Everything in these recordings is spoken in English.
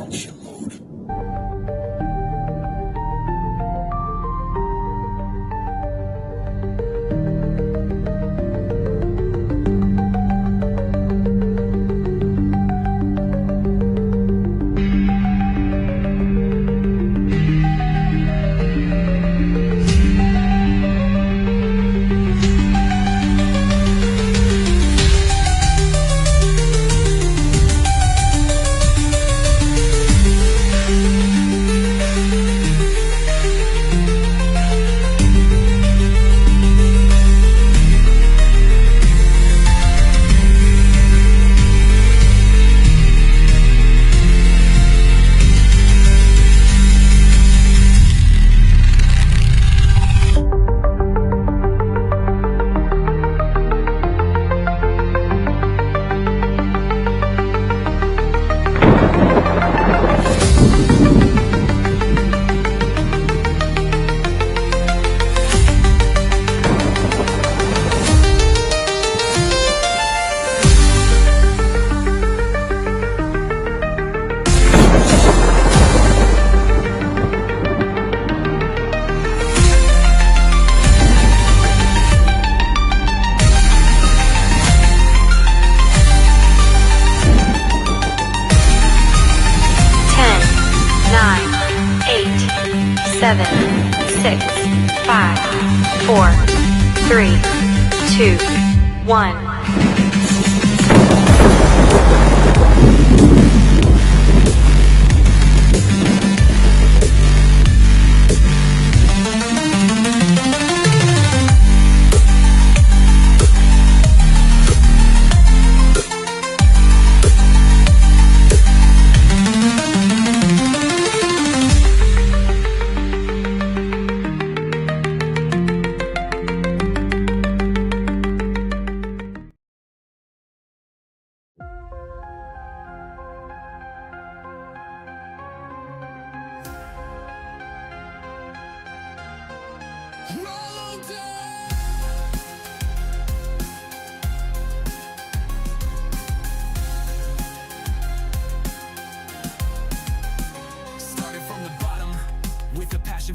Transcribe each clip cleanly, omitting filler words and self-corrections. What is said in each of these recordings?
function mode. Seven, 6, 5, 4, 3, 2, 1.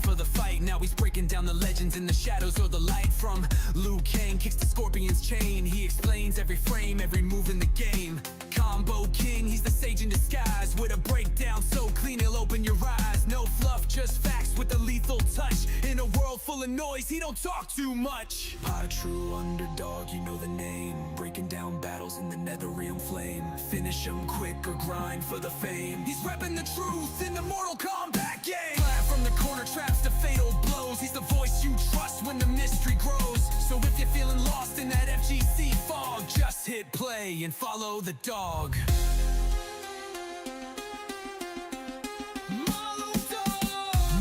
For the fight, now he's breaking down the legends in the shadows or the light. From Liu Kang kicks the scorpion's chain, he explains every frame, every move in the game. Combo king, he's the sage in disguise, with a breakdown so clean he'll open your eyes. No fluff, just facts with a lethal touch. In a world full of noise, he don't talk too much. A true underdog, you know the name, breaking down battles in the nether realm flame. Finish him quick or grind for the fame. He's repping the truth in the Mortal Kombat game. From the corner traps to fatal blows, he's the voice you trust when the mystery grows. So if you're feeling lost in that FGC fog, just hit play and follow the dog.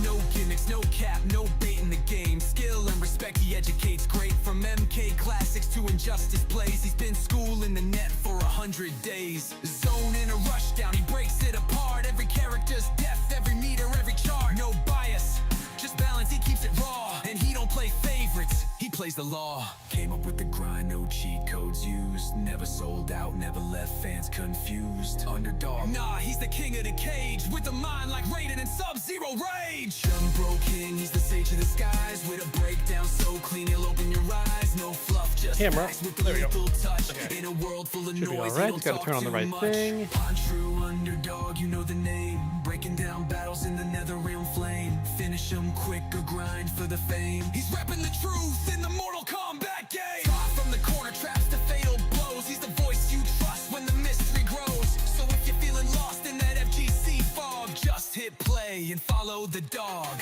No gimmicks, no cap, no bait in the game. Skill and respect he educates great. From MK classics to injustice plays, he's been schooling the net for 100 days. Zone in a rush down, he breaks it apart. Every character's depth, every meter, every chart. No bias, just balance, he keeps it raw. And he don't play favorites, he plays the law. Came up with the grind, no cheat codes used. Never sold out, never left fans confused. Underdog, nah, he's the king of the cage, with a mind like Raiden and Sub-Zero Rage. Bro King, he's the sage of the skies, with a breakdown so clean he'll open your eyes. No fluff, just facts with the lethal touch. In a world full of noise, alright. Just gotta turn on the right thing. On true underdog, you know the name, breaking down battles in the nether realm flame. Finish him quick or grind for the fame. He's repping the truth in the Mortal Kombat game. Far from the corner traps to fatal blows, he's the voice you trust when the mystery grows. So if you're feeling lost in that FGC fog, just hit play and follow the dog.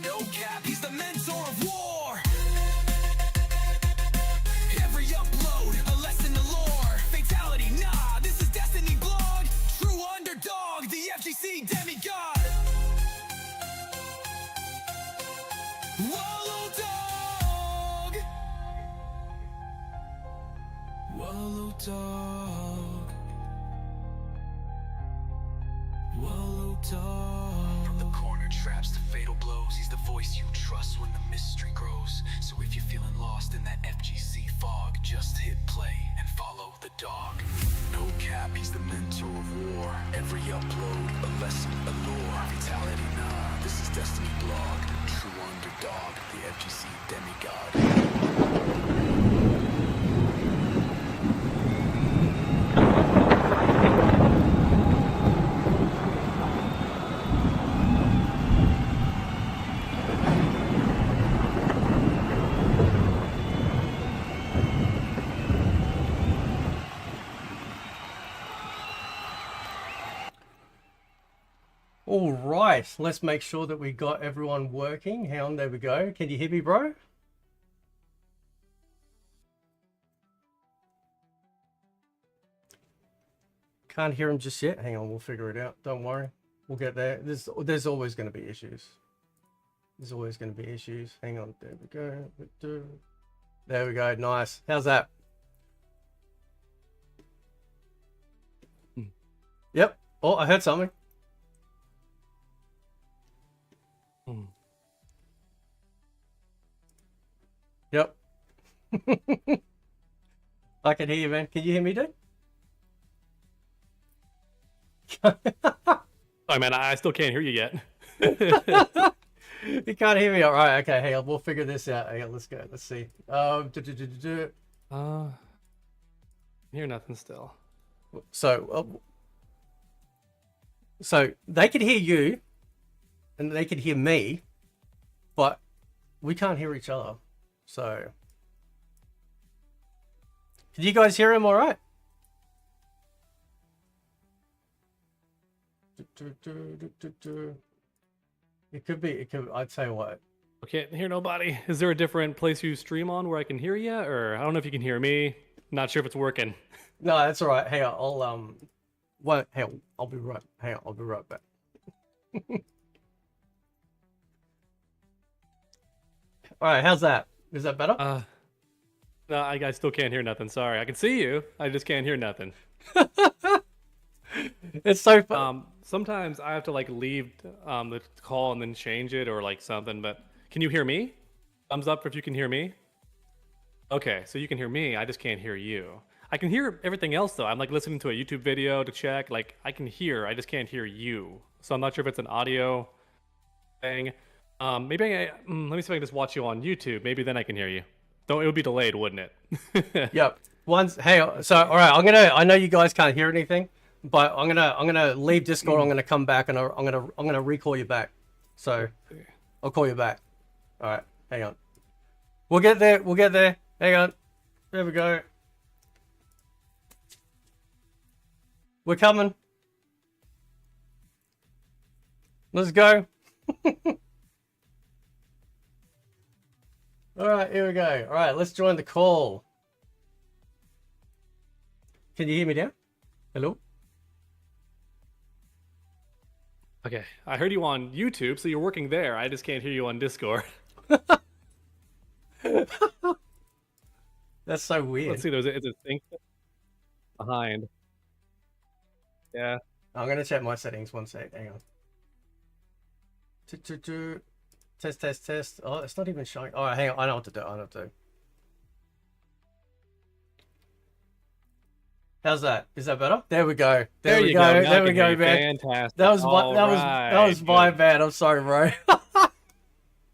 No cap, he's the mentor of war. Every upload, a lesson to lore. Fatality, nah, this is Destiny blog. True underdog, the FGC demigod. Wallow dog. Wallow dog. Wallow dog. From the corner traps to fatal blows, he's the voice you trust when the mystery grows. So if you're feeling lost in that FGC fog, just hit play and follow the dog. No cap, he's the mentor upload a lesson, a lore, fatality, nah. This is Destiny Blog, true underdog, the FGC demigod. All right, let's make sure that we got everyone working. Hang on, there we go. Can you hear me, bro? Can't hear him just yet. Hang on, we'll figure it out. Don't worry, we'll get there. There's always going to be issues. There's always going to be issues. Hang on, there we go. There we go. Nice. How's that? Yep. Oh, I heard something. Yep. I can hear you, man. Can you hear me, dude? Oh man, I still can't hear you yet. You can't hear me. All right. Okay. Hey, we'll figure this out. Hey, let's go. Let's see. Hear nothing still. So they could hear you, and they could hear me, but we can't hear each other. So, can you guys hear him all right? It could be. It could. I'd tell you what. I can't hear nobody. Is there a different place you stream on where I can hear you, or I don't know if you can hear me? Not sure if it's working. No, that's all right. Hang on. Hang on. I'll be right. Hang on. I'll be right back. All right. How's that? Is that better? No, I still can't hear nothing. Sorry. I can see you. I just can't hear nothing. It's so fun. Sometimes I have to like leave the call and then change it or like something. But can you hear me? Thumbs up if you can hear me. Okay, so you can hear me. I just can't hear you. I can hear everything else though. I'm like listening to a YouTube video to check. Like I can hear. I just can't hear you. So I'm not sure if it's an audio thing. Maybe let me see if I can just watch you on YouTube. Maybe then I can hear you. Don't. It would be delayed, wouldn't it? Yep. Hey. So all right. I know you guys can't hear anything, but I'm gonna leave Discord. I'm gonna come back and I'm gonna recall you back. So I'll call you back. All right. Hang on. We'll get there. We'll get there. Hang on. There we go. We're coming. Let's go. All right, here we go. All right, let's join the call. Can you hear me now? Hello? Okay, I heard you on YouTube, so you're working there. I just can't hear you on Discord. That's so weird. Let's see, it's a thing behind. Yeah. I'm going to check my settings. One sec. Hang on. Test. Oh, it's not even showing. All right, hang on. I know what to do. How's that? Is that better? There we go. There we go. There we go, man. Fantastic. That was my bad. I'm sorry, bro.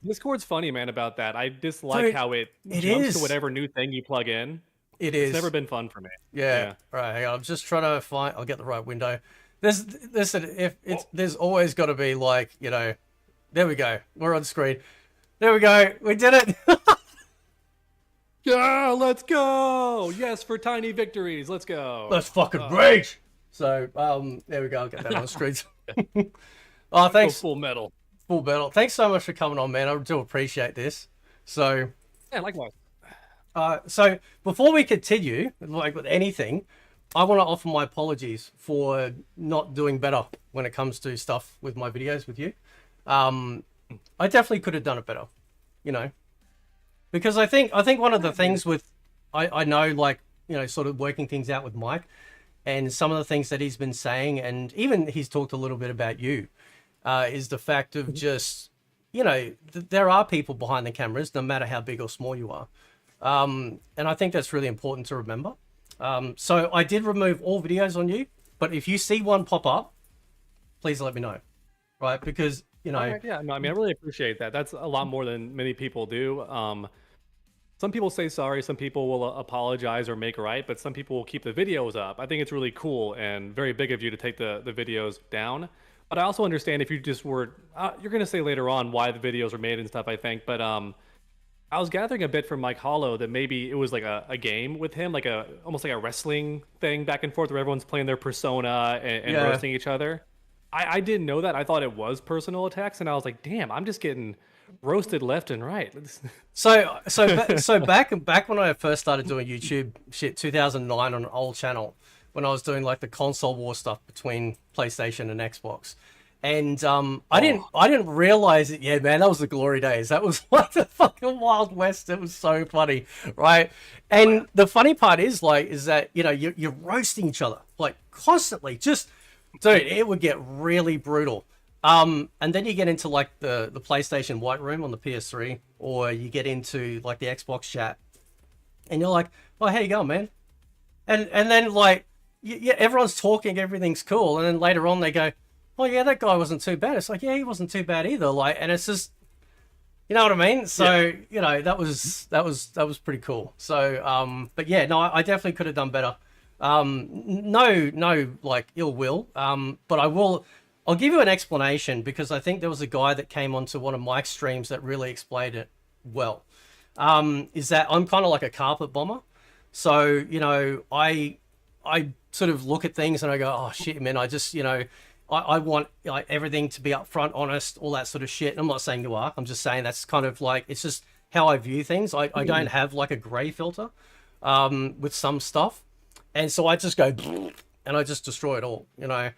Discord's funny, man, about that. I dislike how it jumps to whatever new thing you plug in. It's never been fun for me. Yeah. All right, hang on. I'm just trying to find. I'll get the right window. There's always got to be like, you know. There we go. We're on screen. There we go. We did it. Yeah, let's go. Yes, for tiny victories. Let's go. Let's fucking rage. So, there we go. I'll get that on screen. Oh, thanks. Full metal. Full metal. Thanks so much for coming on, man. I do appreciate this. So, yeah, likewise. So before we continue, like with anything, I want to offer my apologies for not doing better when it comes to stuff with my videos with you. I definitely could have done it better, you know, because I think one of the things with, I know, like, you know, sort of working things out with Mike and some of the things that he's been saying, and even he's talked a little bit about you, is the fact of just, you know, there are people behind the cameras, no matter how big or small you are. And I think that's really important to remember. So I did remove all videos on you, but if you see one pop up, please let me know, right? Because you know, Okay, yeah, no, I mean, I really appreciate that. That's a lot more than many people do. Some people say sorry, some people will apologize or make right, but some people will keep the videos up. I think it's really cool and very big of you to take the videos down. But I also understand if you just were, you're going to say later on why the videos were made and stuff, I think. But I was gathering a bit from Mike Hollow that maybe it was like a game with him, like almost like a wrestling thing back and forth where everyone's playing their persona and roasting each other. I didn't know that. I thought it was personal attacks, and I was like, damn, I'm just getting roasted left and right. So back when I first started doing YouTube shit, 2009 on an old channel, when I was doing like the console war stuff between PlayStation and Xbox, and I didn't realize it. Yeah, man, that was the glory days. That was like the fucking Wild West. It was so funny, right? And the funny part is that you know you're roasting each other like constantly. Just dude, it would get really brutal. And then you get into like the PlayStation White Room on the PS3, or you get into like the Xbox chat, and you're like, "Oh, how you going, man?" And then like, yeah, everyone's talking, everything's cool, and then later on they go, "Oh yeah, that guy wasn't too bad." It's like, yeah, he wasn't too bad either. Like, and it's just, you know what I mean? So you know that was pretty cool. So but yeah, no, I definitely could have done better. No, like ill will. But I'll give you an explanation, because I think there was a guy that came onto one of Mike's streams that really explained it well. Is that I'm kind of like a carpet bomber. So, you know, I sort of look at things and I go, oh shit, man, I just, you know, I want like everything to be upfront, honest, all that sort of shit. And I'm not saying you are. I'm just saying that's kind of like, it's just how I view things. I don't have like a gray filter with some stuff. And so I just go and I just destroy it all, you know.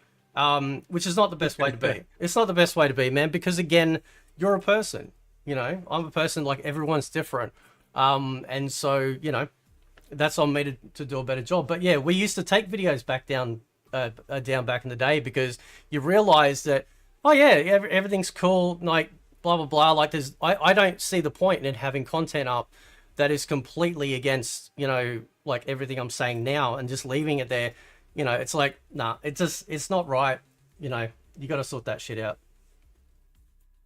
Which is not the best way to be. It's not the best way to be, man, because again, you're a person, you know, I'm a person, like everyone's different. And so, you know, that's on me to do a better job. But yeah, we used to take videos back down back in the day, because you realize that, oh yeah, everything's cool, like blah, blah, blah. Like I don't see the point in having content up that is completely against, you know, like everything I'm saying now, and just leaving it there. You know, it's like, nah, it's not right. You know, you got to sort that shit out.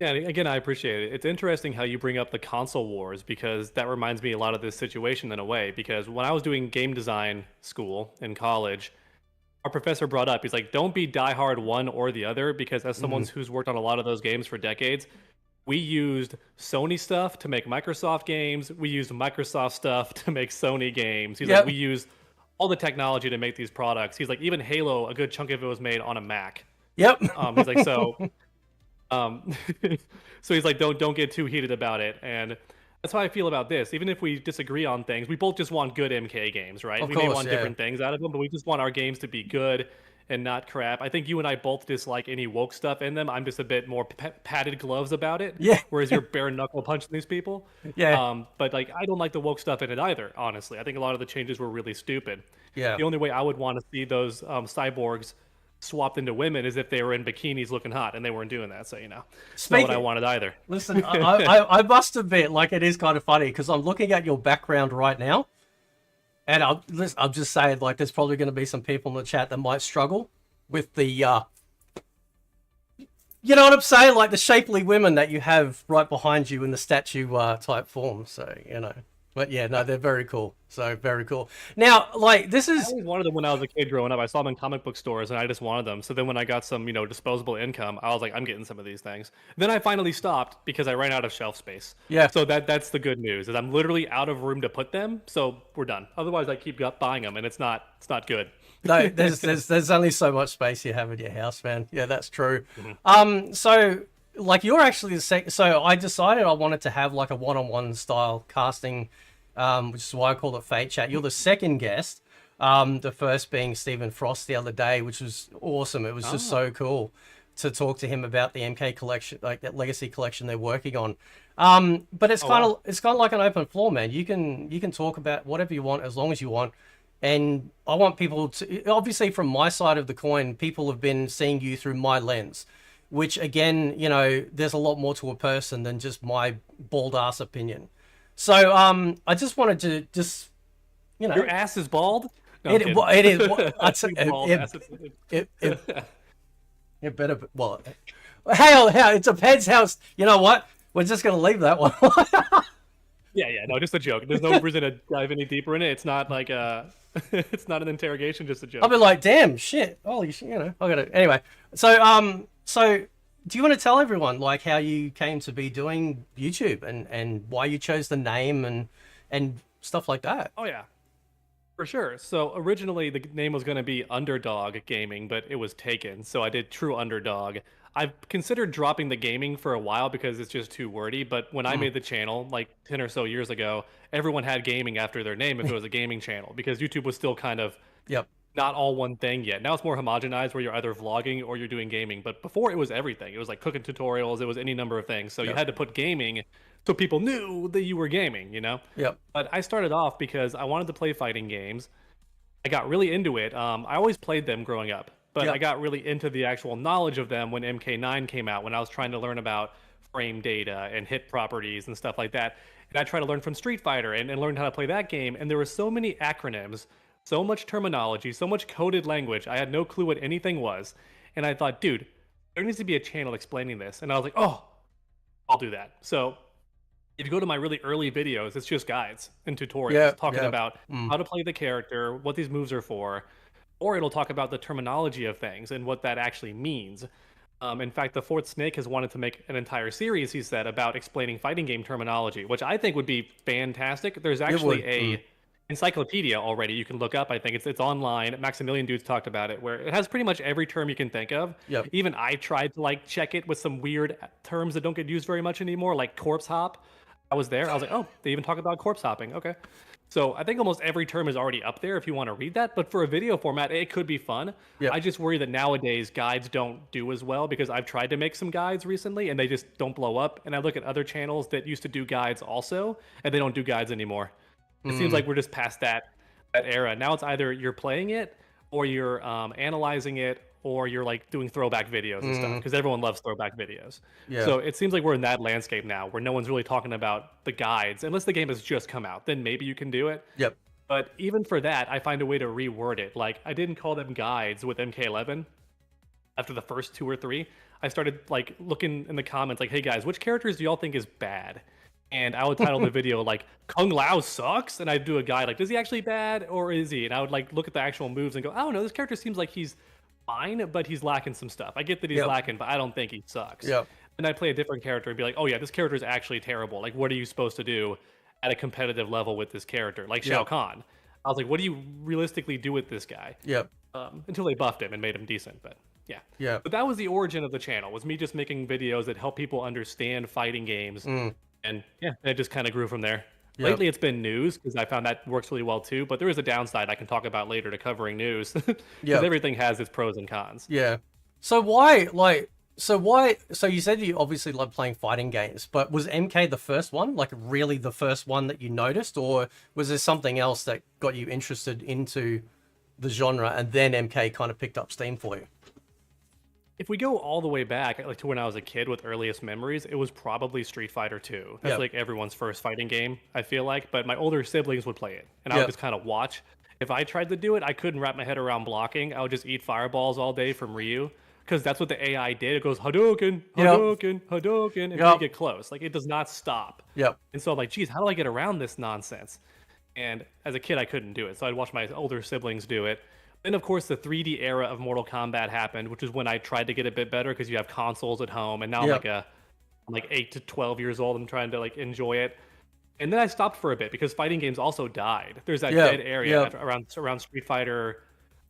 Yeah, and again, I appreciate it. It's interesting how you bring up the console wars, because that reminds me a lot of this situation in a way. Because when I was doing game design school in college, our professor brought up, he's like, don't be diehard one or the other, because as someone who's worked on a lot of those games for decades, we used Sony stuff to make Microsoft games. We used Microsoft stuff to make Sony games. He's like, we used all the technology to make these products. He's like, even Halo, a good chunk of it was made on a Mac. Yep. He's like, so he's like, don't get too heated about it. And that's how I feel about this. Even if we disagree on things, we both just want good MK games, right? We may want different things out of them, but we just want our games to be good and not crap. I think you and I both dislike any woke stuff in them. I'm just a bit more padded gloves about it. Yeah. Whereas you're bare knuckle punching these people. Yeah. But like, I don't like the woke stuff in it either, honestly. I think a lot of the changes were really stupid. Yeah. The only way I would want to see those cyborgs swapped into women is if they were in bikinis looking hot, and they weren't doing that. So, you know, it's not what I wanted either. Listen, I must admit, like, it is kind of funny, because I'm looking at your background right now, and I'm just saying, like, there's probably going to be some people in the chat that might struggle with the, you know what I'm saying? Like the shapely women that you have right behind you in the statue type form. So, you know. But yeah, no, they're very cool. So very cool. Now, like, this is... I always wanted them when I was a kid growing up. I saw them in comic book stores, and I just wanted them. So then when I got some, you know, disposable income, I was like, I'm getting some of these things. Then I finally stopped because I ran out of shelf space. Yeah. So that's the good news, is I'm literally out of room to put them. So we're done. Otherwise, I keep buying them, and it's not good. No, there's only so much space you have in your house, man. Yeah, that's true. So, like, you're actually the second. So I decided I wanted to have like a one-on-one style casting, which is why I call it Fate Chat. You're the second guest. The first being Stephen Frost the other day, which was awesome. It was just so cool to talk to him about the MK collection, like that legacy collection they're working on. But it's kind of like an open floor, man. You can talk about whatever you want as long as you want. And I want people to, obviously from my side of the coin, people have been seeing you through my lens, which again, you know, there's a lot more to a person than just my bald ass opinion. So I just wanted to just, you know. Your ass is bald? No, it is. It better be, well, how, it depends how, you know what? We're just going to leave that one. Yeah, no, just a joke. There's no reason to dive any deeper in it. It's not like it's not an interrogation, just a joke. I'll be like, damn, shit. Holy shit, you know, I got to, anyway. So do you want to tell everyone like how you came to be doing YouTube and why you chose the name and stuff like that? Oh yeah, for sure. So originally the name was going to be Underdog Gaming, but it was taken. So I did TrueUnderDawg. I've considered dropping the gaming for a while because it's just too wordy. But when I made the channel like 10 or so years ago, everyone had gaming after their name if it was a gaming channel because YouTube was still kind of Yep. not all one thing yet. Now it's more homogenized where you're either vlogging or you're doing gaming. But before it was everything. It was like cooking tutorials. It was any number of things. So you had to put gaming so people knew that you were gaming, you know? Yep. But I started off because I wanted to play fighting games. I got really into it. I always played them growing up, but Yep. I got really into the actual knowledge of them when MK9 came out, when I was trying to learn about frame data and hit properties and stuff like that. And I tried to learn from Street Fighter and learned how to play that game. And there were so many acronyms, so much terminology, so much coded language. I had no clue what anything was. And I thought, dude, there needs to be a channel explaining this. And I was like, oh, I'll do that. So if you go to my really early videos, it's just guides and tutorials talking about how to play the character, what these moves are for, or it'll talk about the terminology of things and what that actually means. In fact, the Fourth Snake has wanted to make an entire series, he said, about explaining fighting game terminology, which I think would be fantastic. There's actually a encyclopedia already you can look up. I think it's online. Maximilian Dudes talked about it, where it has pretty much every term you can think of. Yep. Even I tried to like check it with some weird terms that don't get used very much anymore, like corpse hop. I was there. I was like, oh, they even talk about corpse hopping. Okay. So I think almost every term is already up there if you want to read that. But for a video format, it could be fun. Yep. I just worry that nowadays guides don't do as well because I've tried to make some guides recently and they just don't blow up. And I look at other channels that used to do guides also, and they don't do guides anymore. It seems like we're just past that era. Now it's either you're playing it or you're analyzing it or you're like doing throwback videos and stuff because everyone loves throwback videos. Yeah. So it seems like we're in that landscape now where no one's really talking about the guides unless the game has just come out. Then maybe you can do it. Yep. But even for that, I find a way to reword it. Like I didn't call them guides with MK11. After the first 2 or 3, I started like looking in the comments like, hey guys, which characters do y'all think is bad? And I would title the video like Kung Lao sucks, and I'd do a guide like, is he actually bad or is he? And I would like look at the actual moves and go, I don't know, this character seems like he's fine, but he's lacking some stuff. I get that he's lacking, but I don't think he sucks. Yep. And I'd play a different character and be like, oh yeah, this character is actually terrible. Like, what are you supposed to do at a competitive level with this character? Like Shao Kahn. I was like, what do you realistically do with this guy? Yep. Until they buffed him and made him decent, but yeah. Yeah. But that was the origin of the channel, was me just making videos that help people understand fighting games. And yeah, it just kind of grew from there. Yep. Lately, it's been news because I found that works really well too. But there is a downside I can talk about later to covering news because everything has its pros and cons. Yeah. So why, so you said you obviously love playing fighting games, but was MK the first one, like really the first one that you noticed, or was there something else that got you interested into the genre and then MK kind of picked up steam for you? If we go all the way back, like to when I was a kid with earliest memories, it was probably Street Fighter 2. That's like everyone's first fighting game, I feel like. But my older siblings would play it, and I would just kind of watch. If I tried to do it, I couldn't wrap my head around blocking. I would just eat fireballs all day from Ryu, because that's what the AI did. It goes Hadouken, Hadouken, Hadouken, and you get close. Like it does not stop. Yep. And so I'm like, geez, how do I get around this nonsense? And as a kid, I couldn't do it, so I'd watch my older siblings do it. Then, of course, the 3D era of Mortal Kombat happened, which is when I tried to get a bit better because you have consoles at home. And now I'm like 8 to 12 years old. I'm trying to like enjoy it. And then I stopped for a bit because fighting games also died. There's that dead area around Street Fighter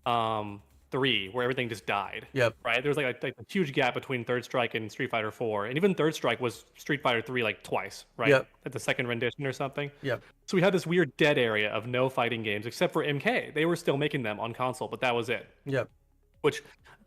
3 where everything just died. Yep. Right? There's like a huge gap between Third Strike and Street Fighter 4. And even Third Strike was Street Fighter 3 like twice, right? Yep. At the second rendition or something. Yep. So we had this weird dead area of no fighting games except for MK. They were still making them on console, but that was it. Yep. Which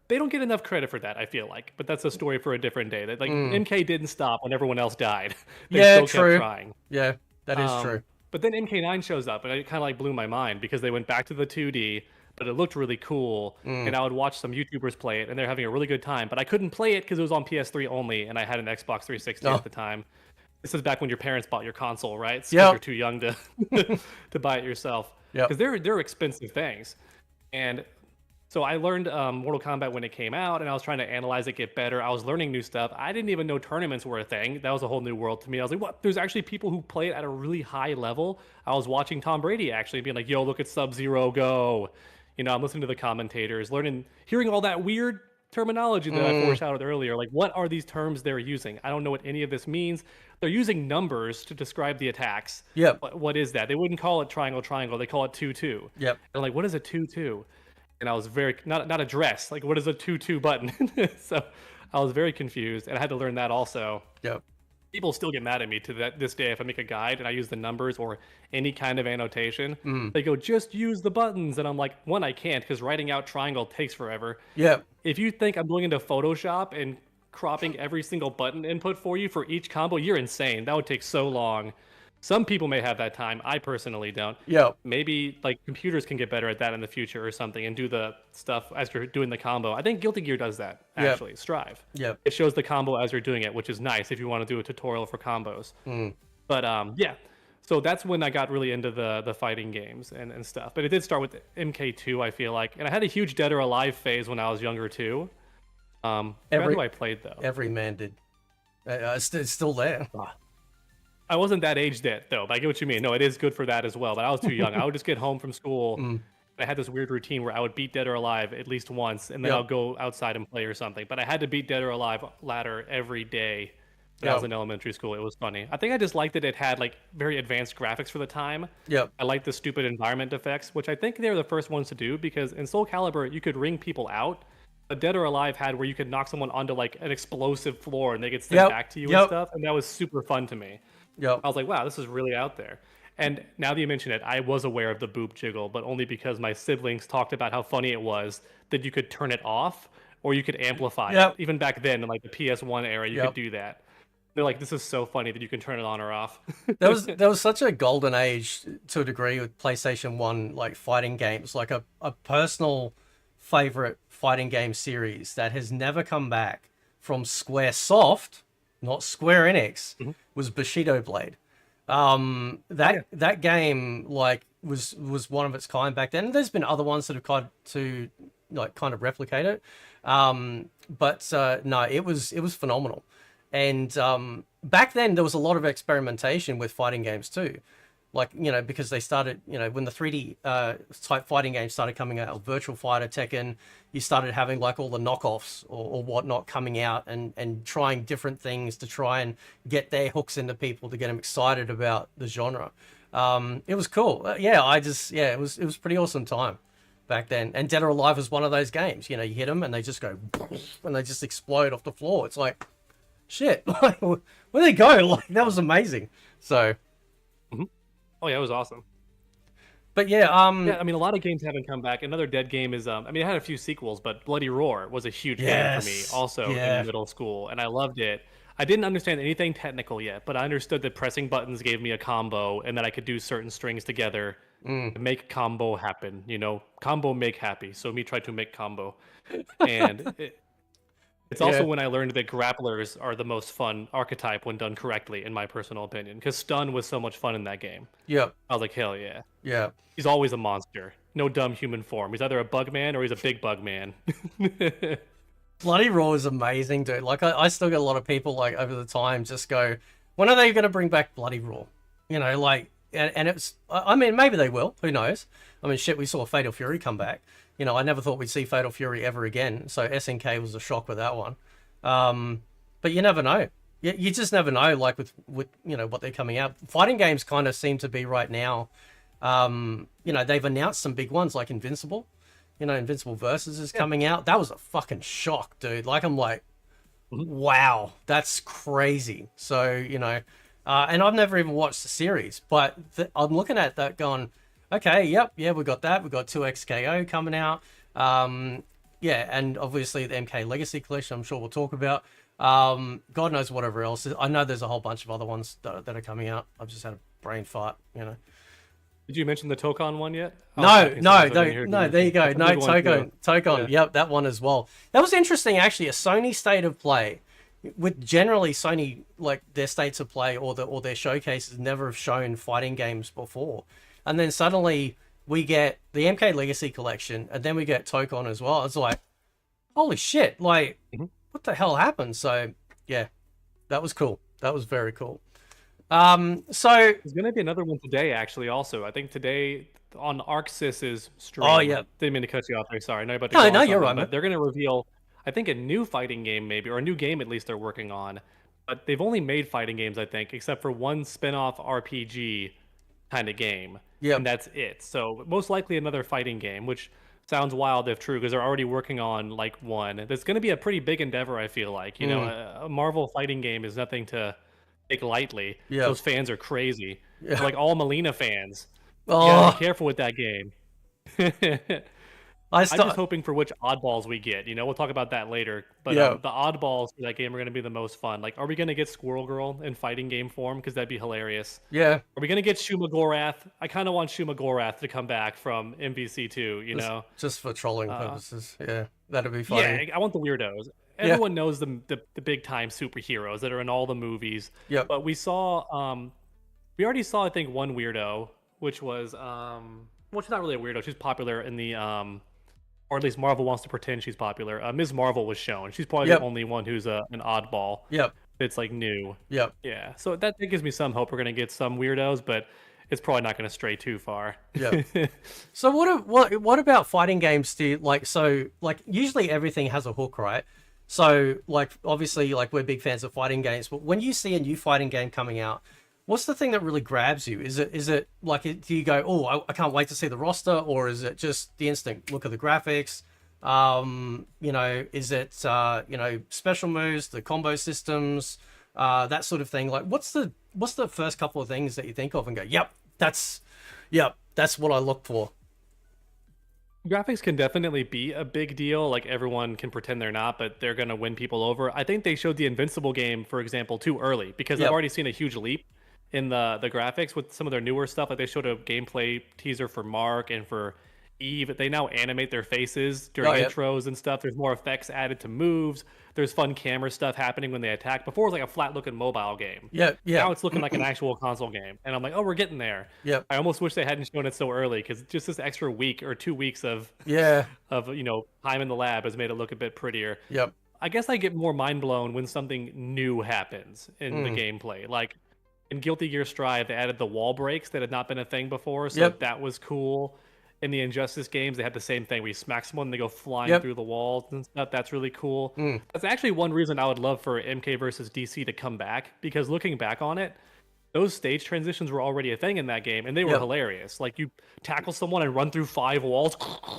they don't get enough credit for that, I feel like. But that's a story for a different day. That like MK didn't stop when everyone else died. They still kept trying. Yeah, that is true. But then MK9 shows up, and it kind of like blew my mind because they went back to the 2D, but it looked really cool. And I would watch some YouTubers play it, and they're having a really good time. But I couldn't play it because it was on PS3 only, and I had an Xbox 360 at the time. This is back when your parents bought your console, right? So you're too young to to buy it yourself. Because they're expensive things. And So I learned Mortal Kombat when it came out, and I was trying to analyze it, get better. I was learning new stuff. I didn't even know tournaments were a thing. That was a whole new world to me. I was like, what? There's actually people who play it at a really high level. I was watching Tom Brady actually being like, yo, look at Sub-Zero go. You know, I'm listening to the commentators, hearing all that weird terminology that I foreshadowed earlier. Like, what are these terms they're using? I don't know what any of this means. They're using numbers to describe the attacks. Yep. What is that? They wouldn't call it triangle, triangle. They call it 2-2. Yep. And like, what is a 2-2? And I was very not addressed. Like, what is a 2-2 button? So I was very confused, and I had to learn that also. Yep. People still get mad at me to this day if I make a guide and I use the numbers or any kind of annotation. They go, just use the buttons, and I'm like, one, I can't because writing out triangle takes forever. Yep. If you think I'm going into Photoshop and cropping every single button input for you for each combo, you're insane. That would take so long. Some people may have that time. I personally don't. Yep. Maybe like computers can get better at that in the future or something and do the stuff as you're doing the combo. I think Guilty Gear does that, actually. Strive. Yep. It shows the combo as you're doing it, which is nice if you want to do a tutorial for combos. But yeah, so that's when I got really into the fighting games and stuff. But it did start with MK2, I feel like. And I had a huge Dead or Alive phase when I was younger too. Where do I played though? Every man did. It's still there. I wasn't that age yet, though. But I get what you mean. No, it is good for that as well. But I was too young. I would just get home from school. And I had this weird routine where I would beat Dead or Alive at least once, and then I'll go outside and play or something. But I had to beat Dead or Alive ladder every day when I was in elementary school. It was funny. I think I just liked that it had like very advanced graphics for the time. Yep. I liked the stupid environment effects, which I think they were the first ones to do because in Soul Calibur you could ring people out. But Dead or Alive had where you could knock someone onto like an explosive floor and they could send back to you and stuff, and that was super fun to me. Yep. I was like, wow, this is really out there. And now that you mention it, I was aware of the boob jiggle, but only because my siblings talked about how funny it was that you could turn it off or you could amplify it. Even back then, in like the PS1 era, you could do that. They're like, this is so funny that you can turn it on or off. there was such a golden age to a degree with PlayStation 1 like fighting games, like a personal favorite fighting game series that has never come back from Squaresoft, not Square Enix, was Bushido Blade. That game like was one of its kind back then. There's been other ones that have tried to like kind of replicate it, but no, it was phenomenal. And back then there was a lot of experimentation with fighting games too, like, you know, because they started, you know, when the 3D type fighting games started coming out, Virtual Fighter, Tekken, you started having like all the knockoffs or whatnot coming out and trying different things to try and get their hooks into people to get them excited about the genre. It was cool. It was pretty awesome time back then. And Dead or Alive was one of those games. You know, you hit them and they just go and they just explode off the floor. It's like, shit, like, where'd they go? Like, that was amazing. So. Oh yeah, it was awesome. But yeah, I mean, a lot of games haven't come back. Another dead game is, I mean, it had a few sequels, but Bloody Roar was a huge game for me also in middle school, and I loved it. I didn't understand anything technical yet, but I understood that pressing buttons gave me a combo and that I could do certain strings together to make combo happen, you know, combo make happy. So me try to make combo. And it's also when I learned that grapplers are the most fun archetype when done correctly, in my personal opinion, because stun was so much fun in that game. Yep. I was like, hell yeah. Yeah. He's always a monster. No dumb human form. He's either a bug man or he's a big bug man. Bloody Roar is amazing, dude. Like, I still get a lot of people, like, over the time just go, when are they going to bring back Bloody Roar? You know, like, and it's, I mean, maybe they will. Who knows? I mean, shit, we saw Fatal Fury come back. You know, I never thought we'd see Fatal Fury ever again. So SNK was a shock with that one. But you never know. You just never know, like, with you know, what they're coming out. Fighting games kind of seem to be right now, you know, they've announced some big ones like Invincible. You know, Invincible Versus is coming out. That was a fucking shock, dude. Like, I'm like, wow, that's crazy. So, you know, and I've never even watched the series, but I'm looking at that going, okay, we got that. We got 2XKO coming out. Yeah, and obviously the MK Legacy Collection, I'm sure we'll talk about. God knows whatever else. I know there's a whole bunch of other ones that are coming out. I've just had a brain fart, you know. Did you mention the Tokon one yet? No, there you go. No, Tokon. Yeah. Yep, that one as well. That was interesting, actually. A Sony state of play, with generally Sony, like, their states of play or their showcases never have shown fighting games before. And then suddenly we get the MK Legacy Collection, and then we get Tokon as well. It's like, holy shit, like, what the hell happened? So, yeah, that was cool. That was very cool. So there's gonna be another one today, actually. Also, I think today on ArcSys's stream. Oh, yeah. Didn't mean to cut you off there. Sorry, I know about to No, go on no, you're something, right, but man. they're gonna reveal, I think, a new fighting game maybe, or a new game at least they're working on. But they've only made fighting games, I think, except for one spin-off RPG kind of game. Yep. And that's it. So most likely another fighting game, which sounds wild if true, because they're already working on like one. That's going to be a pretty big endeavor, I feel like. You know, a Marvel fighting game is nothing to take lightly. Yep. Those fans are crazy. Yeah. They're like all Melina fans. You Oh, gotta be careful with that game. I I'm start. just hoping for which oddballs we get. You know, we'll talk about that later. But Yeah. the oddballs for that game are going to be the most fun. Like, are we going to get Squirrel Girl in fighting game form? Because that'd be hilarious. Yeah. Are we going to get Shuma Gorath? I kind of want Shuma Gorath to come back from MVC2, you know? Just for trolling purposes. Yeah, that'd be funny. Yeah, I want the weirdos. Everyone knows the big time superheroes that are in all the movies. Yep. But we saw, we already saw, I think, one weirdo, which was, well, she's not really a weirdo. She's popular in the, or at least Marvel wants to pretend she's popular. Ms. Marvel was shown. She's probably the only one who's an oddball. Yep. It's like new. Yep. Yeah. So that gives me some hope we're gonna get some weirdos, but it's probably not gonna stray too far. Yeah. So what about fighting games? Do you, like usually everything has a hook, right? So like obviously like we're big fans of fighting games, but when you see a new fighting game coming out, what's the thing that really grabs you? Is it like, do you go, oh, I can't wait to see the roster, or is it just the instant look at the graphics? You know, is it you know, special moves, the combo systems, that sort of thing? Like, what's the first couple of things that you think of and go, yep, that's what I look for. Graphics can definitely be a big deal. Like, everyone can pretend they're not, but they're gonna win people over. I think they showed the Invincible game, for example, too early, because I've already seen a huge leap in the graphics with some of their newer stuff. Like, they showed a gameplay teaser for Mark and for Eve. They now animate their faces during intros and stuff. There's more effects added to moves. There's fun camera stuff happening when they attack. Before it was like a flat looking mobile game. Now it's looking like an actual console game. And I'm like, oh, we're getting there. I almost wish they hadn't shown it so early, because just this extra week or 2 weeks of you know, time in the lab has made it look a bit prettier. I guess I get more mind blown when something new happens in the gameplay. Like in Guilty Gear Strive, they added the wall breaks that had not been a thing before, so that was cool. In the Injustice games, they had the same thing. We smack someone and they go flying through the walls and stuff. That's really cool. That's actually one reason I would love for MK versus DC to come back, because looking back on it, those stage transitions were already a thing in that game, and they were hilarious. Like, you tackle someone and run through 5 walls.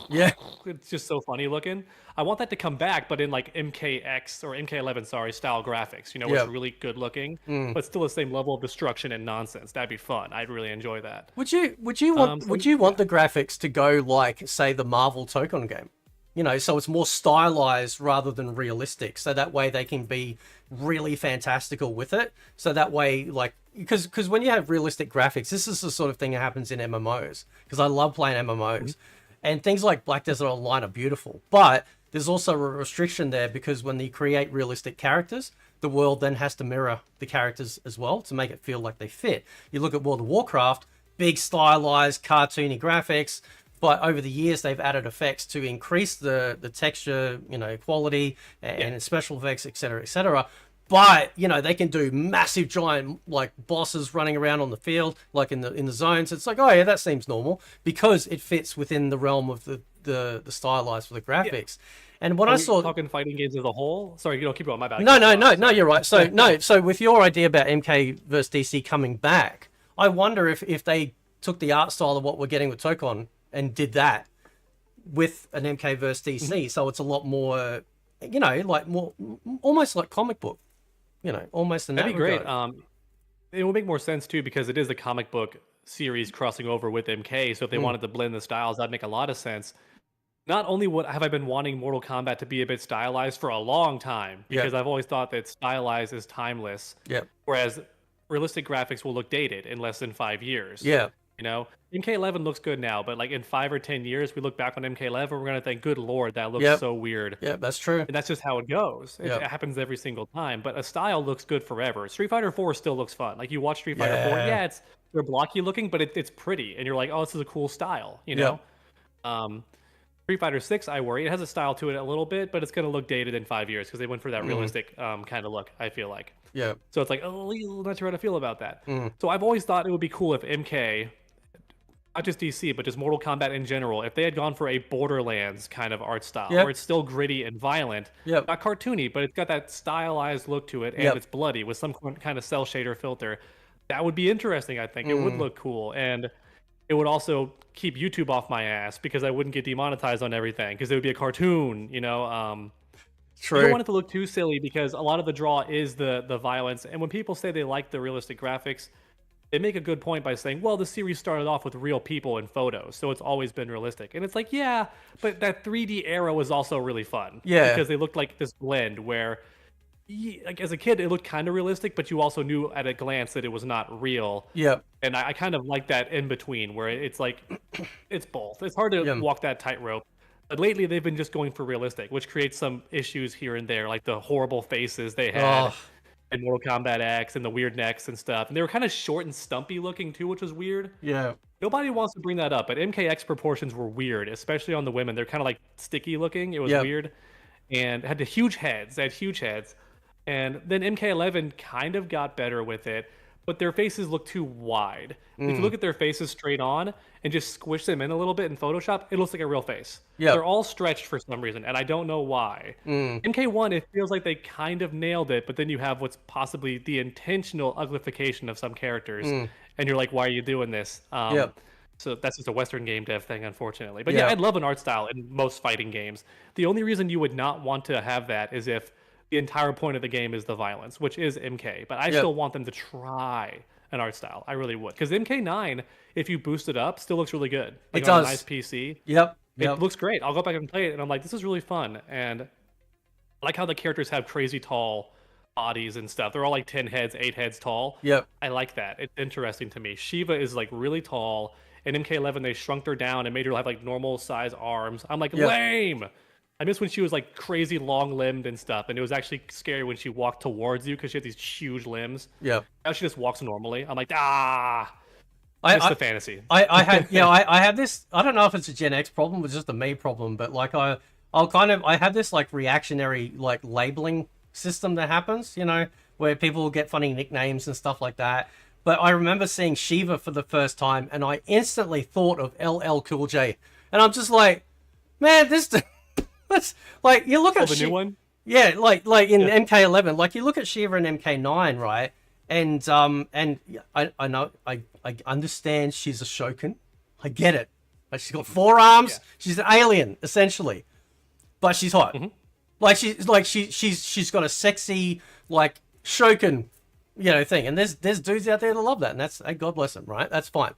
It's just so funny looking. I want that to come back, but in like MKX or MK11, sorry, style graphics. You know, it's really good looking, but still the same level of destruction and nonsense. That'd be fun. I'd really enjoy that. Would you want the graphics to go like, say, the Marvel Tokon game? You know, so it's more stylized rather than realistic. So that way they can be really fantastical with it. So that way, like, because when you have realistic graphics, this is the sort of thing that happens in MMOs. Because I love playing MMOs. And things like Black Desert Online are beautiful. But there's also a restriction there, because when you create realistic characters, the world then has to mirror the characters as well to make it feel like they fit. You look at World of Warcraft, big stylized, cartoony graphics. But over the years, they've added effects to increase the texture, you know, quality and special effects, etc., etc. But, you know, they can do massive, giant, like, bosses running around on the field, like in the zones. It's like, oh yeah, that seems normal, because it fits within the realm of the stylized for the graphics. And when I saw talking fighting games as a whole, sorry, you don't keep going. My bad. No, you're right. So so with your idea about MK versus DC coming back, I wonder if they took the art style of what we're getting with Tokon and did that with an MK versus DC, so it's a lot more, you know, like more almost like comic book, you know, almost in that That'd be great. regard. It would make more sense too, because it is a comic book series crossing over with MK. So if they wanted to blend the styles, that'd make a lot of sense. Not only have I been wanting Mortal Kombat to be a bit stylized for a long time, because I've always thought that stylized is timeless. Whereas realistic graphics will look dated in less than 5 years. You know, MK11 looks good now, but like in 5 or 10 years, we look back on MK11, we're gonna think, "Good lord, that looks Yep. so weird." Yep, that's true. And that's just how it goes. It Yep. happens every single time. But a style looks good forever. Street Fighter 4 still looks fun. Like you watch Street Fighter 4, Yeah. yeah, they're blocky looking, but it's pretty, and you're like, "Oh, this is a cool style," you Yep. know. Um, Street Fighter 6, I worry it has a style to it a little bit, but it's gonna look dated in 5 years because they went for that realistic kind of look. I feel like. Yep. So it's like, oh, not sure how to feel about that. Mm. So I've always thought it would be cool if MK, not just DC, but just Mortal Kombat in general, if they had gone for a Borderlands kind of art style, Yep. where it's still gritty and violent, Yep. not cartoony, but it's got that stylized look to it, and Yep. it's bloody with some kind of cell shader filter. That would be interesting, I think. It would look cool, and it would also keep YouTube off my ass because I wouldn't get demonetized on everything because it would be a cartoon, you know. You don't True. want it to look too silly because a lot of the draw is the violence, and when people say they like the realistic graphics, they make a good point by saying, well, the series started off with real people and photos, so it's always been realistic. And it's like, yeah, but that 3D era was also really fun. Yeah. Because they looked like this blend where, like as a kid, it looked kind of realistic, but you also knew at a glance that it was not real. Yep. And I kind of like that in between where it's like, it's both. It's hard to Yeah. walk that tightrope. But lately, they've been just going for realistic, which creates some issues here and there, like the horrible faces they had. Oh. And Mortal Kombat X and the weird necks and stuff. And they were kind of short and stumpy looking too, which was weird. Yeah. Nobody wants to bring that up, but MKX proportions were weird, especially on the women. They're kind of like sticky looking. It was Yep. weird. And had the huge heads. They had huge heads. And then MK11 kind of got better with it, but their faces look too wide. If you look at their faces straight on and just squish them in a little bit in Photoshop, it looks like a real face. Yep. They're all stretched for some reason, and I don't know why. MK1, it feels like they kind of nailed it, but then you have what's possibly the intentional uglification of some characters, and you're like, why are you doing this? Yep. So that's just a Western game dev thing, unfortunately. But yeah, Yeah. I'd love an art style in most fighting games. The only reason you would not want to have that is if the entire point of the game is the violence, which is MK. But I still want them to try an art style. I really would. Because MK9, if you boost it up, still looks really good. Like It on does. a nice PC. Yep. It Yep. looks great. I'll go back and play it, and I'm like, this is really fun. And I like how the characters have crazy tall bodies and stuff. They're all like 10 heads, 8 heads tall. Yep. I like that. It's interesting to me. Shiva is like really tall. In MK11, they shrunk her down and made her have like normal size arms. I'm like, Yep. lame. I miss when she was like crazy long limbed and stuff. And it was actually scary when she walked towards you because she had these huge limbs. Yep. Now she just walks normally. I'm like, ah. I That's the fantasy. I had I have this. I don't know if it's a Gen X problem, it's just a me problem, but like I have this like reactionary like labeling system that happens, you know, where people get funny nicknames and stuff like that. But I remember seeing Shiva for the first time, and I instantly thought of LL Cool J, and I'm just like, man, this. That's like you look at The new one? yeah, like in MK11, like you look at Shiva in MK9, right? And I know I understand she's a Shokin, I get it. Like she's got 4 arms, she's an alien essentially, but she's hot. Like she's got a sexy like Shokin, you know, thing. And there's dudes out there that love that, and that's God bless them, right? That's fine.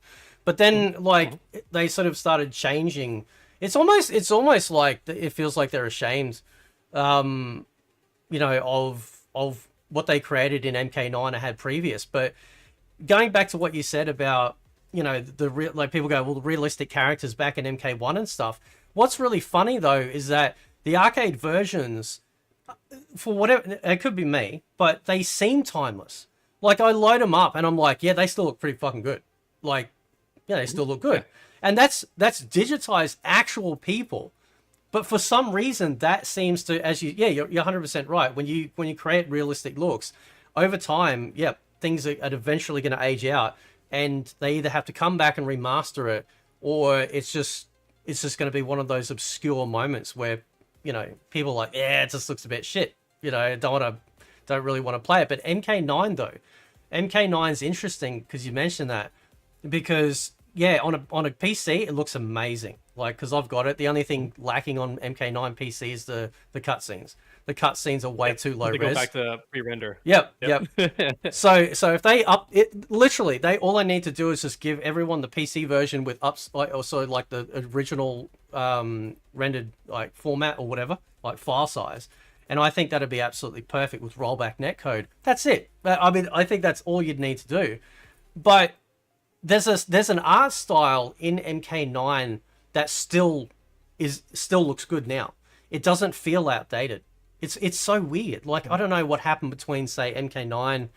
But then like they sort of started changing. It's almost like it feels like they're ashamed, you know, of what they created in MK9 I had previous. But going back to what you said about, you know, like people go, well, the realistic characters back in MK1 and stuff. What's really funny though is that the arcade versions, for whatever, it could be me, but they seem timeless. Like I load them up and I'm like, yeah, they still look pretty fucking good. Like, yeah, they still look good. And that's digitized actual people. But for some reason that seems to, as you're 100% right. When you create realistic looks over time, things are eventually going to age out, and they either have to come back and remaster it, or it's just going to be one of those obscure moments where, you know, people are like, yeah, it just looks a bit shit. You know, don't really want to play it. But MK9 though, MK9 is interesting because you mentioned that, because yeah, on a PC it looks amazing. Like, because I've got it. The only thing lacking on MK9 PC is the cutscenes. The cutscenes are way too low They res. go back to pre-render. Yep. So if they up it, literally, all I need to do is just give everyone the PC version with ups, like also like the original rendered like format or whatever, like file size, and I think that'd be absolutely perfect with rollback netcode. That's it. I mean, I think that's all you'd need to do. But there's an art style in MK9 that still looks good now. It doesn't feel outdated. It's so weird. Like, I don't know what happened between, say, MK9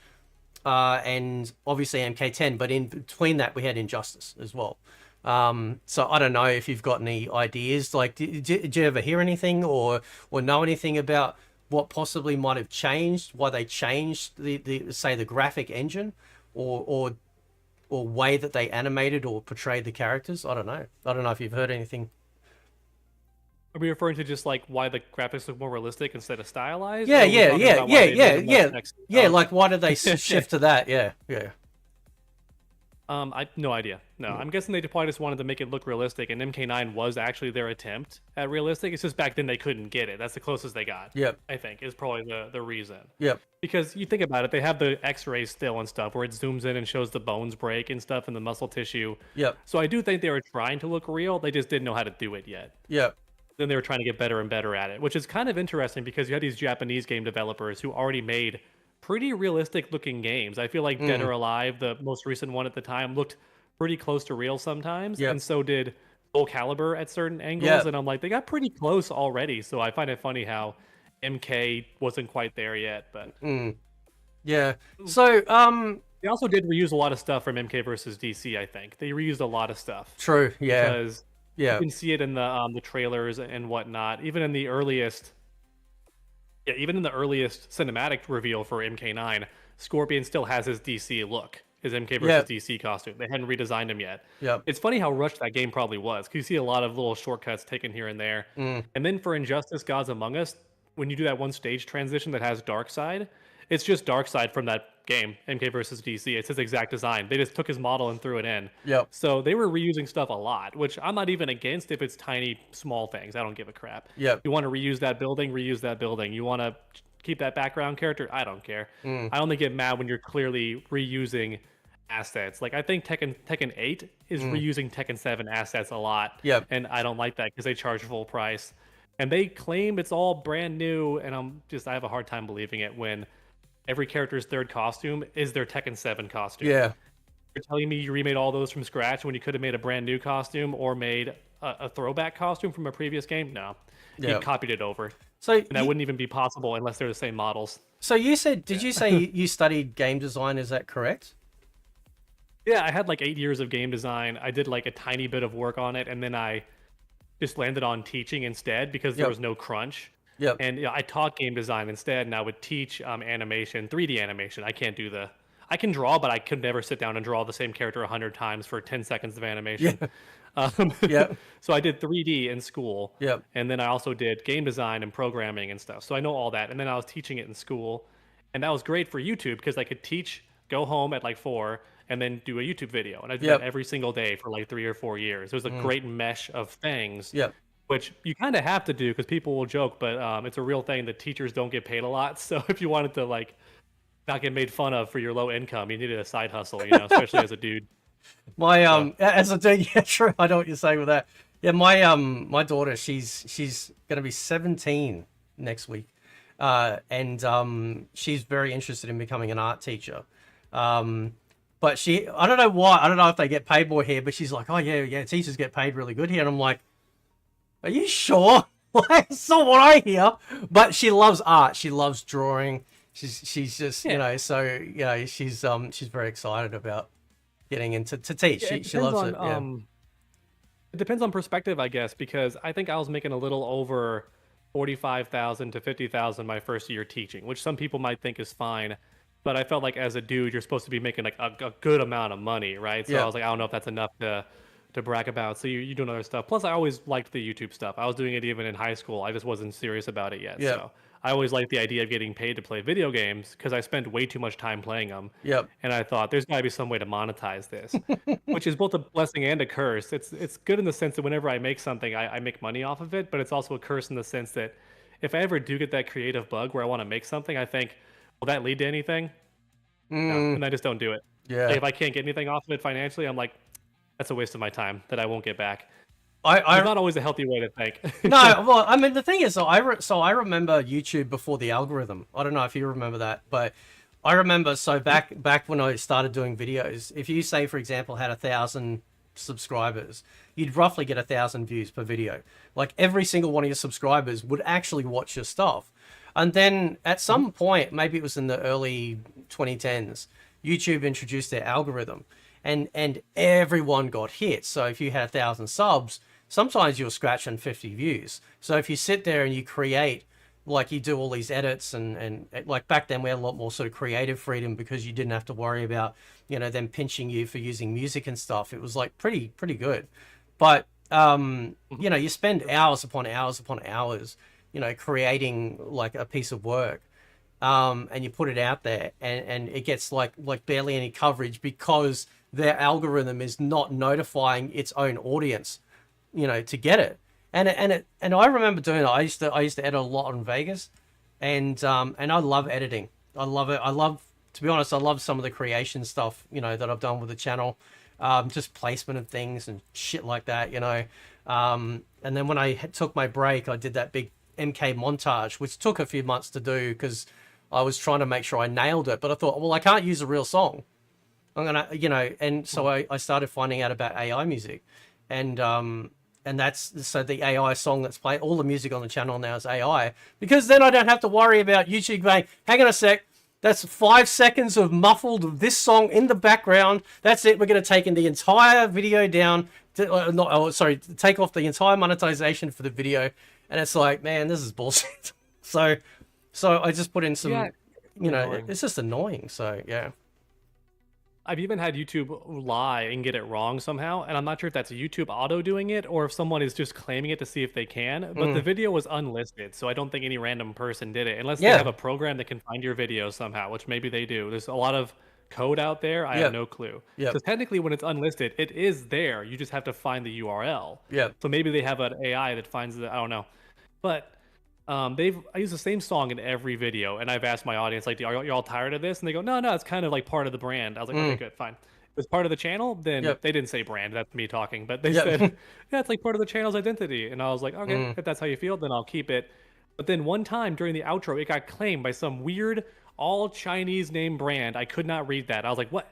and obviously MK10, but in between that we had Injustice as well. So I don't know if you've got any ideas. Like, did you ever hear anything or know anything about what possibly might have changed, why they changed the graphic engine or way that they animated or portrayed the characters? I don't know. I don't know if you've heard anything. Are we referring to just like why the graphics look more realistic instead of stylized? Yeah, Or are we yeah, talking yeah, about why yeah, they yeah, made them less yeah. next- Yeah, Oh, like why did they shift to that? Yeah, yeah. I no idea. No, I'm guessing they probably just wanted to make it look realistic, and MK9 was actually their attempt at realistic. It's just back then they couldn't get it. That's the closest they got. Yep. I think is probably the reason. Yep. Because you think about it, they have the X-rays still and stuff, where it zooms in and shows the bones break and stuff and the muscle tissue. Yep. So I do think they were trying to look real. They just didn't know how to do it yet. Yep. Then they were trying to get better and better at it, which is kind of interesting because you had these Japanese game developers who already made pretty realistic looking games. I feel like Dead or Alive, the most recent one at the time, looked pretty close to real sometimes, Yep. and so did Soul Calibur at certain angles. Yep. And I'm like, they got pretty close already. So I find it funny how MK wasn't quite there yet, but Yeah. So, they also did reuse a lot of stuff from MK versus DC. I think they reused a lot of stuff true. Yeah. because Yeah. you can see it in the trailers and whatnot. Even in the earliest cinematic reveal for MK9, Scorpion still has his DC look, his MK versus DC costume. They hadn't redesigned him yet. Yep. It's funny how rushed that game probably was, because you see a lot of little shortcuts taken here and there. And then for Injustice: Gods Among Us, when you do that one stage transition that has Darkseid, it's just Darkseid from that game, MK versus DC. It's his exact design. They just took his model and threw it in. Yep. So they were reusing stuff a lot, which I'm not even against if it's tiny, small things. I don't give a crap. Yep. You want to reuse that building, reuse that building. You want to keep that background character, I don't care. I only get mad when you're clearly reusing assets. Like, I think Tekken 8 is reusing Tekken 7 assets a lot. Yep. And I don't like that because they charge full price. And they claim it's all brand new, and I have a hard time believing it when every character's third costume is their Tekken 7 costume. Yeah. You're telling me you remade all those from scratch when you could have made a brand new costume or made a throwback costume from a previous game? No. You copied it over. So And that wouldn't even be possible unless they're the same models. So you said, did you say you studied game design? Is that correct? Yeah, I had like 8 years of game design. I did like a tiny bit of work on it, and then I just landed on teaching instead because there was no crunch. Yep. And I taught game design instead, and I would teach animation, 3D animation. I can't do I can draw, but I could never sit down and draw the same character 100 times for 10 seconds of animation. Yep. So I did 3D in school. Yep. And then I also did game design and programming and stuff. So I know all that. And then I was teaching it in school. And that was great for YouTube because I could teach, go home at like 4, and then do a YouTube video. And I did that every single day for like 3 or 4 years. It was a great mesh of things. Yep. Which you kind of have to do because people will joke, but it's a real thing that teachers don't get paid a lot. So if you wanted to like not get made fun of for your low income, you needed a side hustle, especially as a dude. My as a dude, yeah, true. I know what you're saying with that. Yeah, my daughter, she's gonna be 17 next week, and she's very interested in becoming an art teacher. But I don't know why. I don't know if they get paid more here, but she's like, oh yeah, teachers get paid really good here, and I'm like, are you sure? Like, it's not what I hear. But she loves art. She loves drawing. She's just she's very excited about getting into teach. Yeah, she loves it. Yeah. It depends on perspective, I guess, because I think I was making a little over 45,000 to 50,000 my first year teaching, which some people might think is fine. But I felt like as a dude, you're supposed to be making like a good amount of money, right? So I was like, I don't know if that's enough to brag about. So you're doing other stuff. Plus, I always liked the YouTube stuff. I was doing it even in high school. I just wasn't serious about it yet. Yeah. So I always liked the idea of getting paid to play video games because I spent way too much time playing them. Yep. And I thought there's got to be some way to monetize this, which is both a blessing and a curse. It's good in the sense that whenever I make something, I make money off of it. But it's also a curse in the sense that if I ever do get that creative bug where I want to make something, I think, will that lead to anything? No, and I just don't do it. Yeah. Like, if I can't get anything off of it financially, I'm like, that's a waste of my time that I won't get back. It's not always a healthy way to think. No, well, I mean, the thing is, I remember YouTube before the algorithm. I don't know if you remember that, but I remember, so back when I started doing videos, if you say, for example, had 1,000 subscribers, you'd roughly get 1,000 views per video. Like every single one of your subscribers would actually watch your stuff. And then at some point, maybe it was in the early 2010s, YouTube introduced their algorithm, and everyone got hit. So if you had 1,000 subs, sometimes you're scratching 50 views. So if you sit there and you create, like you do all these edits and like back then we had a lot more sort of creative freedom because you didn't have to worry about, you know, them pinching you for using music and stuff. It was like pretty good. But, you know, you spend hours upon hours upon hours, you know, creating like a piece of work. And you put it out there and it gets like barely any coverage because their algorithm is not notifying its own audience, you know, to get it. And I remember doing it. I used to edit a lot in Vegas, and I love editing. I love it. To be honest, I love some of the creation stuff, you know, that I've done with the channel, just placement of things and shit like that, you know. And then when I took my break, I did that big MK montage, which took a few months to do because I was trying to make sure I nailed it. But I thought, well, I can't use a real song. I'm gonna, you know, and so I started finding out about AI music, and that's so the AI song that's played, all the music on the channel now is AI, because then I don't have to worry about YouTube going, hang on a sec, that's 5 seconds of muffled this song in the background. That's it. We're going to take in the entire video down. Take off the entire monetization for the video. And it's like, man, this is bullshit. so I just put in some, you know, annoying. it's just annoying. So yeah. I've even had YouTube lie and get it wrong somehow, and I'm not sure if that's YouTube auto doing it or if someone is just claiming it to see if they can, but the video was unlisted, so I don't think any random person did it, unless they have a program that can find your video somehow, which maybe they do. There's a lot of code out there, I have no clue. So technically when it's unlisted, it is there, you just have to find the URL. So maybe they have an AI that finds it, I don't know. But I use the same song in every video, and I've asked my audience, like, are you all tired of this? And they go, no, it's kind of like part of the brand. I was like, okay, good, fine. If it's part of the channel, then they didn't say brand, that's me talking, but they said, yeah, it's like part of the channel's identity. And I was like, okay, if that's how you feel, then I'll keep it. But then one time during the outro, it got claimed by some weird, all Chinese name brand. I could not read that. I was like, what?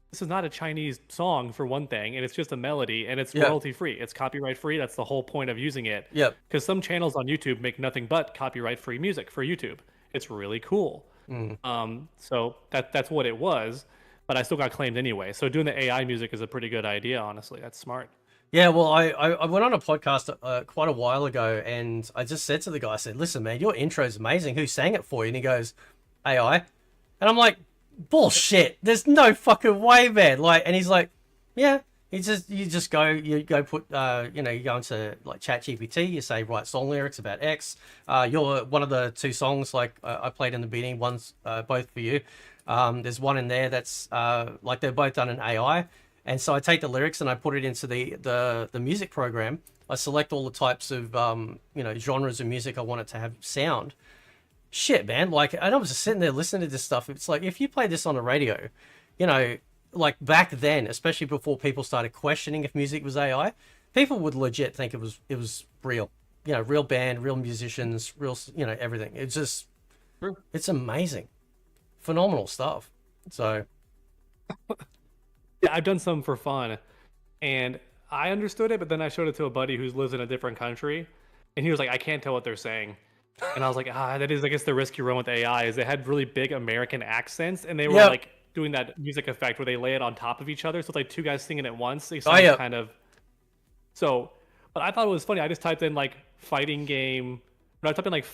This is not a Chinese song, for one thing, and it's just a melody, and it's royalty free. It's copyright free. That's the whole point of using it. Because some channels on YouTube make nothing but copyright free music for YouTube. It's really cool. So that's what it was, but I still got claimed anyway. So doing the AI music is a pretty good idea, honestly. That's smart. Yeah, well, I went on a podcast quite a while ago, and I just said to the guy, I said, listen, man, your intro is amazing. Who sang it for you? And he goes, AI. And I'm like, bullshit, there's no fucking way, man. Like, and he's like, yeah, you go put you know, you go into like chat GPT, you say write song lyrics about X, you're one of the two songs like I played in the beginning, one's both for you. There's one in there that's like they're both done in AI, and so I take the lyrics and I put it into the music program. I select all the types of you know, genres of music I want it to have sound. Shit, man, like, and I was just sitting there listening to this stuff. It's like, if you play this on the radio, you know, like back then, especially before people started questioning if music was AI, people would legit think it was real, you know, real band, real musicians, real, you know, everything. It's just, it's amazing, phenomenal stuff. So yeah, I've done some for fun, and I understood it, but then I showed it to a buddy who lives in a different country, and he was like, I can't tell what they're saying. And I was like, that is, I guess, the risk you run with AI is they had really big American accents, and they were like doing that music effect where they lay it on top of each other. So it's like two guys singing at once. They sound kind of. So, but I thought it was funny. I just typed in like fighting game. No, I typed in like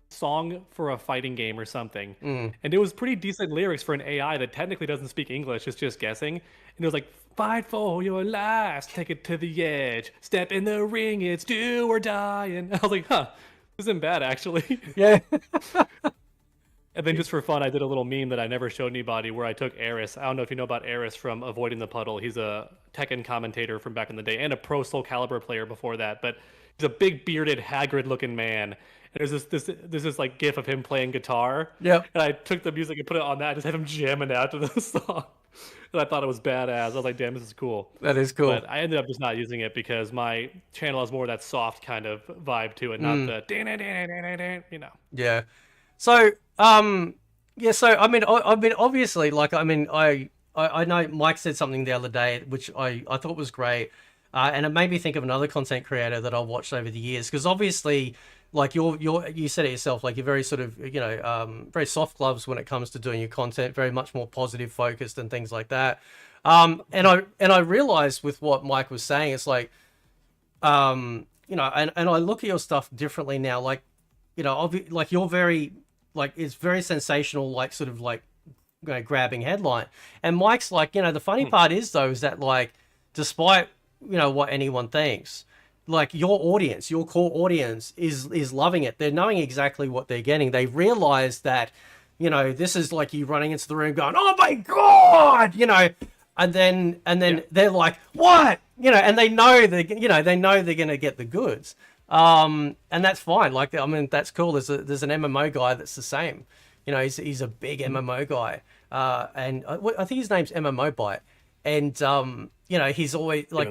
song for a fighting game or something, and it was pretty decent lyrics for an AI that technically doesn't speak English. It's just guessing, and it was like, fight for your lives, take it to the edge, step in the ring, it's do or die. And I was like, huh. Isn't bad, actually. Yeah. And then just for fun, I did a little meme that I never showed anybody where I took Eris. I don't know if you know about Eris from Avoiding the Puddle. He's a Tekken commentator from back in the day and a pro Soul Calibur player before that. But he's a big bearded, Hagrid-looking man. And there's this like gif of him playing guitar. Yeah. And I took the music and put it on that. I just had him jamming out to the song. And I thought it was badass. I was like, damn, this is cool. That is cool. But I ended up just not using it because my channel has more of that soft kind of vibe to it, not the you know. Yeah. So, Yeah, so I mean, obviously, like, I mean, I know Mike said something the other day, which I thought was great, and it made me think of another content creator that I watched over the years, because obviously, like, you said it yourself, like, you're very sort of, you know, very soft gloves when it comes to doing your content, very much more positive focused and things like that. And I realized with what Mike was saying, it's like, you know, and I look at your stuff differently now, like, you know, like, you're very, like, it's very sensational, like, sort of like, you know, grabbing headline. And Mike's like, you know, the funny part is, though, is that, like, despite, you know, what anyone thinks, like, your audience, your core audience is loving it. They're knowing exactly what they're getting. They realize that, you know, this is like you running into the room going, oh my God, you know, and then they're like, what? You know, and they know they're going to get the goods. And that's fine. Like, I mean, that's cool. There's an MMO guy that's the same. You know, he's a big MMO guy. And I think his name's MMO Bite. And, you know, he's always like,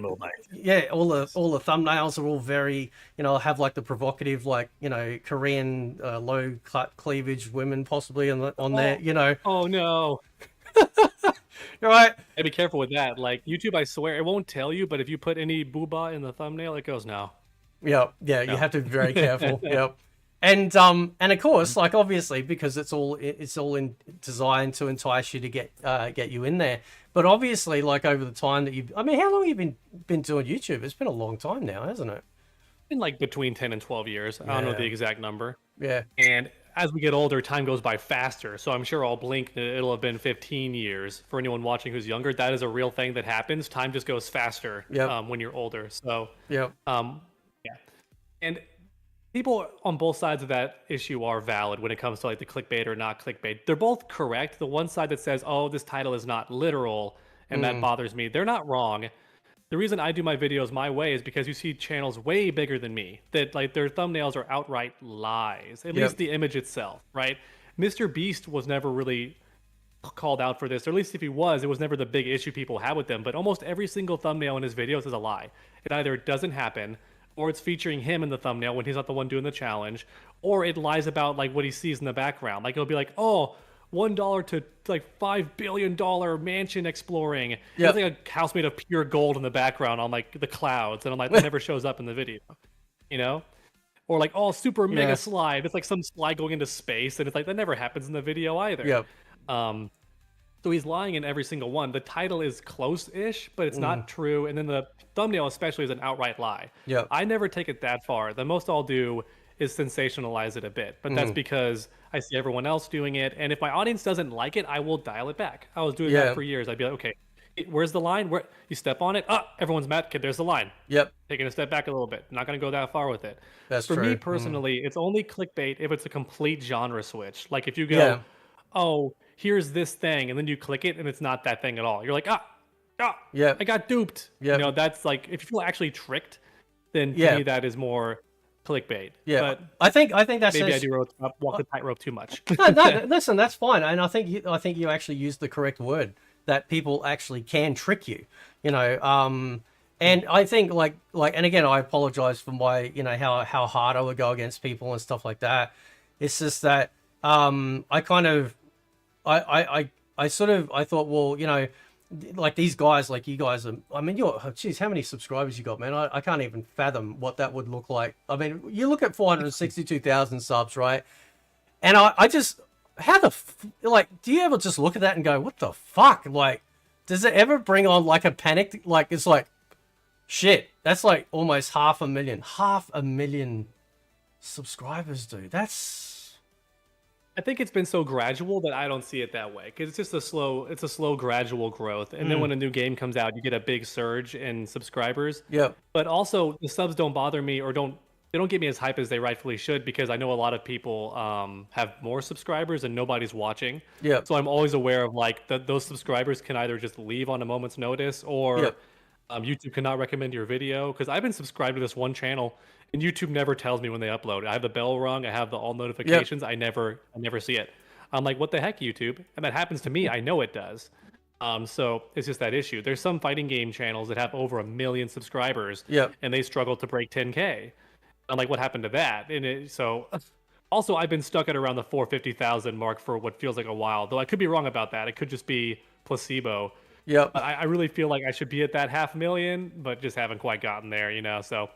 yeah, all the thumbnails are all very, you know, have like the provocative, like, you know, Korean low cleavage women possibly on there, you know. Oh no. Right. Hey, be careful with that. Like, YouTube, I swear, it won't tell you, but if you put any booba in the thumbnail, it goes no. Yeah, no. You have to be very careful. Yep. And of course, like, obviously, because it's all designed to entice you to get you in there. But obviously, like, over the time that I mean, how long have you been doing YouTube? It's been a long time now, hasn't it? In like between 10 and 12 years. I don't know the exact number. Yeah. And as we get older, time goes by faster. So I'm sure I'll blink and it'll have been 15 years. For anyone watching who's younger, that is a real thing that happens. Time just goes faster when you're older. So, yeah. And people on both sides of that issue are valid when it comes to like the clickbait or not clickbait. They're both correct. The one side that says, oh, this title is not literal and that bothers me, they're not wrong. The reason I do my videos my way is because you see channels way bigger than me that, like, their thumbnails are outright lies, at least the image itself, right? Mr. Beast was never really called out for this, or at least if he was, it was never the big issue people had with them, but almost every single thumbnail in his videos is a lie. It either doesn't happen, or it's featuring him in the thumbnail when he's not the one doing the challenge, or it lies about, like, what he sees in the background. Like, it'll be like, oh, $1 to like $5 billion mansion exploring. It's like a house made of pure gold in the background on like the clouds, and I'm like, that never shows up in the video, you know? Or like, oh, super mega slide. It's like some slide going into space, and it's like that never happens in the video either. So he's lying in every single one. The title is close-ish, but it's not true. And then the thumbnail especially is an outright lie. I never take it that far. The most I'll do is sensationalize it a bit, but that's because I see everyone else doing it, and if my audience doesn't like it, I will dial it back. I was doing that for years. I'd be like, okay, where's the line? Where you step on it? Everyone's mad. Okay, there's the line. Taking a step back a little bit. Not going to go that far with it. That's For me personally, it's only clickbait if it's a complete genre switch. Like if you go, oh, here's this thing, and then you click it, and it's not that thing at all. You're like, I got duped. You know, that's like, if you feel actually tricked, then to me that is more clickbait. But I think that's maybe I do walk the tightrope too much. no, listen, that's fine, and I think you actually used the correct word, that people actually can trick you, you know. And I think like, and again, I apologize for my, you know, how hard I would go against people and stuff like that. It's just that I kind of I thought, well, you know, like these guys, like you guys are, I mean, geez, how many subscribers you got, man? I can't even fathom what that would look like. I mean, you look at 462,000 subs, right? And I just, like, do you ever just look at that and go, what the fuck? Like, does it ever bring on like a panic? Like, it's like, shit, that's like almost 500,000 subscribers, dude. I think it's been so gradual that I don't see it that way, because it's just a slow gradual growth. And then when a new game comes out, you get a big surge in subscribers. But also the subs don't bother me, or they don't get me as hype as they rightfully should, because I know a lot of people have more subscribers and nobody's watching. So I'm always aware of like those subscribers can either just leave on a moment's notice, or YouTube cannot recommend your video, because I've been subscribed to this one channel and YouTube never tells me when they upload. I have the bell rung, I have the all notifications. I never see it. I'm like, what the heck, YouTube? And that happens to me. I know it does. So it's just that issue. There's some fighting game channels that have over 1 million subscribers, and they struggle to break 10K. I'm like, what happened to that? And so Also, I've been stuck at around the 450,000 mark for what feels like a while, though I could be wrong about that. It could just be placebo. Yep. But I really feel like I should be at that 500,000, but just haven't quite gotten there, you know? So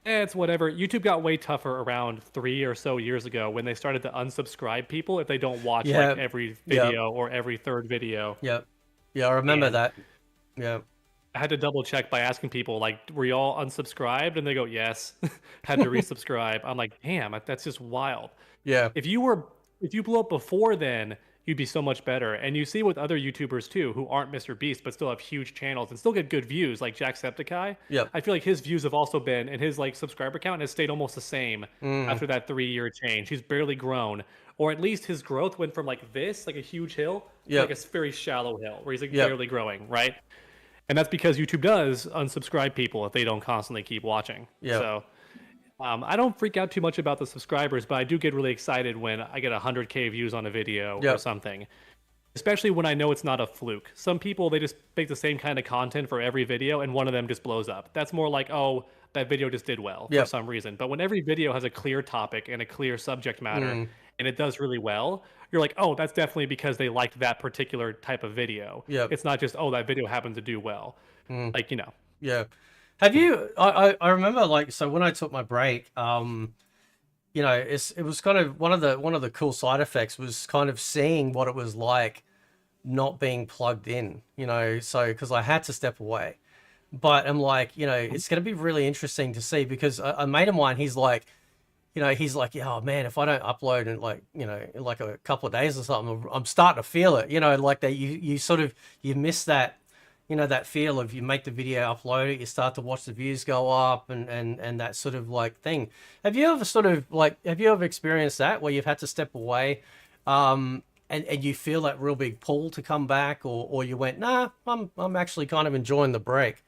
it's whatever. YouTube got way tougher around 3 or so years ago when they started to unsubscribe people if they don't watch like every video or every third video. Yep. Yeah, I remember And that. Yeah. I had to double check by asking people, like, were you all unsubscribed? And they go, yes. Had to resubscribe. I'm like, damn, that's just wild. Yeah. If you blew up before then, you'd be so much better. And you see with other YouTubers too, who aren't Mr. Beast, but still have huge channels and still get good views, like Jacksepticeye. Yep. I feel like his views have also been, and his like subscriber count has stayed almost the same after that 3-year change. He's barely grown. Or at least his growth went from like this, like a huge hill, to like a very shallow hill where he's like barely growing, right? And that's because YouTube does unsubscribe people if they don't constantly keep watching. Yeah. So I don't freak out too much about the subscribers, but I do get really excited when I get 100K views on a video or something. Especially when I know it's not a fluke. Some people, they just make the same kind of content for every video and one of them just blows up. That's more like, oh, that video just did well for some reason. But when every video has a clear topic and a clear subject matter and it does really well, you're like, oh, that's definitely because they liked that particular type of video. It's not just, oh, that video happened to do well. Like, you know. Yeah. Have you, I remember like, so when I took my break, you know, it was kind of one of the cool side effects was kind of seeing what it was like not being plugged in, you know, so, because I had to step away. But I'm like, you know, it's going to be really interesting to see because a mate of mine, he's like, you know, yeah, oh man, if I don't upload in like, you know, in like a couple of days or something, I'm starting to feel it, you know, like that you sort of, you miss that, you know, that feel of you make the video, upload it, you start to watch the views go up and that sort of like thing. Have you ever sort of like, have you ever experienced that where you've had to step away and you feel that real big pull to come back or you went, nah, I'm actually kind of enjoying the break?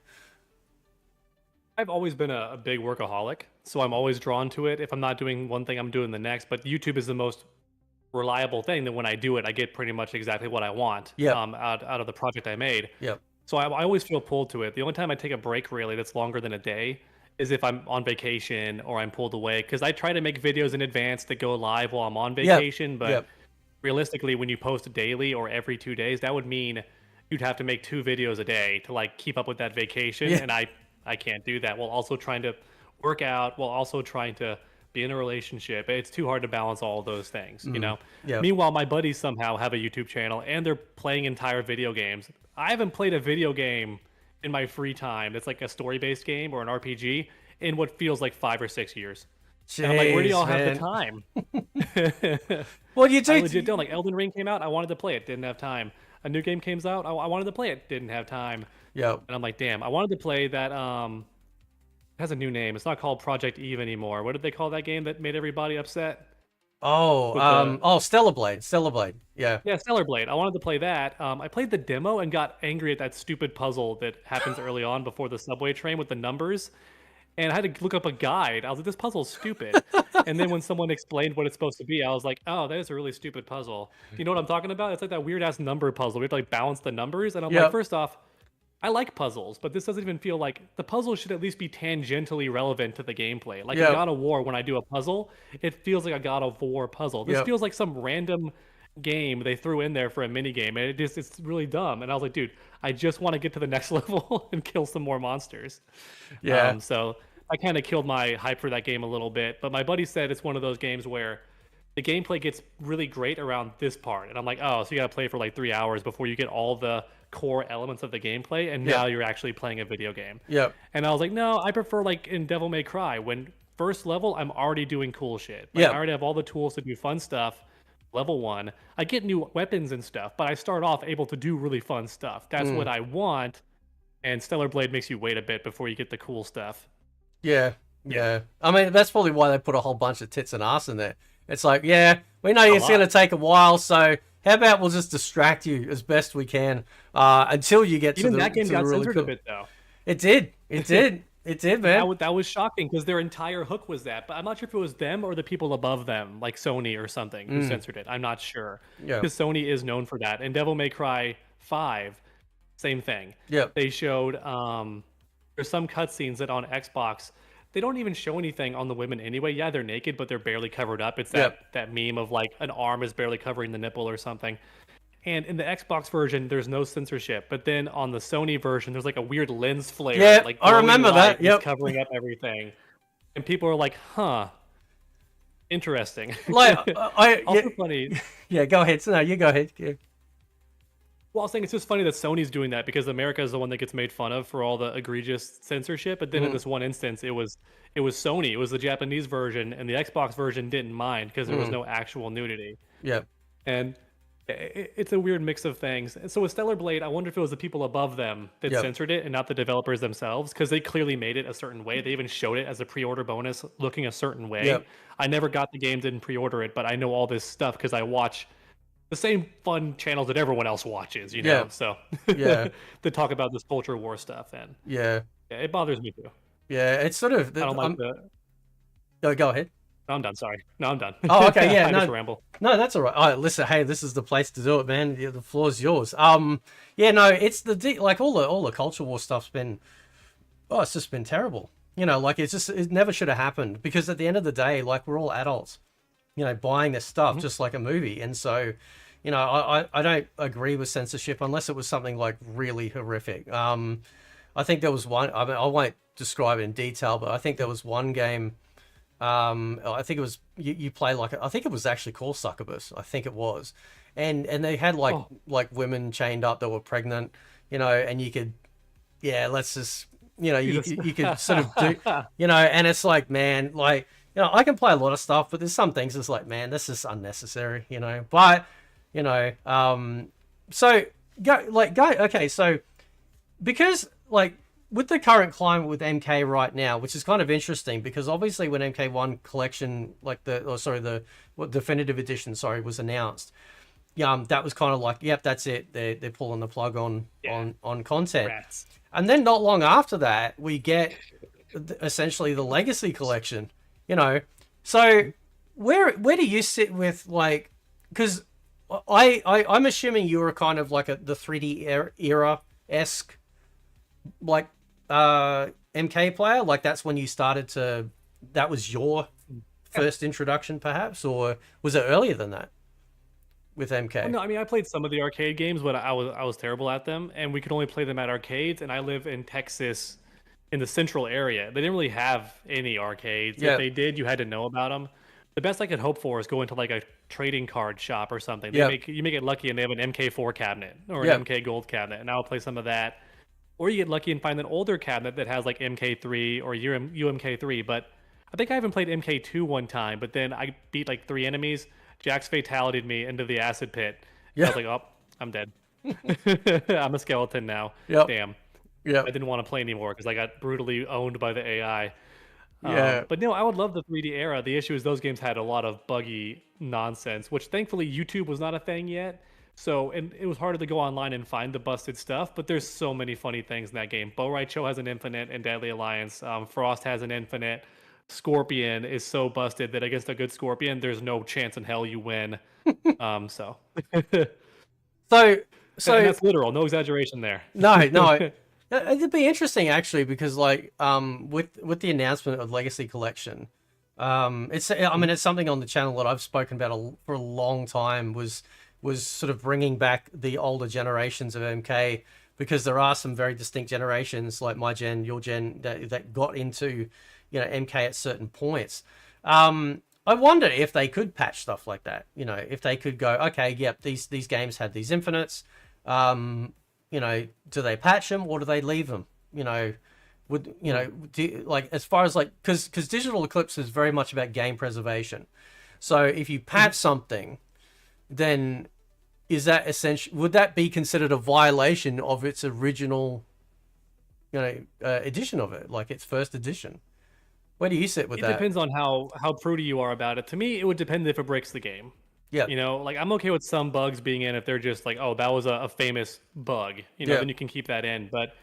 I've always been a big workaholic, so I'm always drawn to it. If I'm not doing one thing, I'm doing the next. But YouTube is the most reliable thing that when I do it, I get pretty much exactly what I want out of the project I made. So I always feel pulled to it. The only time I take a break really that's longer than a day is if I'm on vacation or I'm pulled away. Because I try to make videos in advance that go live while I'm on vacation. But realistically, when you post daily or every 2 days, that would mean you'd have to make 2 videos a day to like keep up with that vacation. And I can't do that while also trying to work out, while also trying to be in a relationship. It's too hard to balance all of those things, you know? Meanwhile, my buddies somehow have a YouTube channel and they're playing entire video games. I haven't played a video game in my free time that's like a story-based game or an RPG in what feels like 5 or 6 years. Jeez, and I'm like, where do y'all have the time? Well, you do. I legit don't. Like, Elden Ring came out, I wanted to play it, didn't have time. A new game comes out, I wanted to play it, didn't have time. And I'm like, damn, I wanted to play that, it has a new name. It's not called Project Eve anymore. What did they call that game that made everybody upset? Stellar Blade. Yeah, Stellar Blade. I wanted to play that. I played the demo and got angry at that stupid puzzle that happens early on before the subway train with the numbers. And I had to look up a guide. I was like, this puzzle's stupid. And then when someone explained what it's supposed to be, I was like, oh, that is a really stupid puzzle. You know what I'm talking about? It's like that weird ass number puzzle. We have to like balance the numbers. And I'm like, first off, I like puzzles, but this doesn't even feel like the puzzle should at least be tangentially relevant to the gameplay. Like in God of War, when I do a puzzle, it feels like a God of War puzzle. This feels like some random game they threw in there for a mini game, and it's really dumb. And I was like, dude, I just want to get to the next level and kill some more monsters. So I kind of killed my hype for that game a little bit. But my buddy said it's one of those games where the gameplay gets really great around this part, and I'm like, oh, so you got to play for like 3 hours before you get all the core elements of the gameplay, and now you're actually playing a video game. And I was like, no, I prefer like in Devil May Cry, when first level I'm already doing cool shit. Like, I already have all the tools to do fun stuff. Level 1, I get new weapons and stuff, but I start off able to do really fun stuff. That's what I want. And Stellar Blade makes you wait a bit before you get the cool stuff. I mean, that's probably why they put a whole bunch of tits and ass in there. It's like, we know it's going to take a while, so how about we'll just distract you as best we can until you get to the that game got really censored cool. a bit, though. It did, man. That was shocking because their entire hook was that, but I'm not sure if it was them or the people above them, like Sony or something, who censored it. I'm not sure. Because Sony is known for that. And Devil May Cry 5, same thing. They showed there's some cutscenes that on Xbox they don't even show anything on the women anyway. Yeah, they're naked, but they're barely covered up. It's Yep. that meme of like an arm is barely covering the nipple or something. And in the Xbox version, there's no censorship. But then on the Sony version, there's like a weird lens flare. Yeah, Like I glowing remember that, light is yep. covering up everything. And people are like, huh, interesting. Like, Also funny. yeah, go ahead. So, no, you go ahead. Yeah. Well, I was saying it's just funny that Sony's doing that because America is the one that gets made fun of for all the egregious censorship. But then in this one instance, it was Sony. It was the Japanese version, and the Xbox version didn't mind because there was no actual nudity. Yeah. And it's a weird mix of things. And so with Stellar Blade, I wonder if it was the people above them that Yep. censored it and not the developers themselves, because they clearly made it a certain way. They even showed it as a pre-order bonus looking a certain way. Yep. I never got the game, didn't pre-order it, but I know all this stuff because I watch the same fun channels that everyone else watches, you know? Yeah. So Yeah. to talk about this culture war stuff, and Yeah. it bothers me too. Yeah. It's sort of. I don't like Go ahead. No, I'm done. Sorry. No, I'm done. Oh, okay. Yeah. I no, just ramble. No, that's all right. All right, listen. Hey, this is the place to do it, man. Yeah, the floor's yours. Yeah. No, it's like all the culture war stuff's been. Oh, it's just been terrible. You know, like it never should have happened, because at the end of the day, like, we're all adults, you know, buying this stuff just like a movie. And so, you know, I don't agree with censorship unless it was something like really horrific. I think there was one, I mean, I won't describe it in detail, but I think there was one game, I think it was, you play like, I think it was actually called Succubus. I think it was. And they had like women chained up that were pregnant, you know, and you could, yeah, let's just, you know, you could sort of do, you know, and it's like, man, like, you know, I can play a lot of stuff, but there's some things it's like, man, this is unnecessary, you know, but, you know, so okay, so because like with the current climate with MK right now, which is kind of interesting, because obviously when MK1 collection, like the definitive edition, was announced, that was kind of like, yep, that's it. They're pulling the plug on content. Rats. And then not long after that, we get essentially the Legacy collection, you know. So where do you sit with, like, because I'm assuming you were kind of like the 3D era-esque, like, MK player? Like, that's when you started to, that was your first introduction perhaps, or was it earlier than that with MK? Well, no, I mean, I played some of the arcade games, but I was terrible at them, and we could only play them at arcades. And I live in Texas, in the central area. They didn't really have any arcades. Yeah. If they did, you had to know about them. The best I could hope for is go into like a trading card shop or something. Yeah. You make it lucky, and they have an MK4 cabinet or an Yeah. MK Gold cabinet, and I'll play some of that. Or you get lucky and find an older cabinet that has like MK3 or UMK3. But I think I even played MK2 one time, but then I beat like 3 enemies. Jax fatality'd me into the acid pit. Yeah. I was like, oh, I'm dead. I'm a skeleton now. Yep. Damn. Yeah. I didn't want to play anymore because I got brutally owned by the AI. Yeah. But no, I would love the 3D era. The issue is those games had a lot of buggy nonsense, which thankfully YouTube was not a thing yet. So, and it was harder to go online and find the busted stuff, but there's so many funny things in that game. Bo' Rai Cho has an infinite and Deadly Alliance. Frost has an infinite. Scorpion is so busted that against a good Scorpion, there's no chance in hell you win. So So and that's literal, no exaggeration there. no, it'd be interesting actually, because like with the announcement of Legacy Collection, I mean, it's something on the channel that I've spoken about for a long time, was sort of bringing back the older generations of MK, because there are some very distinct generations, like my gen, your gen, that got into, you know, MK at certain points. I wonder if they could patch stuff like that, you know, if they could go, okay, yep, these games had these infinites, you know, do they patch them or do they leave them? You know, would, you know, like, as far as like, because Digital Eclipse is very much about game preservation. So if you patch something, then is that essential? Would that be considered a violation of its original, you know, edition of it, like its first edition? Where do you sit with that? It depends on how prudy you are about it. To me, it would depend if it breaks the game. Yeah. You know, like, I'm okay with some bugs being in if they're just like, oh, that was a famous bug. You know, Yeah. then you can keep that in. But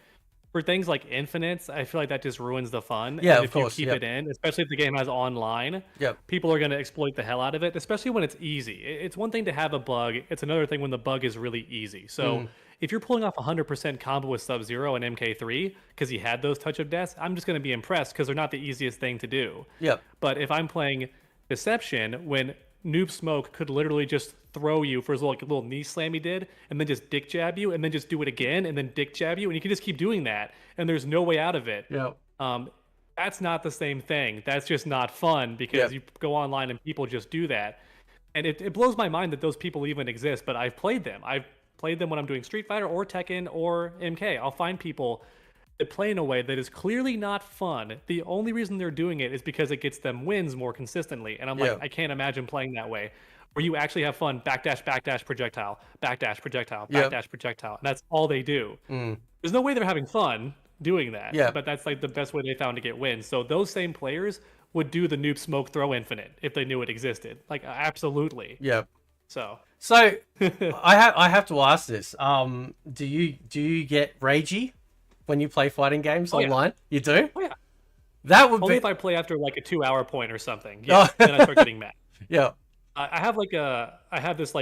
for things like infinites, I feel like that just ruins the fun. Yeah, and of if course, you keep yep. it in, especially if the game has online, Yep. people are going to exploit the hell out of it, especially when it's easy. It's one thing to have a bug. It's another thing when the bug is really easy. So if you're pulling off 100% combo with Sub-Zero and MK3 because he had those touch of death, I'm just going to be impressed because they're not the easiest thing to do. Yep. But if I'm playing Deception, when Noob Smoke could literally just throw you for his little knee slam he did, and then just dick jab you, and then just do it again, and then dick jab you, and you can just keep doing that, and there's no way out of it. Yep. That's not the same thing. That's just not fun because you go online and people just do that. And it blows my mind that those people even exist, but I've played them. I've played them when I'm doing Street Fighter or Tekken or MK. I'll find people that play in a way that is clearly not fun. The only reason they're doing it is because it gets them wins more consistently. And I'm like, I can't imagine playing that way. Where you actually have fun, backdash, projectile, backdash, projectile, backdash, projectile. And that's all they do. There's no way they're having fun doing that. Yeah. But that's like the best way they found to get wins. So those same players would do the Noob Smoke throw infinite if they knew it existed. Like, absolutely. Yeah. So I have to ask this. Do you get ragey when you play fighting games online? You do? Oh, yeah. That would Only be if I play after like a 2-hour point or something. Yeah, then I start getting mad. Yeah. I have this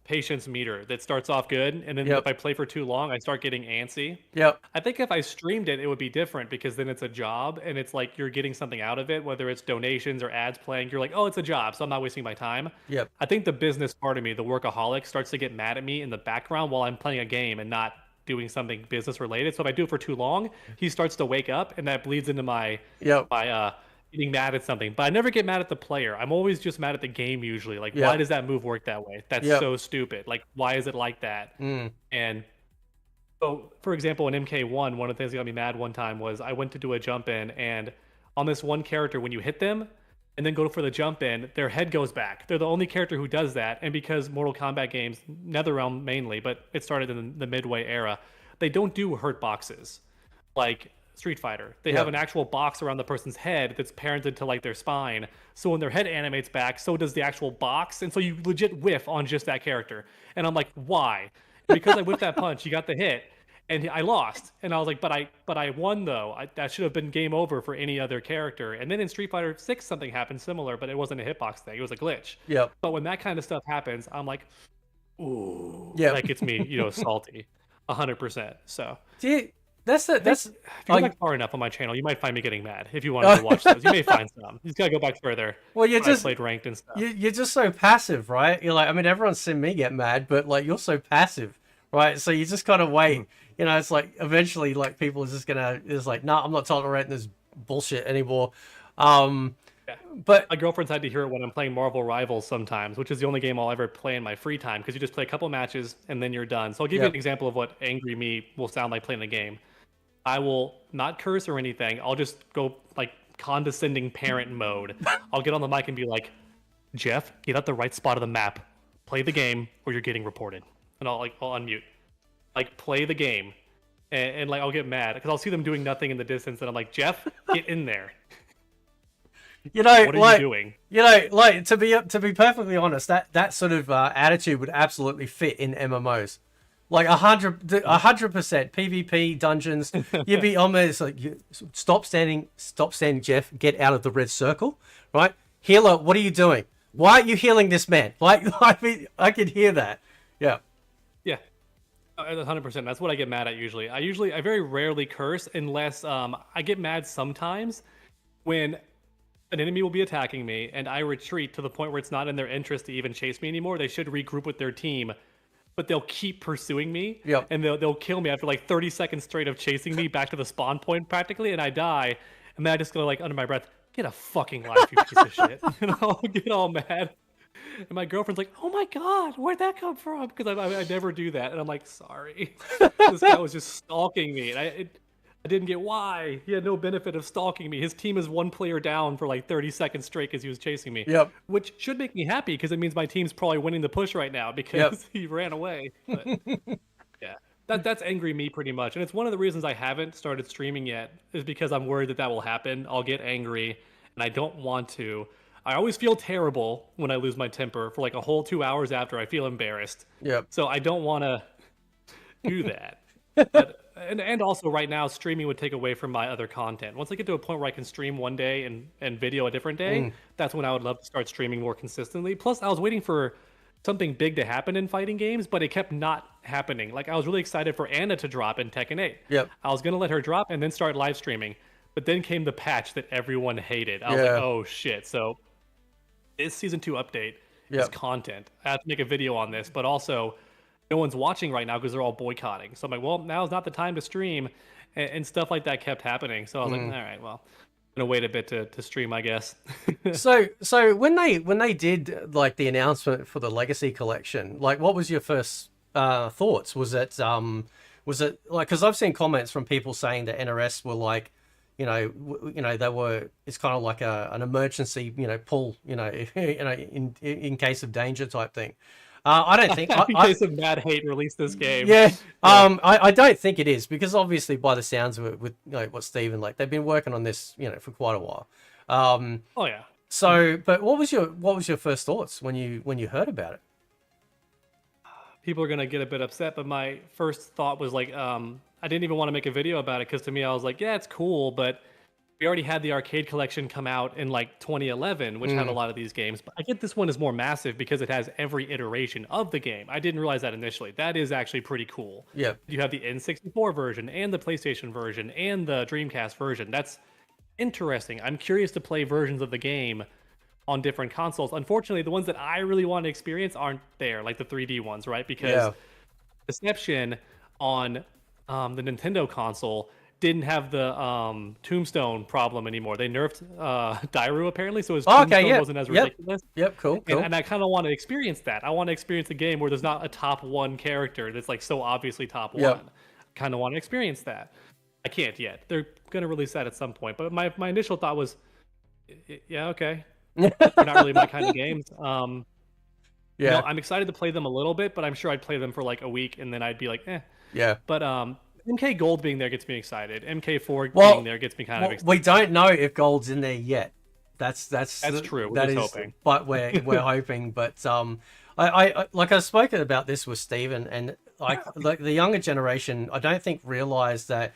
patience meter that starts off good, and then if I play for too long, I start getting antsy. Yep. I think if I streamed it, it would be different because then it's a job, and it's like you're getting something out of it, whether it's donations or ads playing. You're like, oh, it's a job, so I'm not wasting my time. Yep. I think the business part of me, the workaholic, starts to get mad at me in the background while I'm playing a game and not doing something business related. So if I do it for too long, he starts to wake up, and that bleeds into my getting mad at something. But I never get mad at the player. I'm always just mad at the game usually. Like, why does that move work that way? That's so stupid. Like, why is it like that? And so, for example, in MK1, one of the things that got me mad one time was I went to do a jump in, and on this one character, when you hit them and then go for the jump in, their head goes back. They're the only character who does that. And because Mortal Kombat games, NetherRealm mainly, but it started in the Midway era, they don't do hurt boxes like Street Fighter. They have an actual box around the person's head that's parented to like their spine. So when their head animates back, so does the actual box. And so you legit whiff on just that character. And I'm like, why? And because I whiffed that punch, you got the hit, and I lost. And I was like, but I won though. That should have been game over for any other character. And then in Street Fighter 6, something happened similar, but it wasn't a hitbox thing. It was a glitch. Yep. But when that kind of stuff happens, I'm like, ooh, that gets me, salty, 100%. So. That's if you go back far enough on my channel, you might find me getting mad. If you wanted to watch those, you may find some. You just gotta go back further. Well, I played ranked and stuff. You're just so passive, right? You're like, I mean, everyone's seen me get mad, but like, you're so passive, right? So you just kind of wait. It's like eventually, like, people are just gonna like, nah, I'm not tolerating this bullshit anymore. But my girlfriend's had to hear it when I'm playing Marvel Rivals sometimes, which is the only game I'll ever play in my free time because you just play a couple matches and then you're done. So I'll give you an example of what angry me will sound like playing the game. I will not curse or anything. I'll just go like condescending parent mode. I'll get on the mic and be like, Jeff, get at the right spot of the map. Play the game or you're getting reported. And I'll unmute. Like, play the game. And like, I'll get mad because I'll see them doing nothing in the distance and I'm like, Jeff, get in there. What are you doing? Like, to be perfectly honest, that sort of attitude would absolutely fit in MMOs. Like 100%, PvP dungeons. You'd be on there. It's like, stop standing, Jeff. Get out of the red circle, right? Healer, what are you doing? Why aren't you healing this man? Like, I mean, I could hear that. Yeah. 100%. That's what I get mad at usually. I very rarely curse unless I get mad sometimes when an enemy will be attacking me and I retreat to the point where it's not in their interest to even chase me anymore. They should regroup with their team. But they'll keep pursuing me, and they'll kill me after like 30 seconds straight of chasing me back to the spawn point practically, and I die. And then I just go like under my breath, get a fucking life, you piece of shit. And I'll get all mad. And my girlfriend's like, oh my God, where'd that come from? Because I never do that. And I'm like, sorry. This guy was just stalking me. And I didn't get why. He had no benefit of stalking me. His team is one player down for like 30 seconds straight because he was chasing me. Yep. Which should make me happy because it means my team's probably winning the push right now because he ran away. But yeah, that's angry me pretty much. And it's one of the reasons I haven't started streaming yet is because I'm worried that will happen. I'll get angry and I don't want to. I always feel terrible when I lose my temper for like a whole 2 hours after. I feel embarrassed. Yep. So I don't want to do that. But, and also right now streaming would take away from my other content. Once I get to a point where I can stream one day and video a different day, that's when I would love to start streaming more consistently. Plus I was waiting for something big to happen in fighting games, but it kept not happening. Like I was really excited for Anna to drop in Tekken 8. Yep. I was gonna let her drop and then start live streaming, but then came the patch that everyone hated. I was Yeah. like, oh shit. So this season 2 update is Yep. content. I have to make a video on this, but also no one's watching right now because they're all boycotting. So I'm like, well, now's not the time to stream, and stuff like that kept happening. So I was like, all right, well, I'm gonna wait a bit to stream, I guess. So when they did like the announcement for the Legacy Collection, like what was your first thoughts? Was it like, because I've seen comments from people saying that NRS were like, they were, it's kind of like an emergency, pull, in case of danger type thing. I don't think In case of mad hate, release this game. Yeah. I don't think it is, because obviously by the sounds of it, with what Steven, like they've been working on this, for quite a while. Oh yeah. So, but what was your first thoughts when you heard about it? People are gonna get a bit upset, but my first thought was like, I didn't even want to make a video about it because to me, I was like, yeah, it's cool, but we already had the arcade collection come out in like 2011, which had a lot of these games. But I get this one is more massive because it has every iteration of the game. I didn't realize that initially. That is actually pretty cool. Yeah. You have the N64 version and the PlayStation version and the Dreamcast version. That's interesting. I'm curious to play versions of the game on different consoles. Unfortunately, the ones that I really want to experience aren't there, like the 3D ones, right? Because Deception on the Nintendo console didn't have the Tombstone problem anymore. They nerfed Dairu apparently, so his Tombstone wasn't as ridiculous. Yep, cool. And I kind of want to experience that. I want to experience a game where there's not a top 1 character that's like so obviously top 1. Kind of want to experience that. I can't yet. They're going to release that at some point. But my initial thought was, yeah, okay. They're not really my kind of games. I'm excited to play them a little bit, but I'm sure I'd play them for like a week and then I'd be like, eh. Yeah. But MK Gold being there gets me excited. MK4 being there gets me kind of excited. We don't know if Gold's in there yet. That's true. We're that just is, hoping. But we're hoping. But I like I've spoken about this with Steven, and like the younger generation, I don't think realize that,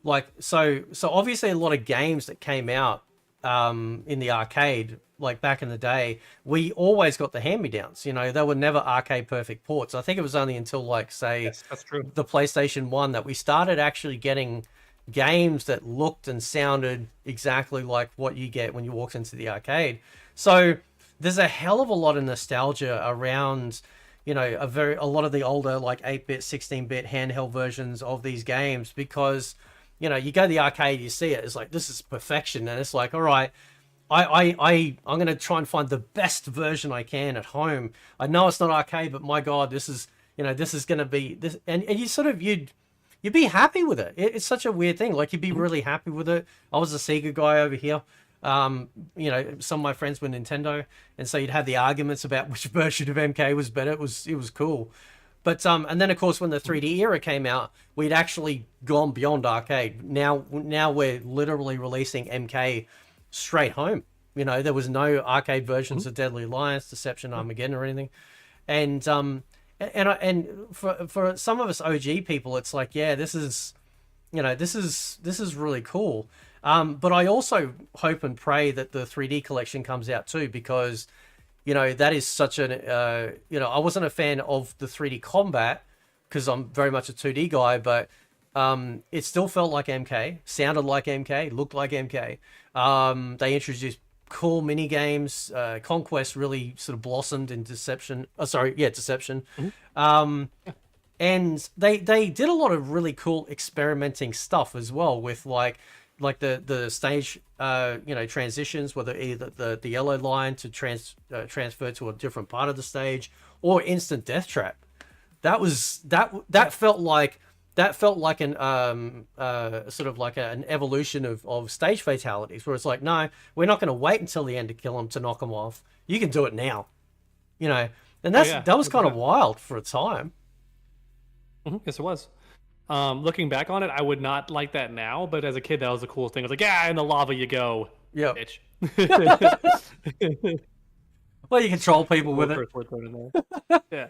like, so obviously a lot of games that came out in the arcade, like back in the day, we always got the hand-me-downs. They were never arcade perfect ports. I think it was only until like, say, that's true, the PlayStation 1 that we started actually getting games that looked and sounded exactly like what you get when you walked into the arcade. So there's a hell of a lot of nostalgia around, a lot of the older like 8-bit, 16-bit handheld versions of these games, because you go to the arcade, you see it, it's like, this is perfection, and it's like, all right, I'm going to try and find the best version I can at home. I know it's not arcade, but my God, this is going to be this. And you sort of, you'd be happy with it. It's such a weird thing. Like, you'd be really happy with it. I was a Sega guy over here. Some of my friends were Nintendo. And so you'd have the arguments about which version of MK was better. It was cool. But, and then of course, when the 3D era came out, we'd actually gone beyond arcade. Now we're literally releasing MK straight home. There was no arcade versions of Deadly Alliance, Deception, Armageddon, or anything. And for some of us OG people, it's like, yeah, this is really cool. But I also hope and pray that the 3D collection comes out too, because that is such an I wasn't a fan of the 3D combat because I'm very much a 2D guy, but it still felt like MK, sounded like MK, looked like MK. They introduced cool mini games. Conquest really sort of blossomed in Deception. Deception. And they did a lot of really cool experimenting stuff as well with like the stage transitions, whether either the yellow line to transfer to a different part of the stage, or instant death trap. That felt like an sort of like an evolution of stage fatalities, where it's like, no, we're not going to wait until the end to kill them, to knock them off. You can do it now, and that was kind of wild for a time. Yes, it was. Looking back on it, I would not like that now, but as a kid, that was the coolest thing. I was like, yeah, in the lava you go, bitch. Well, you control people with it. Yeah.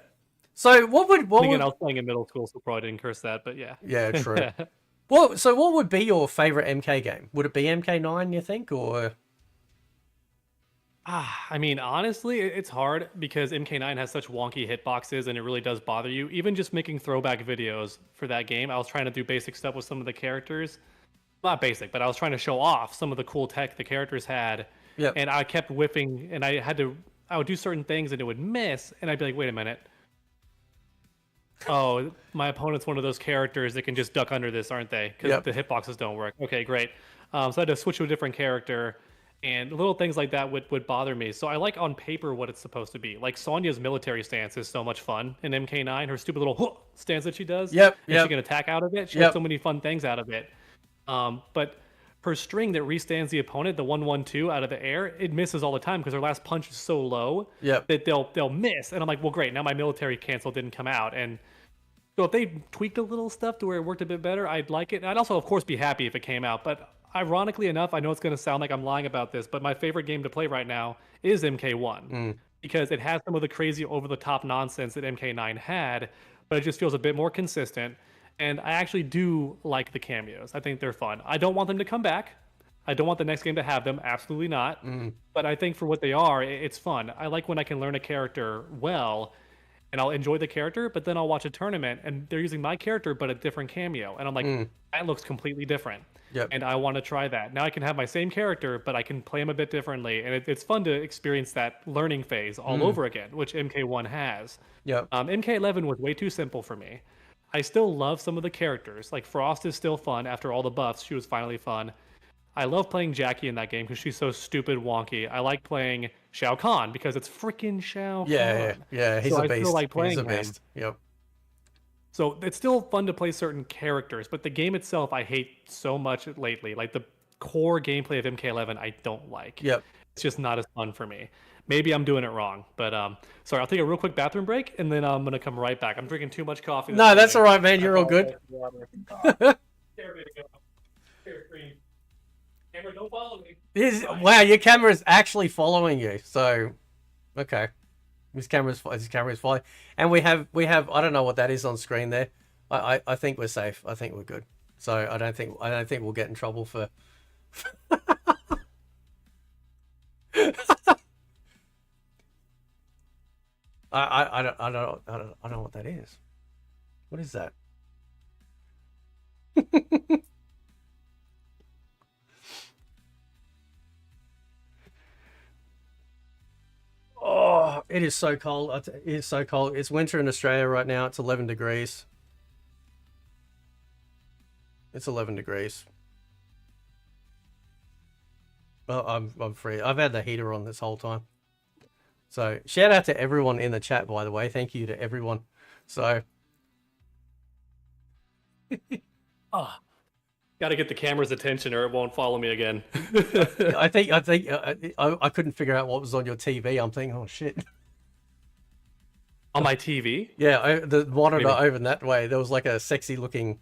So what would I was playing in middle school, so probably didn't curse that, but yeah. Yeah, true. Well, so what would be your favorite MK game? Would it be MK9, you think, or? I mean, honestly, it's hard because MK9 has such wonky hitboxes and it really does bother you. Even just making throwback videos for that game, I was trying to do basic stuff with some of the characters. Not basic, but I was trying to show off some of the cool tech the characters had. Yep. And I kept whiffing and I would do certain things and it would miss. And I'd be like, wait a minute. Oh, my opponent's one of those characters that can just duck under this, aren't they? Because the hitboxes don't work. Okay, great. So I had to switch to a different character. And little things like that would bother me. So I like on paper what it's supposed to be. Like Sonya's military stance is so much fun in MK9. Her stupid little stance that she does. Yep. And she can attack out of it. She has so many fun things out of it. But her string that restands the opponent, the 1-1-2 out of the air, it misses all the time because her last punch is so low that they'll miss. And I'm like, well, great. Now my military cancel didn't come out. And so if they tweaked a little stuff to where it worked a bit better, I'd like it. And I'd also, of course, be happy if it came out. But ironically enough, I know it's going to sound like I'm lying about this, but my favorite game to play right now is MK1 because it has some of the crazy over-the-top nonsense that MK9 had, but it just feels a bit more consistent. And I actually do like the cameos. I think they're fun. I don't want them to come back. I don't want the next game to have them. Absolutely not. But I think for what they are, it's fun. I like when I can learn a character well, and I'll enjoy the character, but then I'll watch a tournament, and they're using my character, but a different cameo. And I'm like, that looks completely different. And I want to try that. Now I can have my same character, but I can play him a bit differently. And it's fun to experience that learning phase all over again, which MK1 has. MK11 was way too simple for me. I still love some of the characters. Like Frost is still fun after all the buffs. She was finally fun. I love playing Jackie in that game because she's so stupid wonky. I like playing Shao Kahn because it's freaking Shao Kahn. Yeah. He's so a beast. I still like playing He's a beast. him. So it's still fun to play certain characters, but the game itself I hate so much lately. Like the core gameplay of MK11 I don't like. It's just not as fun for me. Maybe I'm doing it wrong, but sorry, I'll take a real quick bathroom break and then I'm gonna come right back. I'm drinking too much coffee. No, that's all right, man. You're all good. Camera, don't follow me. Wow, your camera's actually following you. So, okay. His camera's following, and we have. I don't know what that is on screen there. I think we're safe. I think we're good. So I don't think we'll get in trouble for. I don't know what that is. What is that? Oh, it is so cold. It is so cold. It's winter in Australia right now. It's 11 degrees. It's 11 degrees. Well, I'm free. I've had the heater on this whole time. So shout out to everyone in the chat, by the way. Thank you to everyone. So. Got to get the camera's attention or it won't follow me again. I think I couldn't figure out what was on your TV. I'm thinking, oh shit. On my TV? Yeah, the monitor over that way. There was like a sexy looking.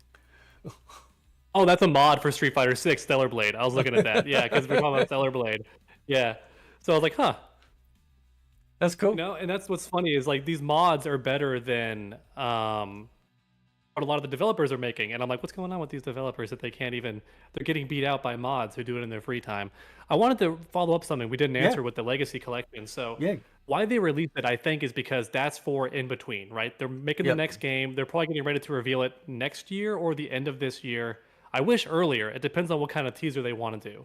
Oh, that's a mod for Street Fighter 6 Stellar Blade. I was looking at that. Yeah, because we're talking about Stellar Blade. Yeah. So I was like, huh. That's cool. You know, and that's what's funny is like these mods are better than what a lot of the developers are making. And I'm like, what's going on with these developers that they can't even, they're getting beat out by mods who do it in their free time. I wanted to follow up something we didn't answer with the Legacy Collection. So why they released it, I think, is because that's for in between, right? They're making the next game. They're probably getting ready to reveal it next year or the end of this year. I wish earlier. It depends on what kind of teaser they want to do.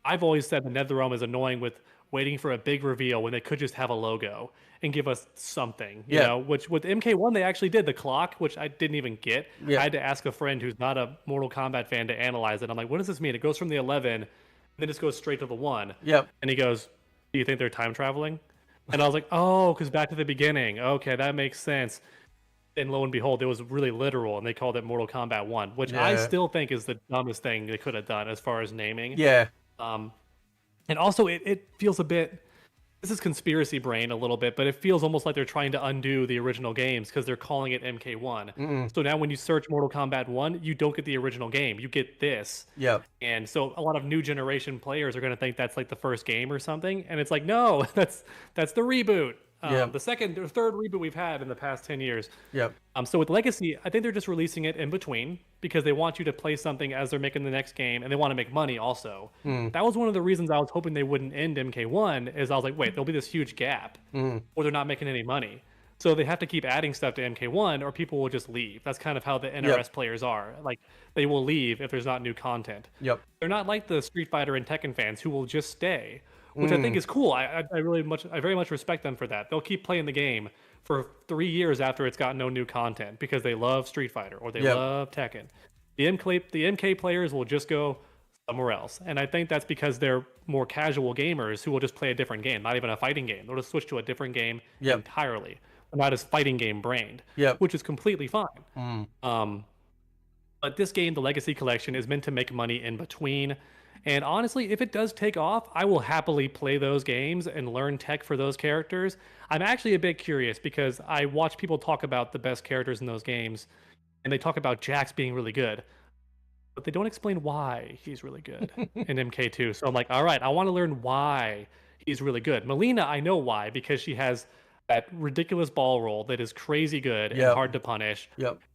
I've always said the NetherRealm is annoying with waiting for a big reveal when they could just have a logo and give us something, you know, which with MK1 they actually did the clock, which I didn't even get. I had to ask a friend who's not a Mortal Kombat fan to analyze it. I'm like, what does this mean? It goes from the 11 and then just goes straight to the 1. And he goes, do you think they're time traveling? And I was like, oh, because back to the beginning. Okay, that makes sense. And lo and behold, it was really literal, and they called it Mortal Kombat 1, which I still think is the dumbest thing they could have done as far as naming. And also, it feels a bit, this is conspiracy brain a little bit, but it feels almost like they're trying to undo the original games because they're calling it MK1. So now when you search Mortal Kombat 1, you don't get the original game. You get this. And so a lot of new generation players are going to think that's like the first game or something. And it's like, no, that's the reboot. Yep. The second or third reboot we've had in the past 10 years. Yep. So with Legacy, I think they're just releasing it in between because they want you to play something as they're making the next game, and they want to make money also. That was one of the reasons I was hoping they wouldn't end MK1, is I was like, wait, there'll be this huge gap, or they're not making any money. So they have to keep adding stuff to MK1, or people will just leave. That's kind of how the NRS players are. Like, they will leave if there's not new content. Yep. They're not like the Street Fighter and Tekken fans who will just stay, which I think is cool. I very much respect them for that. They'll keep playing the game for 3 years after it's got no new content because they love Street Fighter or they love Tekken. The MK players will just go somewhere else, and I think that's because they're more casual gamers who will just play a different game, not even a fighting game. They'll just switch to a different game entirely. They're not as fighting game brained, which is completely fine. But this game, the Legacy Collection, is meant to make money in between. And honestly, if it does take off, I will happily play those games and learn tech for those characters. I'm actually a bit curious because I watch people talk about the best characters in those games, and they talk about Jax being really good, but they don't explain why he's really good in MK2. So I'm like, all right, I want to learn why he's really good. Melina, I know why, because she has that ridiculous ball roll that is crazy good and hard to punish.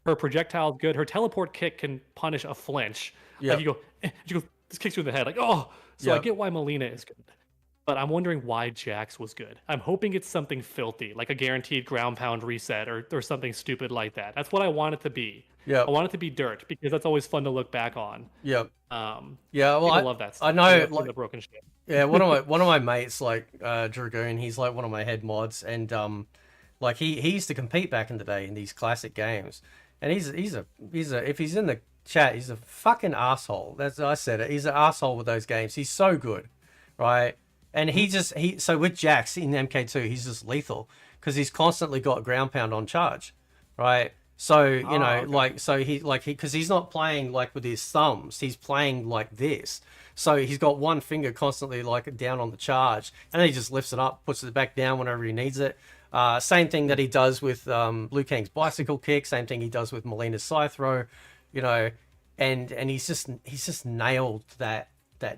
Her projectile is good. Her teleport kick can punish a flinch. Like you go, this kicks you in the head. Like, oh, so I get why Melina is good. But I'm wondering why Jax was good. I'm hoping it's something filthy, like a guaranteed ground pound reset or something stupid like that. That's what I want it to be. I want it to be dirt because that's always fun to look back on. Well, I love that stuff. I know, like, the broken shit. Yeah, one of my mates, like Dragoon, he's like one of my head mods, and like he used to compete back in the day in these classic games, and he's a if he's in the chat, he's a fucking asshole. That's, I said it. He's an asshole with those games. He's so good, right? And so with Jax in MK2, he's just lethal because he's constantly got ground pound on charge, right? So you know, like, so because he's not playing like with his thumbs, he's playing like this. So he's got one finger constantly like down on the charge, and then he just lifts it up, puts it back down whenever he needs it. Same thing that he does with Liu Kang's bicycle kick. Same thing he does with Melina's side throw. You know, and he's just nailed that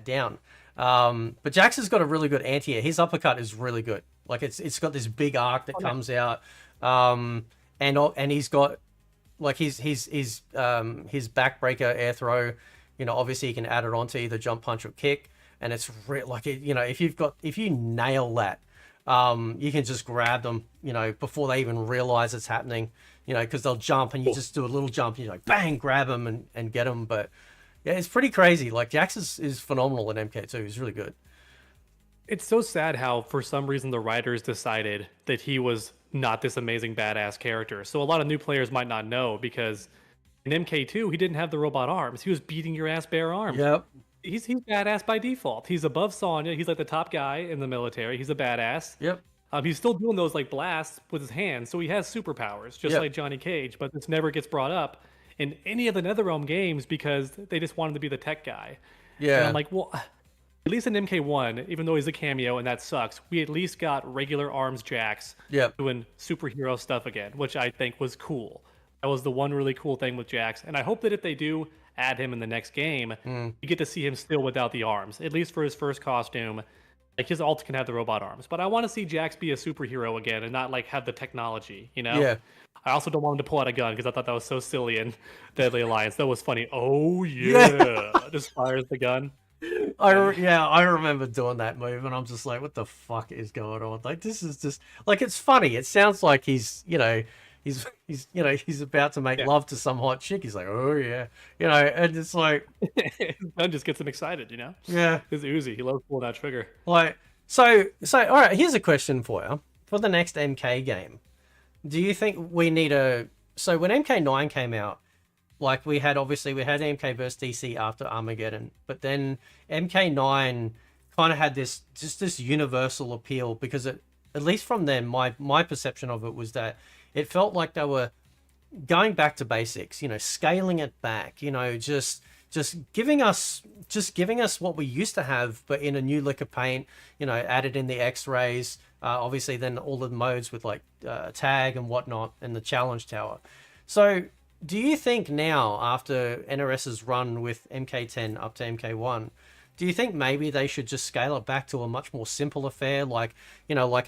down. But Jax has got a really good anti-air. His uppercut is really good. Like it's got this big arc that comes out, and he's got like his backbreaker air throw. You know, obviously you can add it onto either jump punch or kick, and it's like you know, if you nail that, you can just grab them, you know, before they even realize it's happening. You know, because they'll jump and you just do a little jump, and you're like, bang, grab them and get them. But yeah, it's pretty crazy. Like, Jax is phenomenal in MK2. He's really good. It's so sad how, for some reason, the writers decided that he was not this amazing badass character. So a lot of new players might not know because in MK2, he didn't have the robot arms. He was beating your ass bare arms. Yep. He's badass by default. He's above Sonya. He's like the top guy in the military. He's a badass. Yep. He's still doing those like blasts with his hands, so he has superpowers, just like Johnny Cage. But this never gets brought up in any of the NetherRealm games because they just wanted to be the tech guy. Yeah. And I'm like, well, at least in MK1, even though he's a cameo and that sucks, we at least got regular arms Jax doing superhero stuff again, which I think was cool. That was the one really cool thing with Jax. And I hope that if they do add him in the next game, you get to see him still without the arms, at least for his first costume. Like, his ult can have the robot arms, but I want to see Jax be a superhero again and not like have the technology, you know? Yeah. I also don't want him to pull out a gun because I thought that was so silly in Deadly Alliance. That was funny. Oh yeah, just fires the gun. I remember doing that move, and I'm just like, what the fuck is going on? Like, this is just like, it's funny. It sounds like he's about to make love to some hot chick. He's like, oh yeah, you know, and it's like, gun just gets him excited, you know? Yeah, it's Uzi. He loves pulling that trigger. Like, so all right. Here's a question for you for the next MK game. Do you think we need so when MK9 came out, like we had MK versus DC after Armageddon, but then MK9 kind of had this universal appeal because it, at least from them, my perception of it was that it felt like they were going back to basics, you know, scaling it back, you know, just giving us what we used to have, but in a new lick of paint, you know, added in the X-rays, obviously then all the modes with like tag and whatnot, and the challenge tower. So do you think now, after NRS's run with MK10 up to MK1, do you think maybe they should just scale it back to a much more simple affair, like, you know, like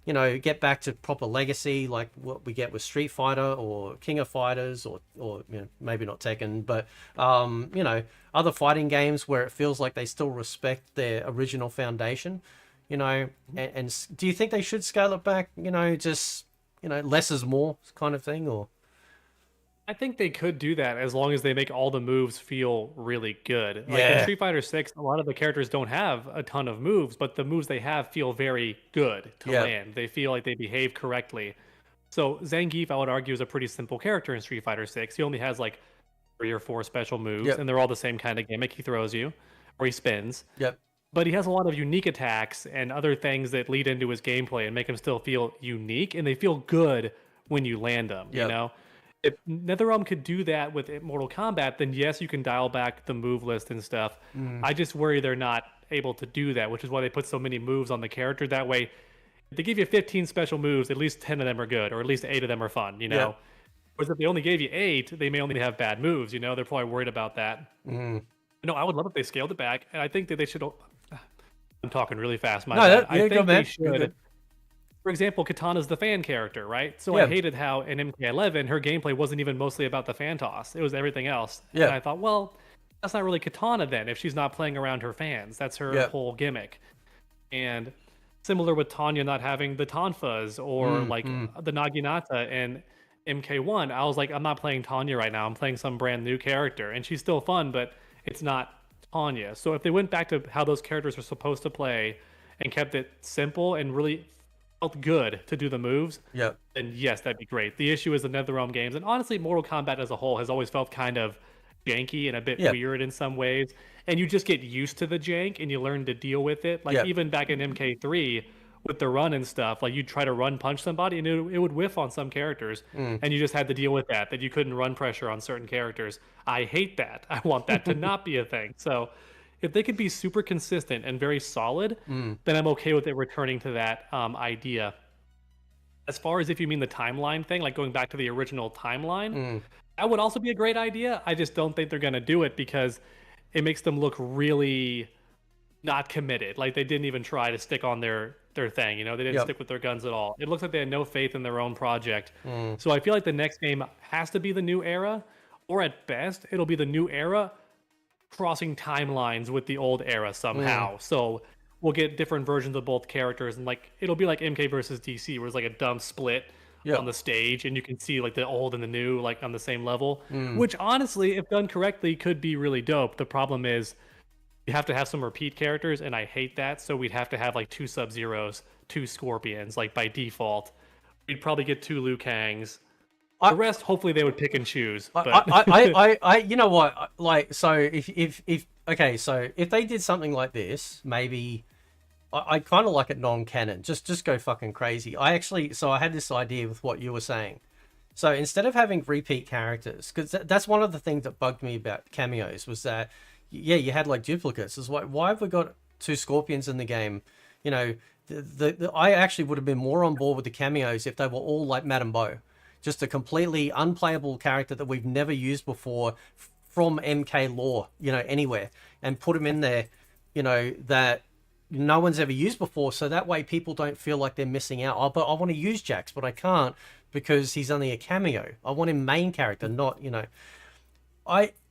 you know, get back to proper legacy like what we get with Street Fighter or King of Fighters or you know, maybe not Tekken, but you know, other fighting games where it feels like they still respect their original foundation, you know, and do you think they should scale it back, you know, just, you know, less is more kind of thing? Or I think they could do that as long as they make all the moves feel really good. Like in Yeah. Street Fighter 6, a lot of the characters don't have a ton of moves, but the moves they have feel very good to Yeah. land. They feel like they behave correctly. So Zangief, I would argue, is a pretty simple character in Street Fighter 6. He only has like 3 or 4 special moves, Yep. and they're all the same kind of gimmick. He throws you or he spins. Yep. But he has a lot of unique attacks and other things that lead into his gameplay and make him still feel unique, and they feel good when you land them, you Yep. know? If NetherRealm could do that with Mortal Kombat, then yes, you can dial back the move list and stuff. I just worry they're not able to do that, which is why they put so many moves on the character. That way, if they give you 15 special moves, at least 10 of them are good, or at least 8 of them are fun, you know? Yeah. Whereas if they only gave you 8, they may only have bad moves, you know? They're probably worried about that. No, I would love if they scaled it back, and I think that they should... I'm talking really fast, my bad. I think they should... For example, Katana's the fan character, right? So Yeah. I hated how in MK11 her gameplay wasn't even mostly about the fan toss. It was everything else. Yeah. And I thought, well, that's not really Katana then if she's not playing around her fans. That's her Yeah. whole gimmick. And similar with Tanya not having the Tonfas or like the Naginata in MK1, I was like, I'm not playing Tanya right now. I'm playing some brand new character. And she's still fun, but it's not Tanya. So if they went back to how those characters are supposed to play and kept it simple and really felt good to do the moves, Yep. then yes, that'd be great. The issue is the NetherRealm games, and honestly, Mortal Kombat as a whole has always felt kind of janky and a bit Yeah. weird in some ways. And you just get used to the jank and you learn to deal with it. Like Yeah. even back in MK3 with the run and stuff, like you'd try to run punch somebody and it would whiff on some characters, and you just had to deal with that you couldn't run pressure on certain characters. I hate that. I want that to not be a thing. So if they could be super consistent and very solid, then I'm okay with it returning to that idea. As far as if you mean the timeline thing, like going back to the original timeline, that would also be a great idea. I just don't think they're going to do it because it makes them look really not committed. Like they didn't even try to stick on their thing. You know, they didn't Yep. stick with their guns at all. It looks like they had no faith in their own project. So I feel like the next game has to be the new era, or at best, it'll be the new era crossing timelines with the old era somehow. So we'll get different versions of both characters, and like it'll be like MK versus DC, where it's like a dumb split Yep. on the stage, and you can see like the old and the new like on the same level. Which honestly, if done correctly, could be really dope. The problem is you have to have some repeat characters, and I hate that. So we'd have to have like 2 Sub-Zeros, 2 Scorpions, like by default. We'd probably get 2 Liu Kangs. The rest, hopefully, they would pick and choose. But I you know what, like, so if okay, so if they did something like this, maybe I kind of like it non-canon. Just go fucking crazy. I had this idea with what you were saying. So instead of having repeat characters, because that's one of the things that bugged me about cameos was that, yeah, you had like duplicates. It's like, why have we got 2 Scorpions in the game? You know, I actually would have been more on board with the cameos if they were all like Madame Bo. Just a completely unplayable character that we've never used before from MK lore, you know, anywhere, and put him in there, you know, that no one's ever used before. So that way people don't feel like they're missing out. Oh, but I want to use Jax, but I can't because he's only a cameo. I want him main character, not, you know.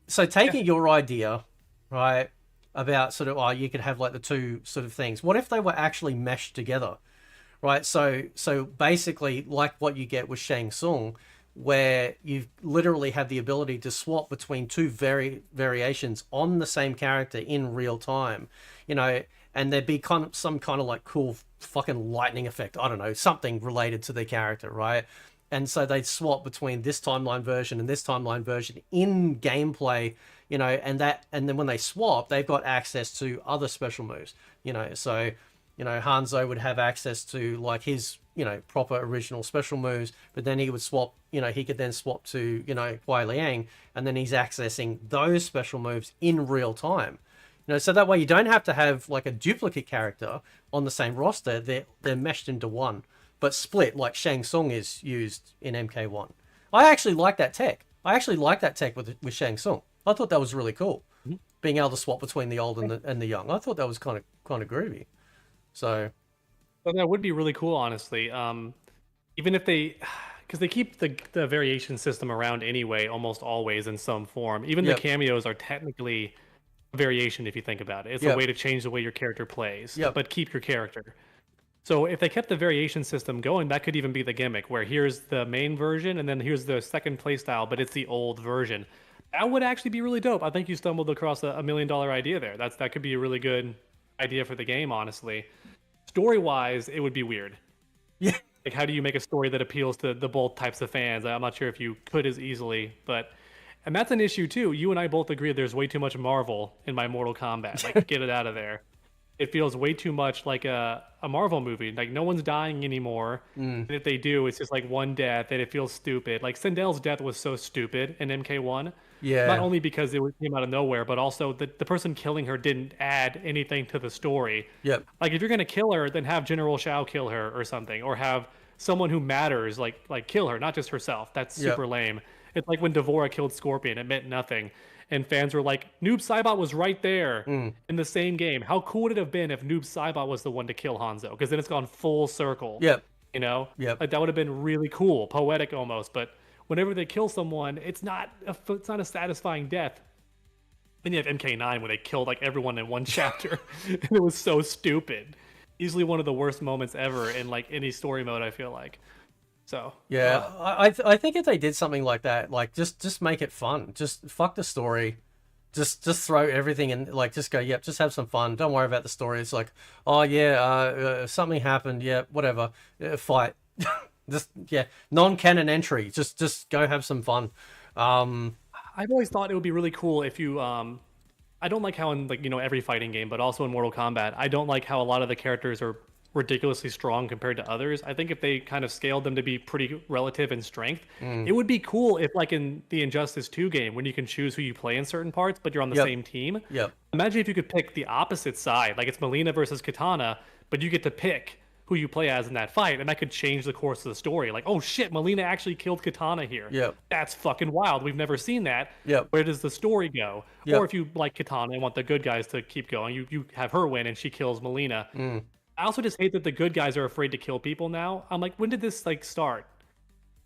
So taking your idea, right, about sort of, oh, you could have like the 2 sort of things. What if they were actually meshed together? Right, so basically, like what you get with Shang Tsung, where you literally have the ability to swap between 2 variations on the same character in real time, you know, and there'd be some kind of like cool fucking lightning effect. I don't know, something related to the character, right? And so they'd swap between this timeline version and this timeline version in gameplay, you know, and then when they swap, they've got access to other special moves, you know, so. You know, Hanzo would have access to like his, you know, proper original special moves, but then he would swap, you know, he could then swap to, you know, Wei Liang, and then he's accessing those special moves in real time. You know, so that way you don't have to have like a duplicate character on the same roster. They're meshed into one, but split like Shang Tsung is used in MK1. I actually like that tech. with Shang Tsung. I thought that was really cool. Being able to swap between the old and the young. I thought that was kind of groovy. So, But that would be really cool, honestly. Even if they, because they keep the variation system around anyway, almost always in some form. Even the Yep. cameos are technically a variation if you think about it. It's a Yep. way to change the way your character plays, Yep. but keep your character. So if they kept the variation system going, that could even be the gimmick, where here's the main version and then here's the second playstyle, but it's the old version. That would actually be really dope. I think you stumbled across a $1 million idea there. That could be a really good idea for the game, honestly. Story wise, it would be weird. Yeah. Like, how do you make a story that appeals to the both types of fans? I'm not sure if you could as easily, but and that's an issue too. You and I both agree there's way too much Marvel in my Mortal Kombat. Like, get it out of there. It feels way too much like a Marvel movie. Like, no one's dying anymore. And if they do, it's just like one death and it feels stupid. Like, Sindel's death was so stupid in MK1. Yeah. Not only because it came out of nowhere, but also the person killing her didn't add anything to the story. Yep. Like, if you're gonna kill her, then have General Shao kill her or something, or have someone who matters like kill her, not just herself. That's Yep. super lame. It's like when Devora killed Scorpion; it meant nothing, and fans were like, "Noob Saibot was right there in the same game. How cool would it have been if Noob Saibot was the one to kill Hanzo? Because then it's gone full circle. Yep. You know, Yep. like that would have been really cool, poetic almost. But whenever they kill someone, it's not a satisfying death. Then you have MK9 where they killed like everyone in one chapter, and it was so stupid. Easily one of the worst moments ever in like any story mode, I feel like. So Yeah, I think if they did something like that, like just make it fun. Just fuck the story. Just throw everything in, like just go, yep, just have some fun. Don't worry about the story. It's like, oh yeah, something happened. Yeah, whatever. Fight. Just yeah, non-canon entry. Just go have some fun. I've always thought it would be really cool if you I don't like how in like, you know, every fighting game, but also in Mortal Kombat, I don't like how a lot of the characters are ridiculously strong compared to others. I think if they kind of scaled them to be pretty relative in strength, it would be cool if like in the Injustice 2 game when you can choose who you play in certain parts, but you're on the Yep. same team. Yep. Imagine if you could pick the opposite side, like it's Melina versus Katana, but you get to pick who you play as in that fight, and that could change the course of the story. Like, oh shit, Melina actually killed Katana here. Yep. That's fucking wild. We've never seen that. Yep. Where does the story go? Yep. Or if you like Katana and want the good guys to keep going, you have her win and she kills Melina. I also just hate that the good guys are afraid to kill people now. I'm like, when did this like start?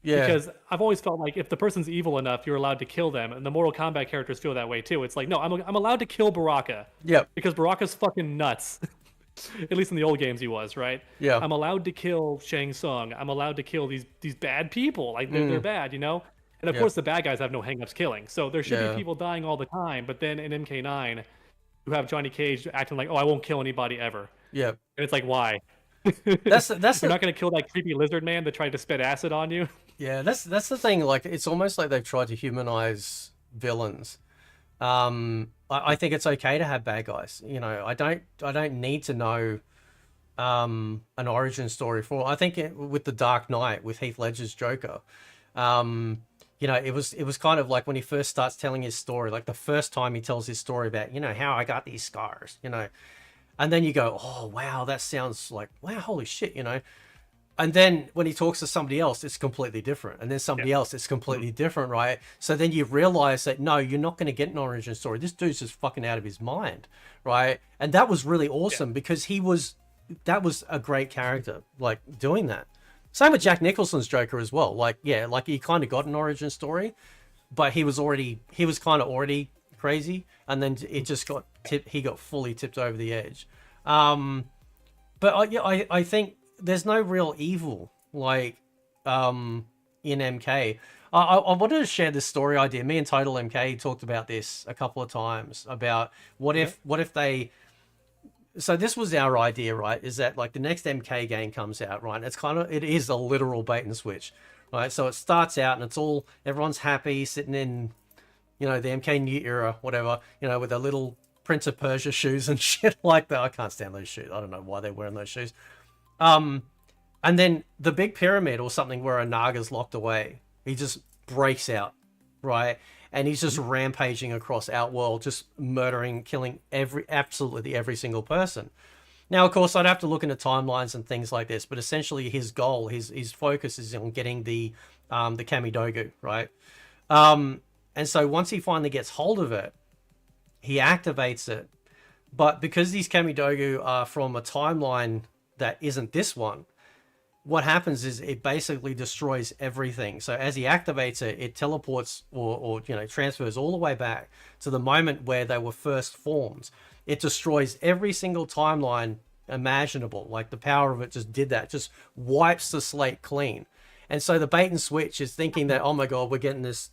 Yeah. Because I've always felt like if the person's evil enough, you're allowed to kill them, and the Mortal Kombat characters feel that way too. It's like, no, I'm allowed to kill Baraka. Yep. Because Baraka's fucking nuts. At least in the old games he was, right? Yeah. I'm allowed to kill Shang Tsung. I'm allowed to kill these bad people. Like they're bad, you know? And of Yeah. course the bad guys have no hangups killing. So there should Yeah. be people dying all the time, but then in MK9 you have Johnny Cage acting like, "Oh, I won't kill anybody ever." Yep. And it's like, why? That's You're the, not going to kill that creepy lizard man that tried to spit acid on you? yeah, that's the thing. Like, it's almost like they've tried to humanize villains. I think it's okay to have bad guys. You know, I don't need to know an origin story for. I think with the Dark Knight, with Heath Ledger's Joker, you know, it was kind of like when he first starts telling his story, like the first time he tells his story about, you know, how I got these scars, you know, and then you go, oh wow, that sounds like, wow, holy shit, you know. And then when he talks to somebody else, it's completely different. And then somebody else, it's completely different, right? So then you realize that, no, you're not going to get an origin story. This dude's just fucking out of his mind, right? And that was really awesome because that was a great character, like doing that. Same with Jack Nicholson's Joker as well. Like, yeah, like he kind of got an origin story, but he was kind of already crazy. And then it just he got fully tipped over the edge. But I think there's no real evil like in MK. I wanted to share this story idea. Me and Total MK talked about this a couple of times about what if they. So this was our idea, right? Is that like the next MK game comes out, right? It is a literal bait and switch, right? So it starts out and it's all everyone's happy sitting in, you know, the MK New Era, whatever, you know, with their little Prince of Persia shoes and shit like that. I can't stand those shoes. I don't know why they're wearing those shoes. And then the big pyramid or something where a Naga's locked away, he just breaks out, right? And he's just rampaging across Outworld, just murdering, killing absolutely every single person. Now, of course, I'd have to look into timelines and things like this, but essentially his goal, his focus is on getting the Kamidogu, right? And so once he finally gets hold of it, he activates it. But because these Kamidogu are from a timeline that isn't this one, what happens is it basically destroys everything. So as he activates it, it teleports or transfers all the way back to the moment where they were first formed. It destroys every single timeline imaginable. Like the power of it just did that, just wipes the slate clean. And so the bait and switch is thinking that, oh my god, we're getting this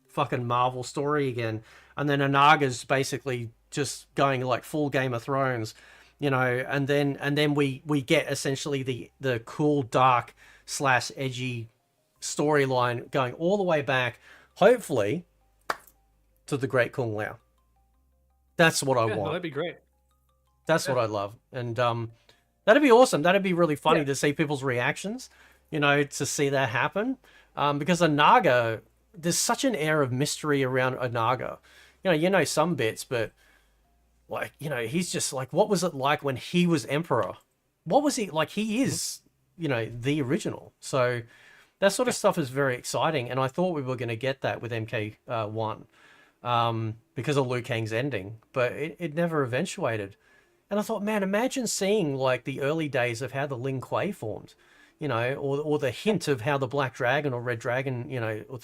fucking Marvel story again, and then Anaga's basically just going like full Game of Thrones, and then we get essentially the cool, dark / edgy storyline going all the way back, hopefully, to the Great Kung Lao. That's what I want. No, that'd be great. That's what I love, and that'd be awesome. That'd be really funny to see people's reactions, to see that happen, because Anaga, there's such an air of mystery around Anaga. Some bits, but like, he's just like, what was it like when he was emperor? What was he like? He is, the original. So that sort of stuff is very exciting, and I thought we were going to get that with MK1 because of Liu Kang's ending, but it never eventuated. And I thought, man, imagine seeing like the early days of how the Lin Kuei formed, or the hint of how the Black Dragon or Red Dragon,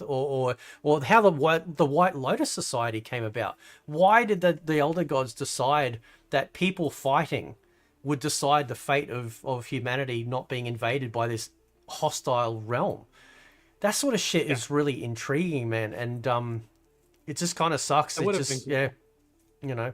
or how the White Lotus Society came about. Why did the Elder Gods decide that people fighting would decide the fate of humanity not being invaded by this hostile realm? That sort of shit is really intriguing, man. And it just kind of sucks. It just, No,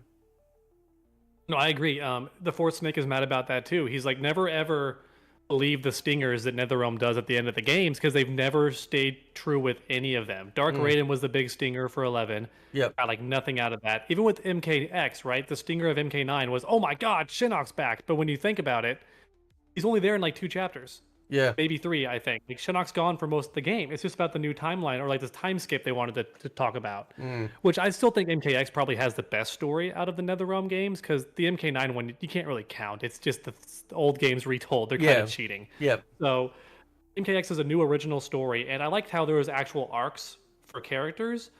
I agree. The Fourth Snake is mad about that too. He's like, never ever believe the stingers that NetherRealm does at the end of the games, because they've never stayed true with any of them. Dark Raiden was the big stinger for 11. Yep. Got like nothing out of that. Even with MKX, right? The stinger of MK9 was, oh my god, Shinnok's back. But when you think about it, he's only there in like 2 chapters. Yeah. Maybe 3, I think. Like, Shinnok's gone for most of the game. It's just about the new timeline, or like this time skip they wanted to talk about. Which I still think MKX probably has the best story out of the NetherRealm games, because the MK9 one, you can't really count. It's just the old games retold. They're kind of cheating. Yep. So MKX is a new original story, and I liked how there was actual arcs for characters.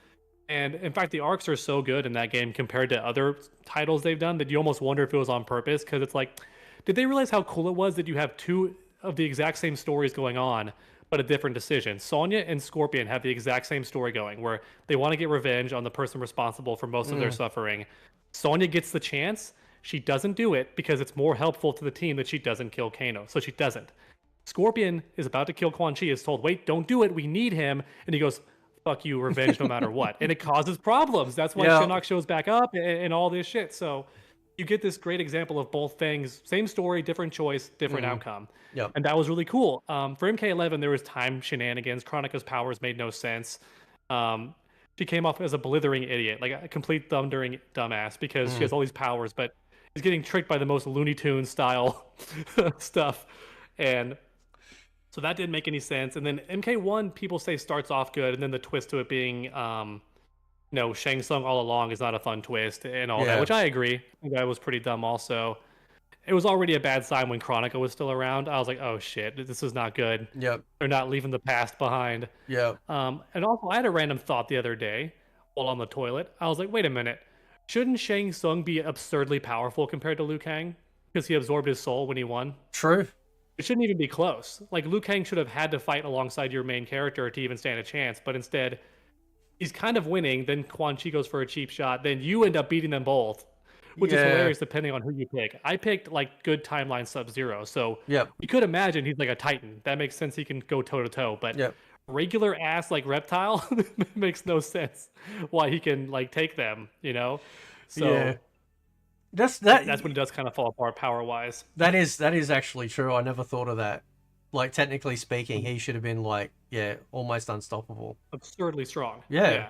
And in fact, the arcs are so good in that game compared to other titles they've done that you almost wonder if it was on purpose, because it's like, did they realize how cool it was that you have 2 of the exact same stories going on, but a different decision? Sonya and Scorpion have the exact same story going, where they want to get revenge on the person responsible for most of their suffering. Sonya gets the chance. She doesn't do it because it's more helpful to the team that she doesn't kill Kano. So she doesn't. Scorpion is about to kill Quan Chi, is told, wait, don't do it. We need him. And he goes, fuck you, revenge no matter what. And it causes problems. That's why Shinnok shows back up and all this shit. So you get this great example of both things. Same story, different choice, different outcome. Yep. And that was really cool. For MK11, there was time shenanigans. Kronika's powers made no sense. She came off as a blithering idiot, like a complete thundering dumbass, because she has all these powers, but is getting tricked by the most Looney Tunes style stuff. And so that didn't make any sense. And then MK1, people say starts off good, and then the twist to it being Shang Tsung all along is not a fun twist and all that, which I agree. I think that was pretty dumb also. It was already a bad sign when Kronika was still around. I was like, oh shit, this is not good. Yep. They're not leaving the past behind. Yep. And also, I had a random thought the other day while on the toilet. I was like, wait a minute. Shouldn't Shang Tsung be absurdly powerful compared to Liu Kang? Because he absorbed his soul when he won? True. It shouldn't even be close. Like, Liu Kang should have had to fight alongside your main character to even stand a chance, but instead, he's kind of winning, then Quan Chi goes for a cheap shot, then you end up beating them both, which is hilarious depending on who you pick. I picked like good timeline Sub-Zero, so you could imagine he's like a Titan. That makes sense, he can go toe-to-toe, but regular ass like Reptile makes no sense why he can like take them, So that's when it does kind of fall apart power-wise. That is actually true. I never thought of that. Like, technically speaking, he should have been like, almost unstoppable. Absurdly strong. Yeah.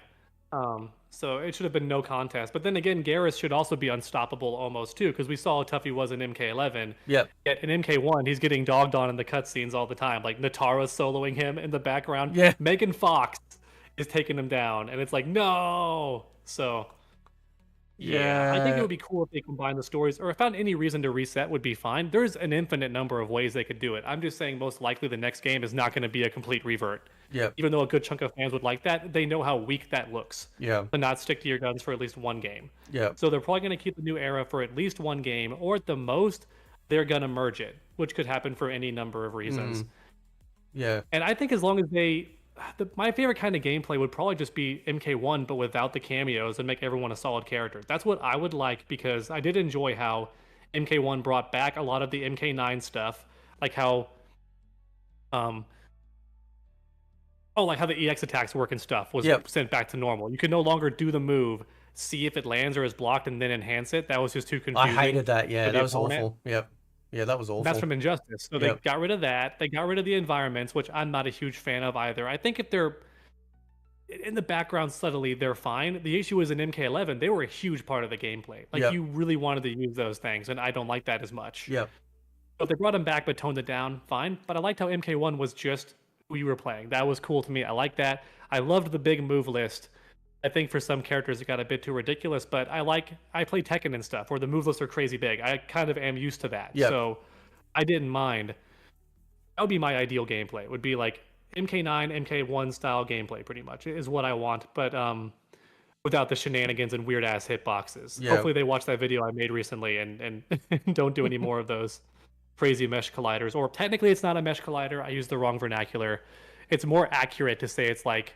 So it should have been no contest. But then again, Garrus should also be unstoppable almost too, because we saw how tough he was in MK11. Yet in MK1, he's getting dogged on in the cutscenes all the time. Like, Natara's soloing him in the background. Yeah. Megan Fox is taking him down, and it's like, no. So I think it would be cool if they combine the stories, or if found any reason to reset would be fine. There's an infinite number of ways they could do it. I'm just saying most likely the next game is not going to be a complete revert. Yeah. Even though a good chunk of fans would like that, they know how weak that looks. Yeah. To not stick to your guns for at least one game. Yeah. So they're probably going to keep the new era for at least one game, or at the most, they're gonna merge it, which could happen for any number of reasons. Yeah. And I think as long as my favorite kind of gameplay would probably just be MK1, but without the cameos and make everyone a solid character. That's what I would like, because I did enjoy how MK1 brought back a lot of the MK9 stuff, like how, like how the EX attacks work and stuff was sent back to normal. You could no longer do the move, see if it lands or is blocked, and then enhance it. That was just too confusing. I hated that. Yeah, that was awful. Yep. Yeah, that was awful. That's from Injustice. So they got rid of that. They got rid of the environments, which I'm not a huge fan of either. I think if they're in the background subtly, they're fine. The issue is in MK11, they were a huge part of the gameplay. Like you really wanted to use those things, and I don't like that as much. Yeah. So if they brought them back but toned it down, fine. But I liked how MK1 was just who you were playing. That was cool to me. I like that. I loved the big move list. I think for some characters it got a bit too ridiculous, but I play Tekken and stuff where the move lists are crazy big. I kind of am used to that. So I didn't mind. That would be my ideal gameplay. It would be like MK9, MK1 style gameplay pretty much is what I want, but without the shenanigans and weird ass hitboxes. Hopefully they watch that video I made recently and don't do any more of those crazy mesh colliders. Or technically it's not a mesh collider. I used the wrong vernacular. It's more accurate to say it's like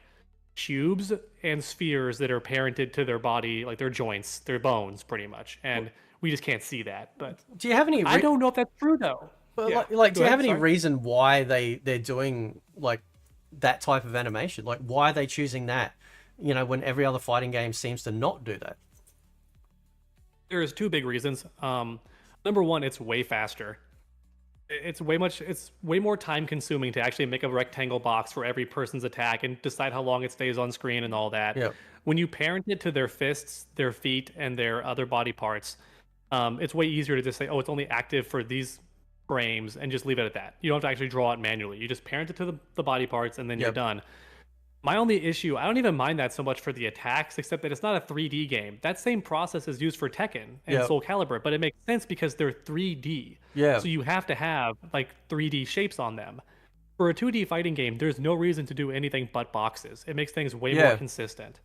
cubes and spheres that are parented to their body, like their joints, their bones, pretty much. And we just can't see that. But do you have any? I don't know if that's true though. But do you have any reason why they're doing like that type of animation? Like, why are they choosing that? You know, when every other fighting game seems to not do that. There's two big reasons. Number one, it's way faster. It's way more time consuming to actually make a rectangle box for every person's attack and decide how long it stays on screen and all that. When you parent it to their fists, their feet, and their other body parts, it's way easier to just say, oh, it's only active for these frames, and just leave it at that. You don't have to actually draw it manually. You just parent it to the body parts, and then you're done. My only issue, I don't even mind that so much for the attacks, except that it's not a 3D game. That same process is used for Tekken and Soul Calibur, but it makes sense because they're 3D. So you have to have like 3D shapes on them. For a 2D fighting game, there's no reason to do anything but boxes. It makes things way more consistent.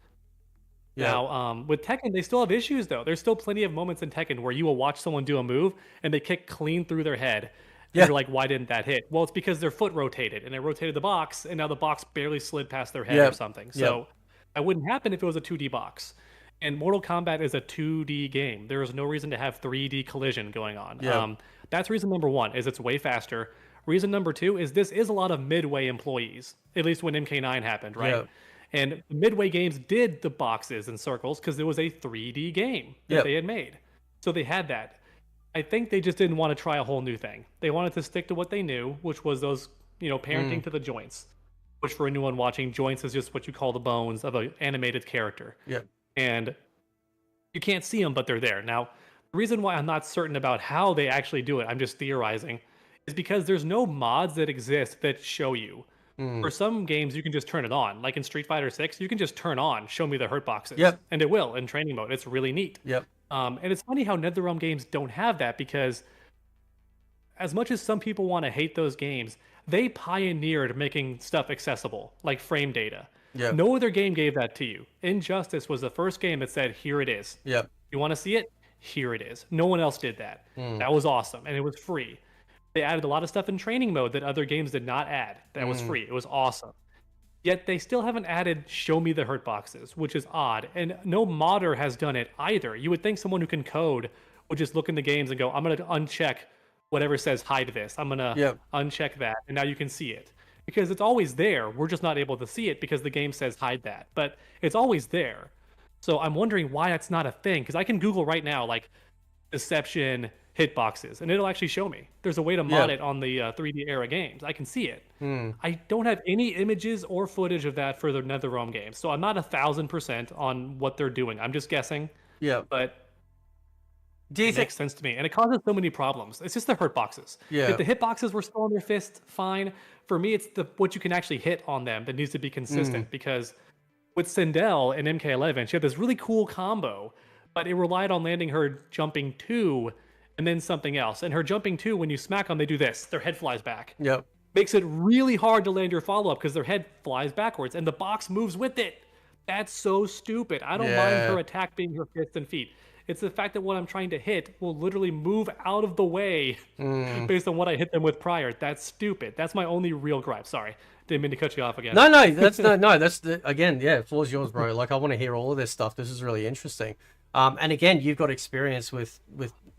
Now, with Tekken, they still have issues though. There's still plenty of moments in Tekken where you will watch someone do a move and they kick clean through their head. You're like, why didn't that hit? Well, it's because their foot rotated and it rotated the box, and now the box barely slid past their head or something. So that wouldn't happen if it was a 2D box. And Mortal Kombat is a 2D game. There is no reason to have 3D collision going on. That's reason number one, is it's way faster. Reason number two is this is a lot of Midway employees, at least when MK9 happened, right? And Midway Games did the boxes and circles because it was a 3D game that they had made. So they had that. I think they just didn't want to try a whole new thing. They wanted to stick to what they knew, which was those, parenting to the joints. Which for anyone watching, joints is just what you call the bones of an animated character. And you can't see them, but they're there. Now, the reason why I'm not certain about how they actually do it, I'm just theorizing, is because there's no mods that exist that show you. For some games, you can just turn it on. Like in Street Fighter 6, you can just turn on, show me the hurt boxes. And it will in training mode. It's really neat. And it's funny how NetherRealm games don't have that, because as much as some people want to hate those games, they pioneered making stuff accessible, like frame data. No other game gave that to you. Injustice was the first game that said, here it is. You want to see it? Here it is. No one else did that. That was awesome, and it was free. They added a lot of stuff in training mode that other games did not add. That was free. It was awesome. Yet they still haven't added show me the hurt boxes, which is odd. And no modder has done it either. You would think someone who can code would just look in the games and go, I'm going to uncheck whatever says hide this. I'm going to uncheck that. And now you can see it. Because it's always there. We're just not able to see it because the game says hide that. But it's always there. So I'm wondering why that's not a thing. Because I can Google right now, like, deception hitboxes, and it'll actually show me. There's a way to mod it on the 3D era games. I can see it. I don't have any images or footage of that for the NetherRealm games, so I'm not 1,000% on what they're doing. I'm just guessing. But it makes sense to me, and it causes so many problems. It's just the hurt boxes. If the hitboxes were still on their fist, fine. For me, it's what you can actually hit on them that needs to be consistent, because with Sindel and MK11, she had this really cool combo, but it relied on landing her jumping 2 and then something else. And her jumping 2, when you smack them, they do this. Their head flies back. Makes it really hard to land your follow-up because their head flies backwards and the box moves with it. That's so stupid. I don't mind her attack being her fists and feet. It's the fact that what I'm trying to hit will literally move out of the way based on what I hit them with prior. That's stupid. That's my only real gripe. Sorry, didn't mean to cut you off again. No, that's no, that's the, again, yeah, floor's yours, bro. Like I want to hear all of this stuff. This is really interesting. And again, you've got experience with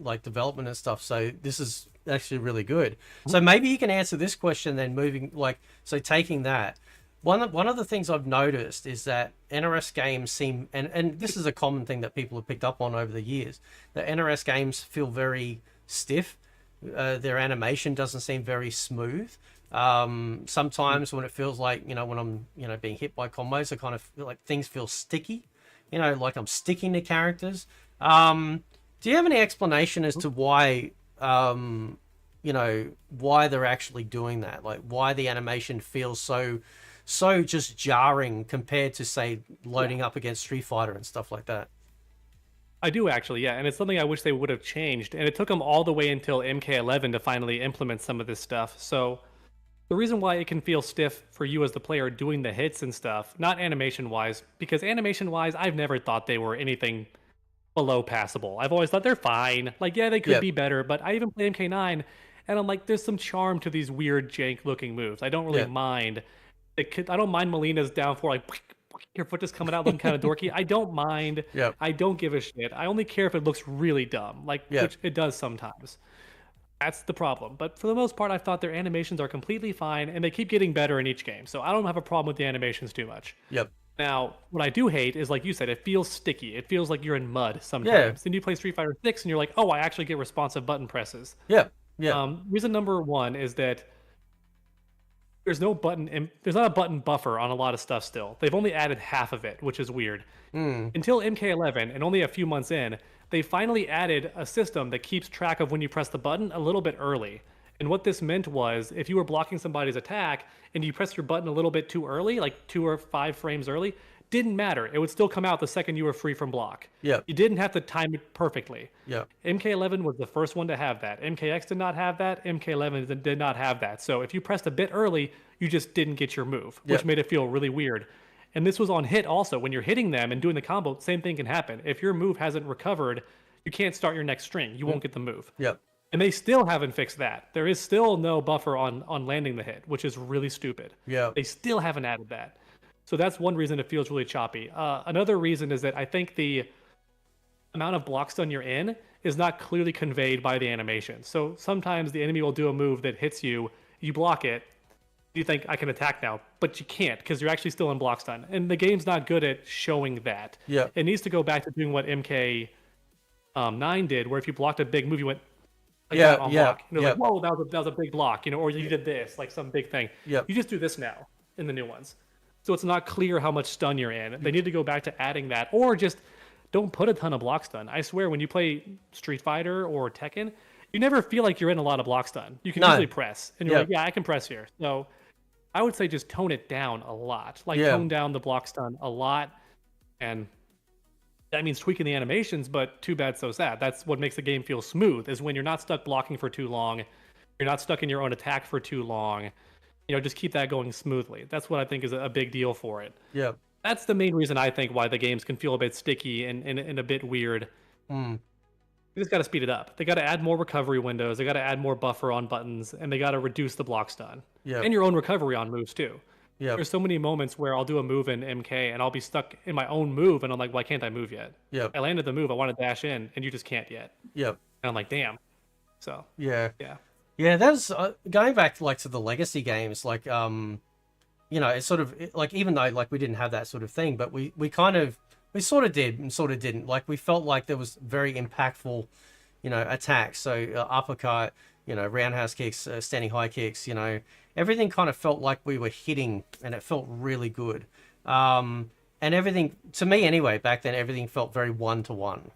like development and stuff, so this is actually really good. So maybe you can answer this question then, moving like, so taking that. One of the things I've noticed is that NRS games seem, and this is a common thing that people have picked up on over the years, that NRS games feel very stiff. Their animation doesn't seem very smooth. Sometimes when it feels like, when I'm, being hit by combos, I kind of feel like things feel sticky, like I'm sticking to characters. Do you have any explanation as to why, why they're actually doing that? Like why the animation feels so just jarring compared to, say, loading up against Street Fighter and stuff like that? I do actually, yeah, and it's something I wish they would have changed. And it took them all the way until MK11 to finally implement some of this stuff. So the reason why it can feel stiff for you as the player doing the hits and stuff, not animation-wise, because animation-wise, I've never thought they were anything below passable. I've always thought they're fine. Like, yeah, they could be better, but I even play MK9, and I'm like, there's some charm to these weird jank-looking moves. I don't really mind. I don't mind Melina's down for like your foot just coming out looking kind of dorky. I don't mind. I don't give a shit. I only care if it looks really dumb, which it does sometimes. That's the problem. But for the most part, I thought their animations are completely fine, and they keep getting better in each game. So I don't have a problem with the animations too much. Now, what I do hate is, like you said, it feels sticky. It feels like you're in mud sometimes. Then you play Street Fighter 6, and you're like, oh, I actually get responsive button presses. Reason number one is that there's not a button buffer on a lot of stuff still. They've only added half of it, which is weird. Until MK11, and only a few months in, they finally added a system that keeps track of when you press the button a little bit early. And what this meant was, if you were blocking somebody's attack and you pressed your button a little bit too early, like 2 or 5 frames early, didn't matter. It would still come out the second you were free from block. You didn't have to time it perfectly. MK11 was the first one to have that. MKX did not have that. MK11 did not have that. So if you pressed a bit early, you just didn't get your move, which made it feel really weird. And this was on hit also. When you're hitting them and doing the combo, same thing can happen. If your move hasn't recovered, you can't start your next string. You won't get the move. And they still haven't fixed that. There is still no buffer on landing the hit, which is really stupid. They still haven't added that. So that's one reason it feels really choppy. Another reason is that I think the amount of block stun you're in is not clearly conveyed by the animation. So sometimes the enemy will do a move that hits you, you block it, you think I can attack now, but you can't because you're actually still in block stun. And the game's not good at showing that. It needs to go back to doing what MK9 did, where if you blocked a big move, you went like that on block. Like, whoa, that was a big block, or you did this, like some big thing. You just do this now in the new ones. So it's not clear how much stun you're in. They need to go back to adding that, or just don't put a ton of block stun. I swear, when you play Street Fighter or Tekken, you never feel like you're in a lot of block stun. You can usually press, and you're like, yeah, I can press here. So I would say just tone it down a lot. Tone down the block stun a lot, and that means tweaking the animations, but too bad, so sad. That's what makes the game feel smooth, is when you're not stuck blocking for too long, you're not stuck in your own attack for too long. Just keep that going smoothly. That's what I think is a big deal for it. That's the main reason I think why the games can feel a bit sticky and a bit weird. They just got to speed it up. They got to add more recovery windows. They got to add more buffer on buttons, and they got to reduce the block stun. And your own recovery on moves too. There's so many moments where I'll do a move in MK and I'll be stuck in my own move, and I'm like, why can't I move yet? I landed the move, I want to dash in, and you just can't yet. And I'm like, damn. So yeah, that's going back to the legacy games. Like, it's sort of like, even though like we didn't have that sort of thing, but we sort of did and sort of didn't. Like, we felt like there was very impactful, attacks. So uppercut, roundhouse kicks, standing high kicks. Everything kind of felt like we were hitting, and it felt really good. And everything, to me anyway, back then, everything felt very one-to-one.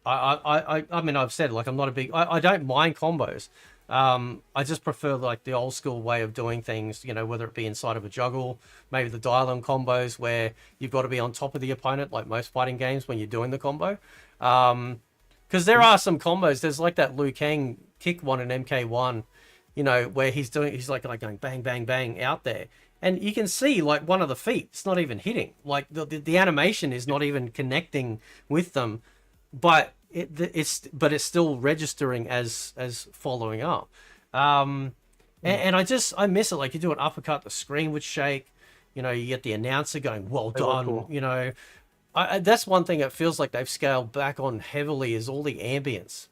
I mean, I've said, like, I'm not a big, I don't mind combos. I just prefer like the old school way of doing things, whether it be inside of a juggle, maybe the dial-in combos where you've got to be on top of the opponent, like most fighting games when you're doing the combo. Because there are some combos, there's like that Liu Kang kick one in MK1 you know, where he's like going bang, bang, bang out there. And you can see like one of the feet, it's not even hitting. Like the animation is not even connecting with them, but it's still registering as following up. And I miss it. Like you do an uppercut, the screen would shake. You know, you get the announcer going, "Well done." cool. You know, that's one thing it feels like they've scaled back on heavily is all the ambience.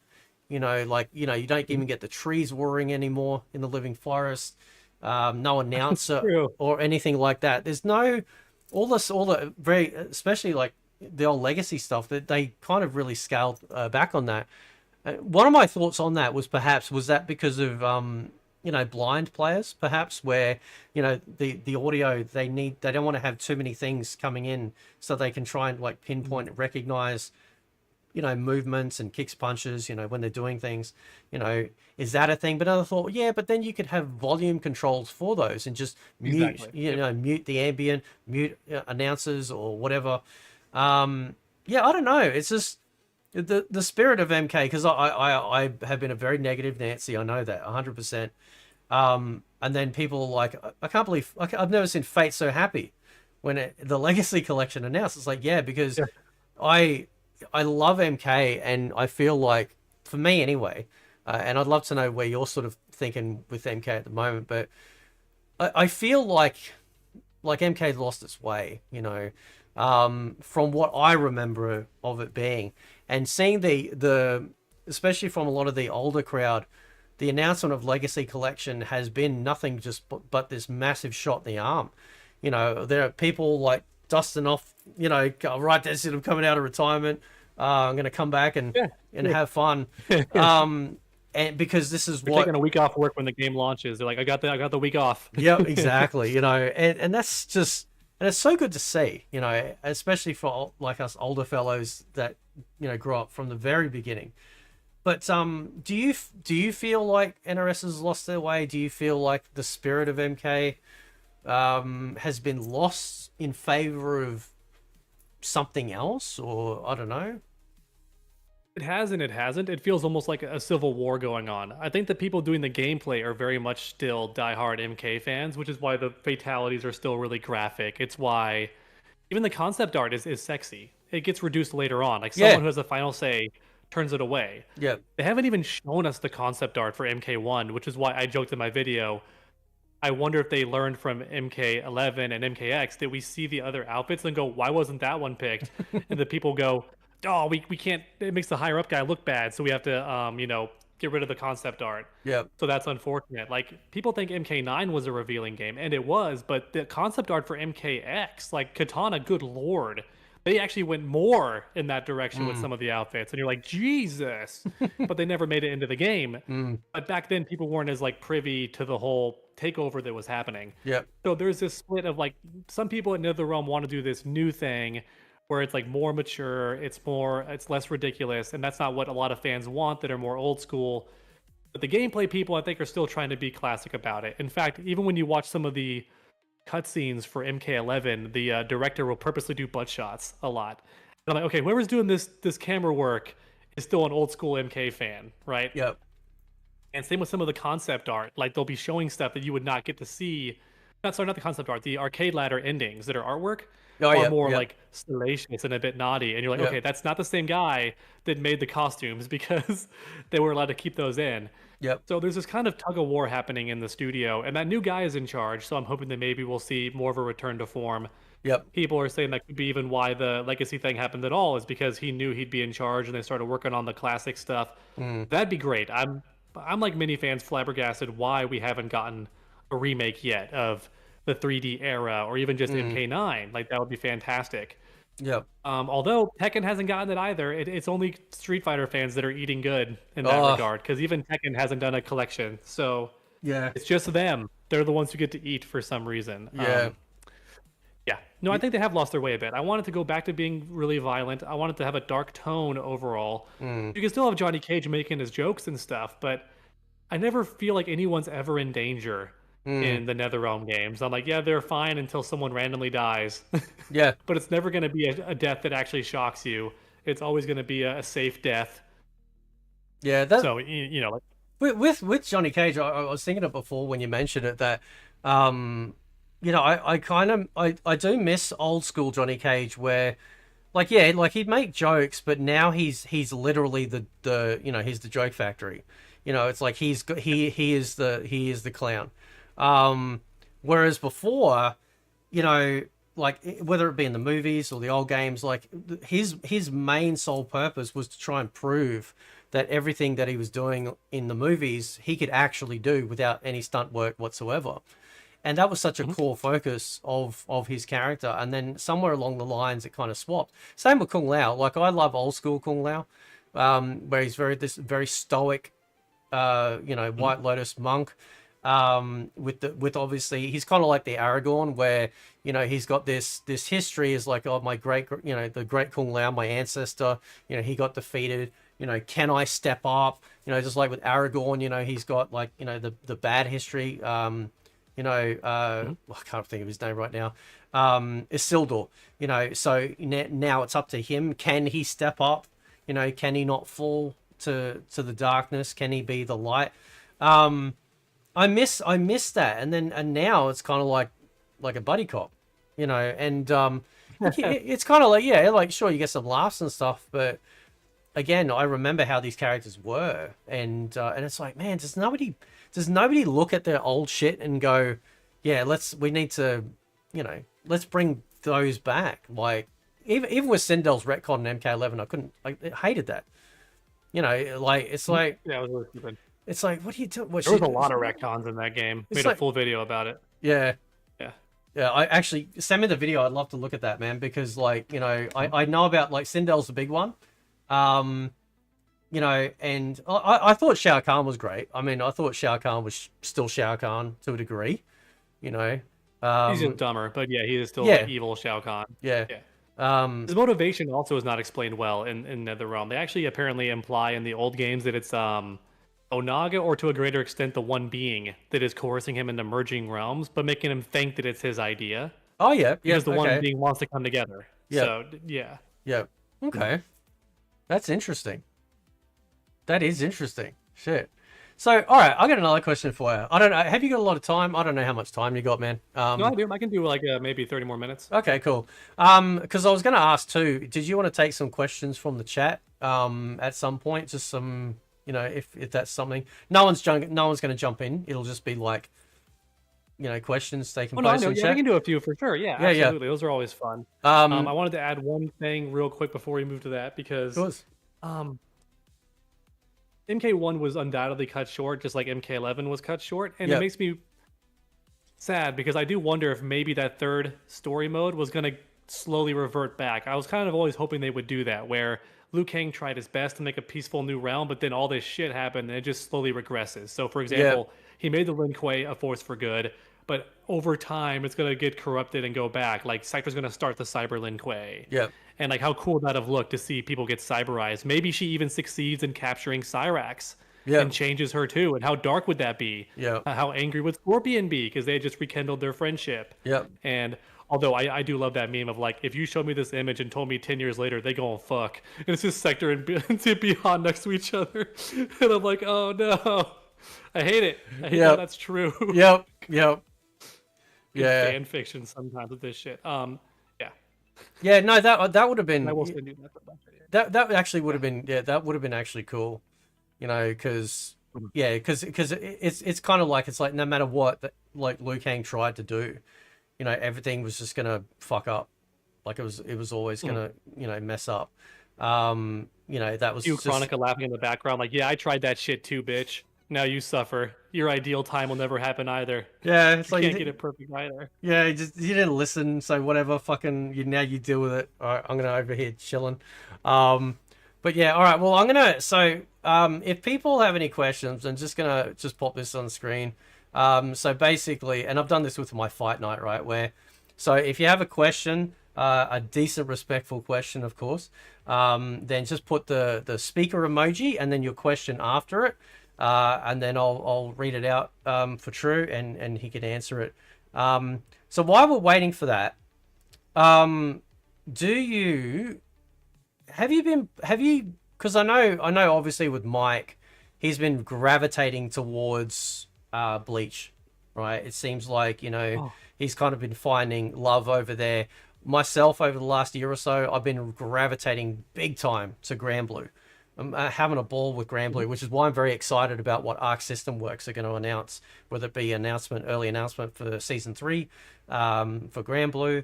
You know, like, you know, you don't even get the trees whirring anymore in the living forest. No announcer True. or anything like that. There's no, all the very, especially like the old legacy stuff, that they kind of really scaled back on that. One of my thoughts on that was that because of, you know, blind players, perhaps, where, you know, the audio, they don't want to have too many things coming in so they can try and like pinpoint and recognize, you know, movements and kicks, punches, you know, when they're doing things, you know, is that a thing? But I thought, yeah, but then you could have volume controls for those and just mute, you know, mute the ambient, mute announcers or whatever. Yeah, I don't know. It's just the spirit of MK, because I have been a very negative Nancy. I know that 100%. And then people are like, I can't believe, I've never seen Fate so happy when the Legacy Collection announced. It's like, yeah, because I love MK, and I feel like, for me anyway, and I'd love to know where you're sort of thinking with MK at the moment, but I feel like MK's lost its way, you know, from what I remember of it being, and seeing the especially from a lot of the older crowd, the announcement of Legacy Collection has been nothing just but this massive shot in the arm. You know, there are people like dusting off, you know, right, that's it, I'm coming out of retirement. I'm going to come back and have fun. And because this is We're taking a week off work when the game launches. They're like, I got the week off. Yeah, exactly. You know, and that's just, and it's so good to see, you know, especially for like us older fellows that, you know, grew up from the very beginning. But do you feel like NRS has lost their way? Do you feel like the spirit of MK has been lost in favor of something else, or I don't know? It has and it hasn't. It feels almost like a civil war going on. I think the people doing the gameplay are very much still diehard MK fans, which is why the fatalities are still really graphic. It's why even the concept art is sexy. It gets reduced later on. Like someone who has a final say turns it away. Yeah. They haven't even shown us the concept art for MK1, which is why I joked in my video, I wonder if they learned from MK11 and MKX. Did we see the other outfits and go, why wasn't that one picked? And the people go, oh, we can't, it makes the higher up guy look bad, so we have to, you know, get rid of the concept art. Yeah. So that's unfortunate. Like, people think MK9 was a revealing game, and it was, but the concept art for MKX, like Katana, good lord, they actually went more in that direction with some of the outfits, and you're like, Jesus! But they never made it into the game. But back then, people weren't as like privy to the whole takeover that was happening. Yep. So there's this split of like, some people at NetherRealm want to do this new thing where it's like more mature, it's less ridiculous, and that's not what a lot of fans want that are more old school. But the gameplay people, I think, are still trying to be classic about it. In fact, even when you watch some of the cutscenes for MK11, the director will purposely do butt shots a lot. And I'm like, okay, whoever's doing this camera work is still an old school MK fan, right? Yep. And same with some of the concept art. Like, they'll be showing stuff that you would not get to see. Not the concept art, the arcade ladder endings that are artwork are more like salacious and a bit naughty. And you're like, okay, that's not the same guy that made the costumes, because they were allowed to keep those in. Yep. So there's this kind of tug of war happening in the studio, and that new guy is in charge. So I'm hoping that maybe we'll see more of a return to form. Yep. People are saying that could be even why the legacy thing happened at all, is because he knew he'd be in charge and they started working on the classic stuff. That'd be great. I'm like many fans flabbergasted why we haven't gotten a remake yet of the 3D era, or even just MK9. Like, that would be fantastic. Yep. Although Tekken hasn't gotten it either. It's only Street Fighter fans that are eating good in that regard, because even Tekken hasn't done a collection. So it's just them. They're the ones who get to eat for some reason. Yeah. No, I think they have lost their way a bit. I want it to go back to being really violent. I want it to have a dark tone overall. You can still have Johnny Cage making his jokes and stuff, but I never feel like anyone's ever in danger in the NetherRealm games. I'm like, yeah, they're fine until someone randomly dies. Yeah. But it's never going to be a death that actually shocks you. It's always going to be a safe death. Yeah. So, you know, like, with Johnny Cage, I was thinking it before when you mentioned it that, you know, I do miss old school Johnny Cage where, like, yeah, like he'd make jokes, but now he's literally the you know, he's the joke factory. You know, it's like he is the clown. Whereas before, you know, like whether it be in the movies or the old games, like his main sole purpose was to try and prove that everything that he was doing in the movies he could actually do without any stunt work whatsoever. And that was such a core focus of his character. And then somewhere along the lines it kind of swapped. Same with Kung Lao. Like I love old school Kung Lao, where he's very stoic, you know, White Lotus monk. With obviously he's kind of like the Aragorn, where, you know, he's got this history as like, oh, my great, you know, the great Kung Lao, my ancestor, you know, he got defeated, you know, can I step up, you know, just like with Aragorn, you know, he's got like, you know, the bad history, you know, I can't think of his name right now, Isildur, you know, so now it's up to him. Can he step up? You know, can he not fall to the darkness? Can he be the light? I miss that, and now it's kind of like a buddy cop, you know, and it's kind of like, yeah, like sure you get some laughs and stuff, but again, I remember how these characters were, and it's like, man, does nobody look at their old shit and go, yeah, we need to, you know, let's bring those back. Like even with Sindel's retcon in MK11, I hated that, you know, like it's like, Yeah, it was really stupid. It's like, what are you doing? There was a lot of retcons in that game. Made a full video about it. Yeah. Yeah. Yeah, I actually send me the video. I'd love to look at that, man, because like, you know, I know about like Sindel's the big one. You know, and I thought Shao Kahn was great. I mean, I thought Shao Kahn was still Shao Kahn to a degree, you know. He's just dumber, but yeah, he is still like evil Shao Kahn. Yeah. His motivation also is not explained well in NetherRealm. They actually apparently imply in the old games that it's Onaga, or to a greater extent, the one being that is coercing him into merging realms, but making him think that it's his idea. Oh yeah, because the one being wants to come together. Yeah. So yeah. Yeah. Okay. That's interesting. That is interesting. Shit. So, all right, I got another question for you. I don't know. Have you got a lot of time? I don't know how much time you got, man. No, I do. I can do like maybe 30 more minutes. Okay, cool. Because I was going to ask too. Did you want to take some questions from the chat? At some point, just some. You know, if that's something, no one's going to jump in. It'll just be like, you know, questions they can post in chat. We can do a few for sure. Yeah, absolutely. Those are always fun. I wanted to add one thing real quick before we move to that, because MK1 was undoubtedly cut short, just like MK11 was cut short, and it makes me sad because I do wonder if maybe that third story mode was going to slowly revert back. I was kind of always hoping they would do that, where Liu Kang tried his best to make a peaceful new realm, but then all this shit happened and it just slowly regresses. So, for example, he made the Lin Kuei a force for good, but over time it's going to get corrupted and go back. Like, Cypher's going to start the Cyber Lin Kuei. Yeah. And, like, how cool would that have looked to see people get cyberized? Maybe she even succeeds in capturing Cyrax and changes her too. And how dark would that be? Yeah. How angry would Scorpion be? Because they had just rekindled their friendship. Yeah. And although I do love that meme of like, if you showed me this image and told me 10 years later they go fuck, and it's just Sector and Beyond next to each other, and I'm like, oh no, I hate it. I hate that that's true. Yeah. Fan fiction sometimes with this shit. Yeah, no, that would have been. I will send you that. That actually would have been. Yeah, that would have been actually cool. You know, because it's kind of like, it's like no matter what that, like, Liu Kang tried to do, you know, everything was just gonna fuck up. Like it was always gonna, you know, mess up. You know, that was just... Chronica laughing in the background, like, yeah, I tried that shit too, bitch. Now you suffer. Your ideal time will never happen either. Yeah, it's like you can't get it perfect either. Yeah, you didn't listen, so whatever. Fucking now you deal with it. All right, I'm gonna over here chilling. But yeah, all right. Well, I'm gonna. So if people have any questions, I'm just gonna pop this on the screen. So basically, and I've done this with my fight night, right? Where, so if you have a question, a decent, respectful question, of course, then just put the speaker emoji and then your question after it. And then I'll read it out for True, and he can answer it. So while we're waiting for that, have you because I know obviously with Mike, he's been gravitating towards Bleach, right? It seems like, he's kind of been finding love over there. Myself, over the last year or so, I've been gravitating big time to Granblue. I'm having a ball with Granblue, which is why I'm very excited about what Arc System Works are going to announce, whether it be early announcement for Season 3 for Granblue.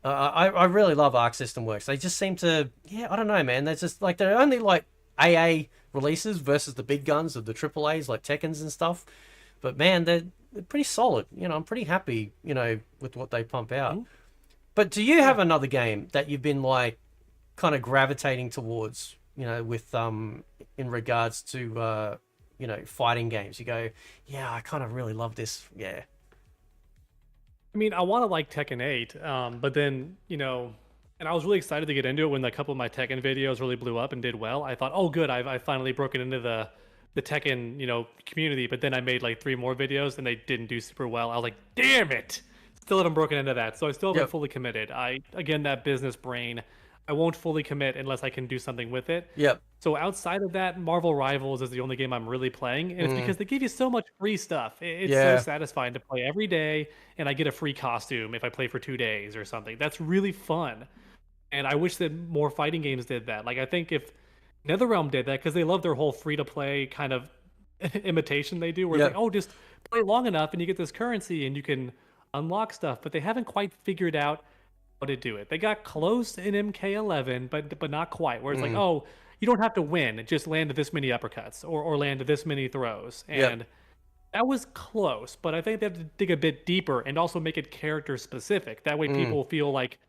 I really love Arc System Works. They just seem to, I don't know, man. They're just like, they're only like AA releases versus the big guns of the AAAs like Tekken's and stuff. But man, they're pretty solid. I'm pretty happy, with what they pump out. Mm-hmm. But do you have another game that you've been like kind of gravitating towards, with in regards to fighting games? You go, I kind of really love this. Yeah. I mean, I want to like Tekken 8, but then, and I was really excited to get into it when a couple of my Tekken videos really blew up and did well. I thought, oh, good, I've finally broken into the Tekken, community. But then I made like 3 more videos and they didn't do super well. I was like, damn it! Still haven't broken into that. So I still haven't fully committed. Again, that business brain, I won't fully commit unless I can do something with it. Yep. So outside of that, Marvel Rivals is the only game I'm really playing, and it's because they give you so much free stuff. It's so satisfying to play every day, and I get a free costume if I play for 2 days or something. That's really fun, and I wish that more fighting games did that. Like, I think if NetherRealm did that, because they love their whole free-to-play kind of imitation they do, where it's like, oh, just play long enough and you get this currency and you can unlock stuff, but they haven't quite figured out how to do it. They got close in MK11, but not quite, where it's like, oh, you don't have to win, just land this many uppercuts or land this many throws. And that was close, but I think they have to dig a bit deeper and also make it character specific. That way people feel like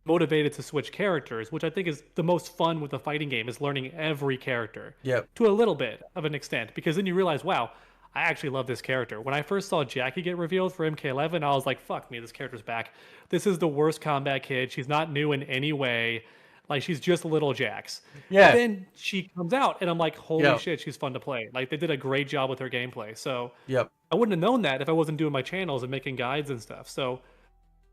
motivated to switch characters, which I think is the most fun with a fighting game, is learning every character to a little bit of an extent, because then you realize, wow, I actually love this character. When I first saw Jackie get revealed for MK11, I was like, fuck me, this character's back. This is the worst combat kid. She's not new in any way. Like, she's just little Jax. Yeah. But then she comes out, and I'm like, holy shit, she's fun to play. Like, they did a great job with her gameplay. So I wouldn't have known that if I wasn't doing my channels and making guides and stuff. So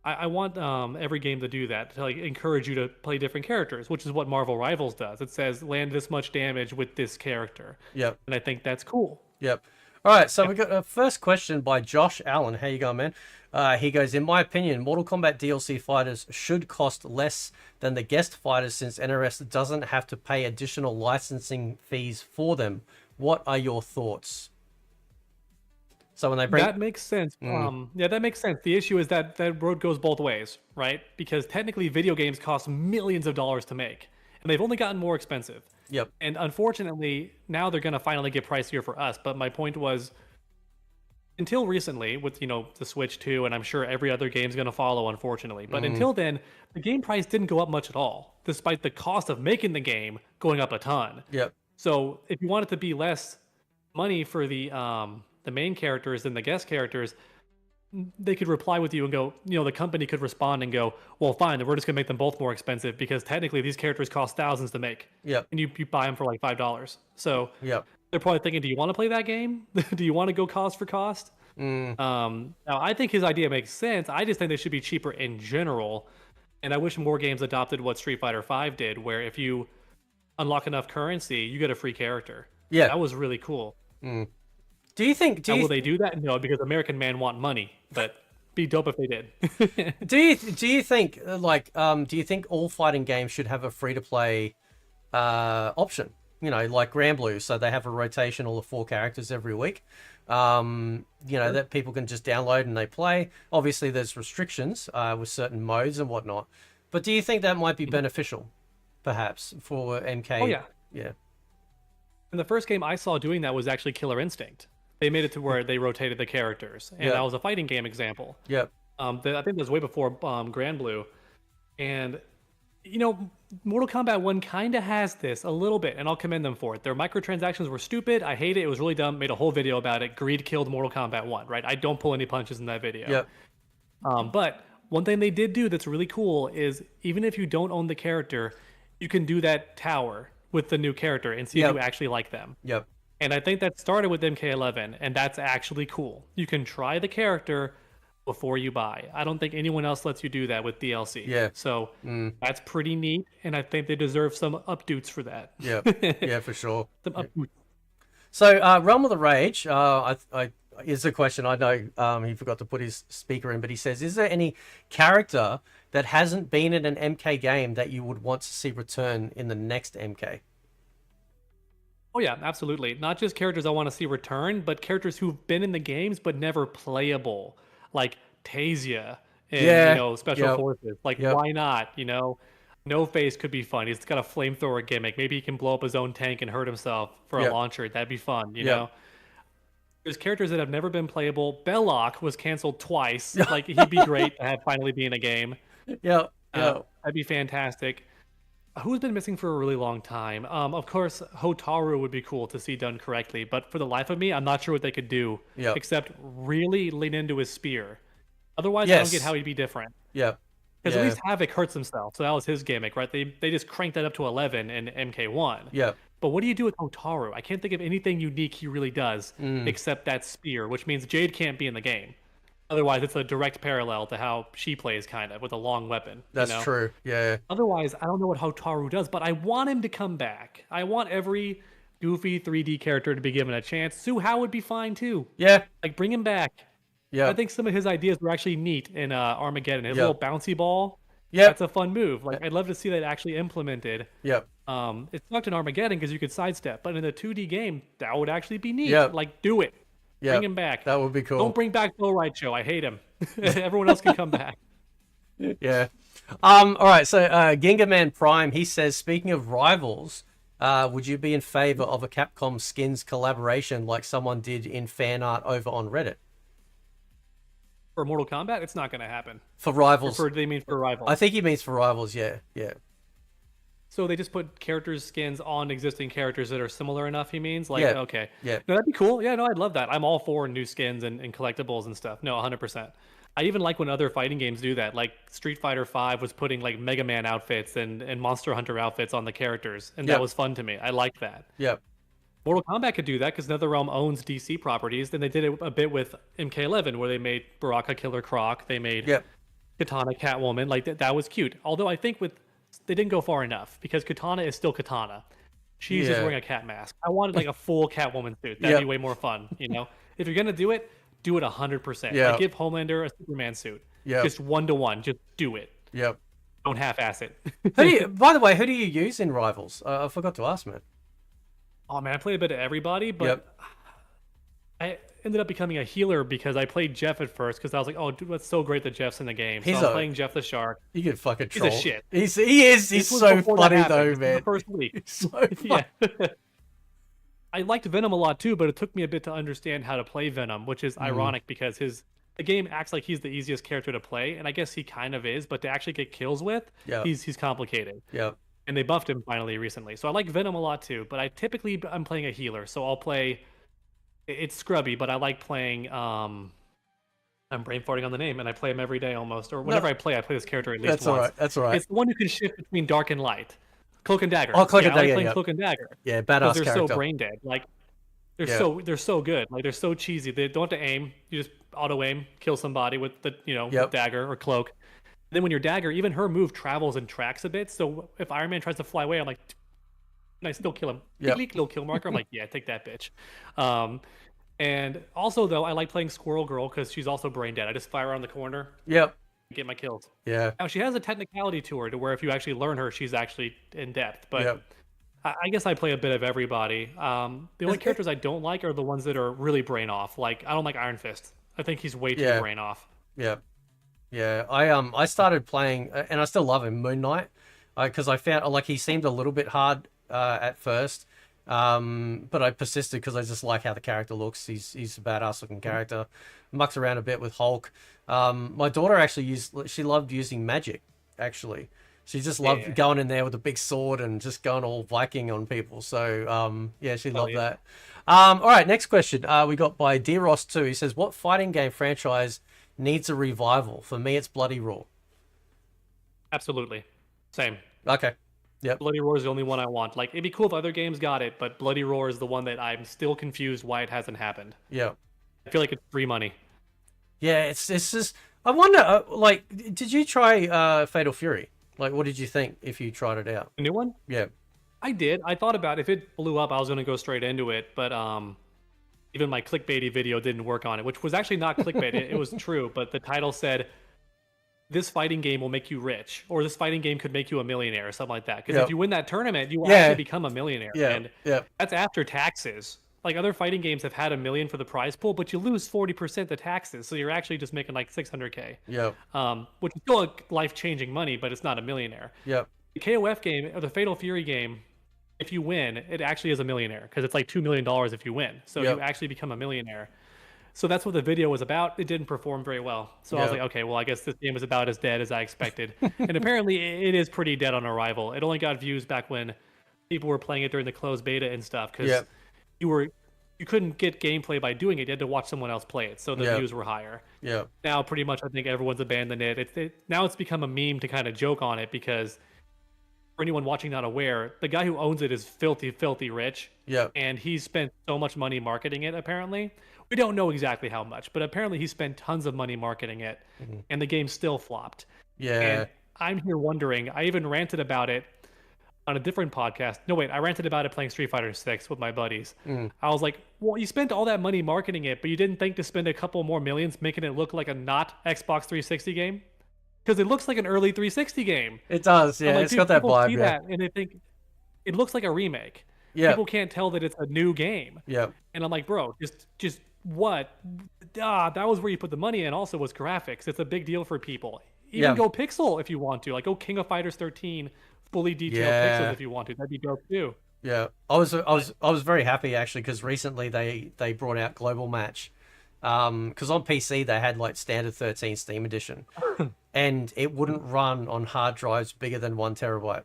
I want every game to do that, to like encourage you to play different characters, which is what Marvel Rivals does. It says land this much damage with this character. Yep. And I think that's cool. Yep. All right, so we got a first question by Josh Allen. How you going, man? He goes, in my opinion, Mortal Kombat DLC fighters should cost less than the guest fighters, since NRS doesn't have to pay additional licensing fees for them. What are your thoughts? So when they bring... That makes sense. Yeah, that makes sense. The issue is that that road goes both ways, right? Because technically video games cost millions of dollars to make, and they've only gotten more expensive. Yep. And unfortunately, now they're going to finally get pricier for us. But my point was, until recently, with, the Switch 2, and I'm sure every other game's going to follow, unfortunately. But until then, the game price didn't go up much at all, despite the cost of making the game going up a ton. Yep. So if you want it to be less money for the main characters than the guest characters, they could reply with you and go, the company could respond and go, well, fine, then we're just going to make them both more expensive, because technically these characters cost thousands to make. Yep. And you buy them for like $5. So yep. They're probably thinking, do you want to play that game? Do you want to go cost for cost? Now, I think his idea makes sense. I just think they should be cheaper in general. And I wish more games adopted what Street Fighter V did, where if you unlock enough currency, you get a free character. Yeah. That was really cool. Do you think? Will they do that? No, because American man want money. But be dope if they did. Do you think do you think all fighting games should have a free to play option? Like Granblue, so they have a rotation all the 4 characters every week. That people can just download and they play. Obviously, there's restrictions with certain modes and whatnot. But do you think that might be beneficial, perhaps, for MK? Oh yeah, yeah. And the first game I saw doing that was actually Killer Instinct. They made it to where they rotated the characters, and that was a fighting game example. Yep. I think that was way before Granblue, and Mortal Kombat 1 kind of has this a little bit, and I'll commend them for it. Their microtransactions were stupid. I hate it. It was really dumb. Made a whole video about it. Greed killed Mortal Kombat 1. Right? I don't pull any punches in that video. Yep. But one thing they did do that's really cool is, even if you don't own the character, you can do that tower with the new character and see if you actually like them. Yep. And I think that started with MK11, and that's actually cool. You can try the character before you buy. I don't think anyone else lets you do that with DLC. Yeah. So that's pretty neat, and I think they deserve some updates for that. Yeah. Yeah, for sure. Some updates. So, Realm of the Rage, is a question. I know he forgot to put his speaker in, but he says, is there any character that hasn't been in an MK game that you would want to see return in the next MK? Oh yeah, absolutely. Not just characters I want to see return, but characters who've been in the games but never playable, like Tasia in Yeah. Special Yep. Forces. Like, Yep. why not? No Face could be fun. He's got a flamethrower gimmick. Maybe he can blow up his own tank and hurt himself for Yep. a launcher. That'd be fun. Yep. There's characters that have never been playable. Belloc was canceled twice. Like, he'd be great to have finally be in a game. Yep. Yep. That'd be fantastic. Who's been missing for a really long time? Of course, Hotaru would be cool to see done correctly, but for the life of me, I'm not sure what they could do Yep. except really lean into his spear. Otherwise, I Yes. don't get how he'd be different. Yep. Because Yeah. at least Havoc hurts himself, so that was his gimmick, right? They just cranked that up to 11 in MK1. Yep. But what do you do with Hotaru? I can't think of anything unique he really does except that spear, which means Jade can't be in the game. Otherwise, it's a direct parallel to how she plays, kind of, with a long weapon. That's true. Yeah. Otherwise, I don't know what Hotaru does, but I want him to come back. I want every goofy 3D character to be given a chance. Su Hao would be fine too. Yeah. Like, bring him back. Yeah. I think some of his ideas were actually neat in Armageddon. His Yep. little bouncy ball. Yep. That's a fun move. Like, I'd love to see that actually implemented. Yep. It sucked in Armageddon because you could sidestep, but in a 2D game, that would actually be neat. Yep. Like, do it. Yep. Bring him back. That would be cool. Don't bring back Bill Wright Show. I hate him. Everyone else can come back. Yeah. All right. So, Gingerman Prime, he says, speaking of rivals, would you be in favor of a Capcom skins collaboration like someone did in fan art over on Reddit? For Mortal Kombat, it's not going to happen. For rivals. They mean for rivals. I think he means for rivals. Yeah. Yeah. So they just put characters' skins on existing characters that are similar enough, he means? Like, Yeah. okay. Yeah. No, that'd be cool. Yeah, no, I'd love that. I'm all for new skins and collectibles and stuff. No, 100%. I even like when other fighting games do that. Like Street Fighter V was putting like Mega Man outfits and Monster Hunter outfits on the characters. And Yep. that was fun to me. I liked that. Yep. Mortal Kombat could do that because NetherRealm owns DC properties. Then they did it a bit with MK11 where they made Baraka Killer Croc. They made Yep. Katana Catwoman. Like, that was cute. Although I think they didn't go far enough because Katana is still Katana. She's just Yeah. wearing a cat mask. I wanted like a full Catwoman suit. That'd be Yep. way more fun, If you're gonna do it 100%. Yeah. Like, give Homelander a Superman suit. Yep. Just 1-to-1. Just do it. Yep. Don't half-ass it. By the way, who do you use in rivals? I forgot to ask, man. Oh man, I played a bit of everybody, but Yep. I ended up becoming a healer because I played Jeff at first because I was like, oh, dude, that's so great that Jeff's in the game. He's so I'm a- playing Jeff the Shark. You can fucking He's a troll. shit. He is. He's This was so before that funny happened. though, This was man. the first week. He's so funny. Yeah. I liked Venom a lot too, but it took me a bit to understand how to play Venom, which is ironic because the game acts like he's the easiest character to play, and I guess he kind of is, but to actually get kills with, Yeah. he's complicated. Yep. And they buffed him finally recently. So I like Venom a lot too, but I'm playing a healer, so I'll play it's scrubby, but I like playing I'm brain farting on the name, and I play him every day almost. Or whenever I play this character at least That's once. all right. That's all right. It's the one who can shift between dark and light. Cloak and Dagger. Oh, Cloak and I like Dagger, playing yeah. Cloak and Dagger. Yeah, Because badass they're character. so brain dead. Like Yeah. they're so good. Like, they're so cheesy. They don't have to aim. You just auto aim, kill somebody with the Yep. dagger or cloak. Then when your dagger, even her move travels and tracks a bit. So if Iron Man tries to fly away, I'm like, and I still kill him. Yep. Little kill marker. I'm like, yeah, take that bitch. And also though, I like playing Squirrel Girl because she's also brain dead. I just fire around the corner, Yep. get my kills. Yeah. Now she has a technicality to her to where if you actually learn her, she's actually in depth. But Yep. I guess I play a bit of everybody. The only characters I don't like are the ones that are really brain off. Like, I don't like Iron Fist. I think he's way too Yeah. brain off. Yeah, yeah. I started playing, and I still love him, Moon Knight, because I found like he seemed a little bit hard at first, but I persisted because I just like how the character looks. He's a badass looking character. Mucks around a bit with Hulk. My daughter actually she loved using magic. Actually, she just loved going in there with a big sword and just going all Viking on people. So yeah, she loved that. All right, next question we got by DRoss2. He says, what fighting game franchise needs a revival? For me, it's Bloody Roar. Absolutely. Same. Okay. Yep. Bloody Roar is the only one I want. Like, it'd be cool if other games got it, but Bloody Roar is the one that I'm still confused why it hasn't happened. Yeah. I feel like it's free money. Yeah, it's just... I wonder, like, did you try Fatal Fury? Like, what did you think if you tried it out? The new one? Yeah. I did. I thought about if it blew up, I was going to go straight into it, but even my clickbaity video didn't work on it, which was actually not clickbait. It was true, but the title said, "This fighting game will make you rich," or "This fighting game could make you a millionaire," or something like that. Because if you win that tournament, you will actually become a millionaire, and that's after taxes. Like other fighting games have had $1 million for the prize pool, but you lose 40% the taxes, so you're actually just making like 600K. Which is still life-changing money, but it's not a millionaire. The KOF game or the Fatal Fury game, if you win, it actually is a millionaire because it's like $2 million if you win. So you actually become a millionaire. So that's what the video was about. It didn't perform very well. So I was like, okay, well, I guess this game is about as dead as I expected. And apparently it is pretty dead on arrival. It only got views back when people were playing it during the closed beta and stuff because you couldn't get gameplay by doing it. You had to watch someone else play it. So the views were higher. Now pretty much I think everyone's abandoned it. Now it's become a meme to kind of joke on it because for anyone watching not aware, the guy who owns it is filthy, filthy rich. And he spent so much money marketing it, apparently. We don't know exactly how much, but apparently he spent tons of money marketing it, and the game still flopped. And I'm here wondering, I even ranted about it on a different podcast. No, wait, I ranted about it playing Street Fighter 6 with my buddies. I was like, well, you spent all that money marketing it, but you didn't think to spend a couple more millions making it look like a not Xbox 360 game? Because it looks like an early 360 game. It does, yeah. Like, it's got that vibe, see that and they think it looks like a remake. People can't tell that it's a new game. And I'm like, bro, just what? That was where you put the money in. Also was graphics. It's a big deal for people. Even go pixel if you want to. Like go King of Fighters 13 fully detailed pixels if you want to. That'd be dope too. I was very happy actually because recently they brought out Global Match. Because on PC they had like standard 13 Steam edition, and it wouldn't run on hard drives bigger than 1 terabyte.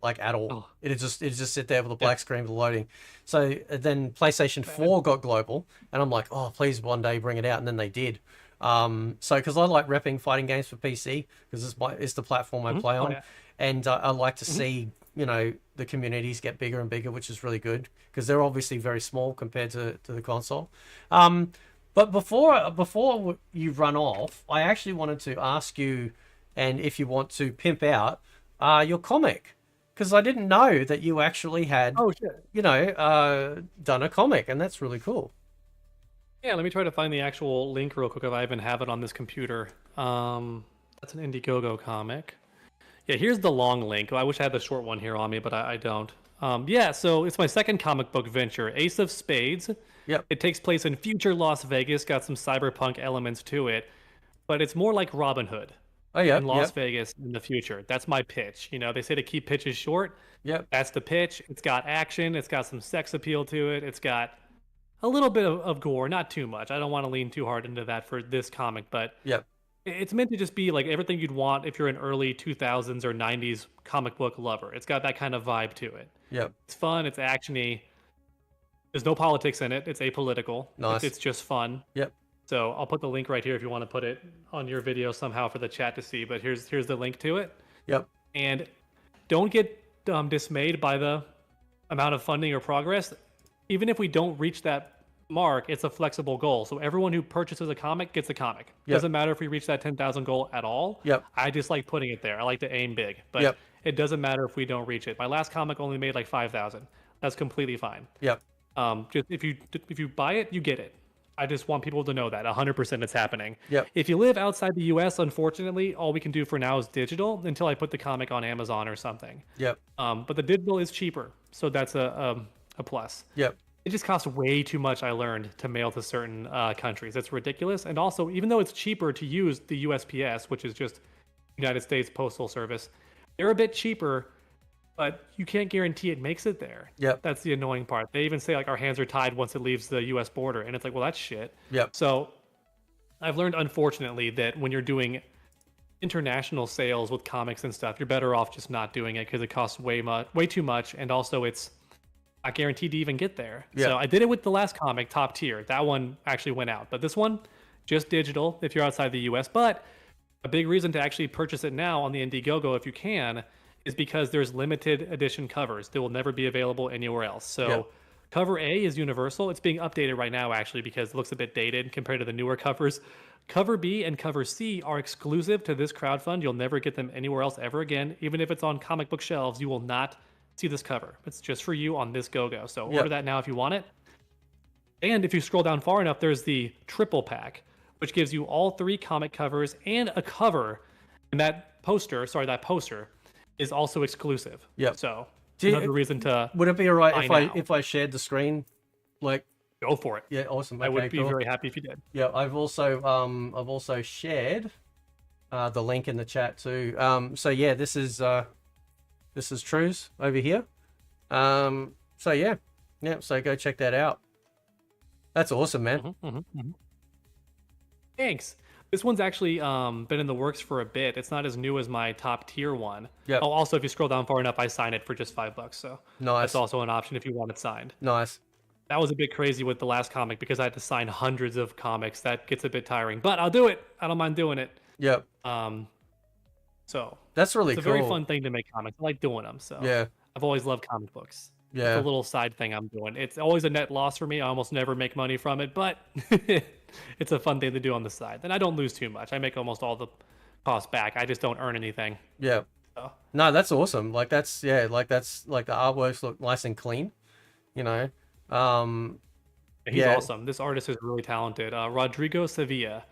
Like at all. It'd just sit there with a black screen with loading. So then PlayStation 4 got global, and I'm like, oh, please one day bring it out, and then they did. So because I like repping fighting games for PC because it's the platform I play on, and I like to see the communities get bigger and bigger, which is really good because they're obviously very small compared to the console. But before you run off, I actually wanted to ask you, and if you want to pimp out your comic. Because I didn't know that you actually had, done a comic, and that's really cool. Yeah, let me try to find the actual link real quick if I even have it on this computer. That's an Indiegogo comic. Yeah, here's the long link. I wish I had the short one here on me, but I don't. So it's my second comic book venture, Ace of Spades. It takes place in future Las Vegas, got some cyberpunk elements to it, but it's more like Robin Hood. In Las Vegas in the future. That's my pitch. They say to keep pitches short. That's the pitch. It's got action. It's got some sex appeal to it. It's got a little bit of gore, not too much. I don't want to lean too hard into that for this comic, but it's meant to just be like everything you'd want if you're an early 2000s or 90s comic book lover. It's got that kind of vibe to it. It's fun. It's actiony. There's no politics in it. It's apolitical. Nice. It's just fun. So I'll put the link right here if you want to put it on your video somehow for the chat to see. But here's the link to it. And don't get dismayed by the amount of funding or progress. Even if we don't reach that mark, it's a flexible goal. So everyone who purchases a comic gets a comic. Doesn't matter if we reach that 10,000 goal at all. I just like putting it there. I like to aim big. But it doesn't matter if we don't reach it. My last comic only made like 5,000. That's completely fine. Just if you buy it, you get it. I just want people to know that 100% it's happening. If you live outside the US, unfortunately, all we can do for now is digital until I put the comic on Amazon or something. But the digital is cheaper, so that's a plus. It just costs way too much, I learned, to mail to certain countries. It's ridiculous. And also, even though it's cheaper to use the USPS, which is just United States Postal Service, they're a bit cheaper, but you can't guarantee it makes it there. That's the annoying part. They even say like our hands are tied once it leaves the US border, and it's like, well, that's shit. So I've learned, unfortunately, that when you're doing international sales with comics and stuff, you're better off just not doing it because it costs way too much, and also it's not guaranteed to even get there. So I did it with the last comic, Top Tier. That one actually went out, but this one just digital if you're outside the US. But a big reason to actually purchase it now on the Indiegogo if you can is because there's limited edition covers that will never be available anywhere else. So cover A is universal. It's being updated right now, actually, because it looks a bit dated compared to the newer covers. Cover B and cover C are exclusive to this crowdfund. You'll never get them anywhere else ever again. Even if it's on comic book shelves, you will not see this cover. It's just for you on this go-go. So Yep. order that now if you want it. And if you scroll down far enough, there's the triple pack, which gives you all 3 comic covers and a cover. And that poster is also exclusive. Yep. So Do you- another reason to Would it be all right buy now. if I shared the screen? Like, go for it. yeah, awesome. I Okay, would be cool. very happy if you did. Yeah, I've also shared the link in the chat too. So yeah, this is True's over here. So yeah, so go check that out. That's awesome, man. Thanks. This one's actually been in the works for a bit. It's not as new as my top tier one. Yep. Oh, also, if you scroll down far enough, I sign it for just $5. So Nice. that's also an option if you want it signed. Nice. That was a bit crazy with the last comic because I had to sign hundreds of comics. That gets a bit tiring, but I'll do it. I don't mind doing it. Yep. So That's really it's a cool. very fun thing to make comics. I like doing them. So Yeah. I've always loved comic books. Yeah. It's a little side thing I'm doing. It's always a net loss for me. I almost never make money from it, but it's a fun thing to do on the side. And I don't lose too much. I make almost all the cost back. I just don't earn anything. Yeah. So. No, that's awesome. Like that's the artworks look nice and clean, you know. He's awesome. This artist is really talented. Rodrigo Sevilla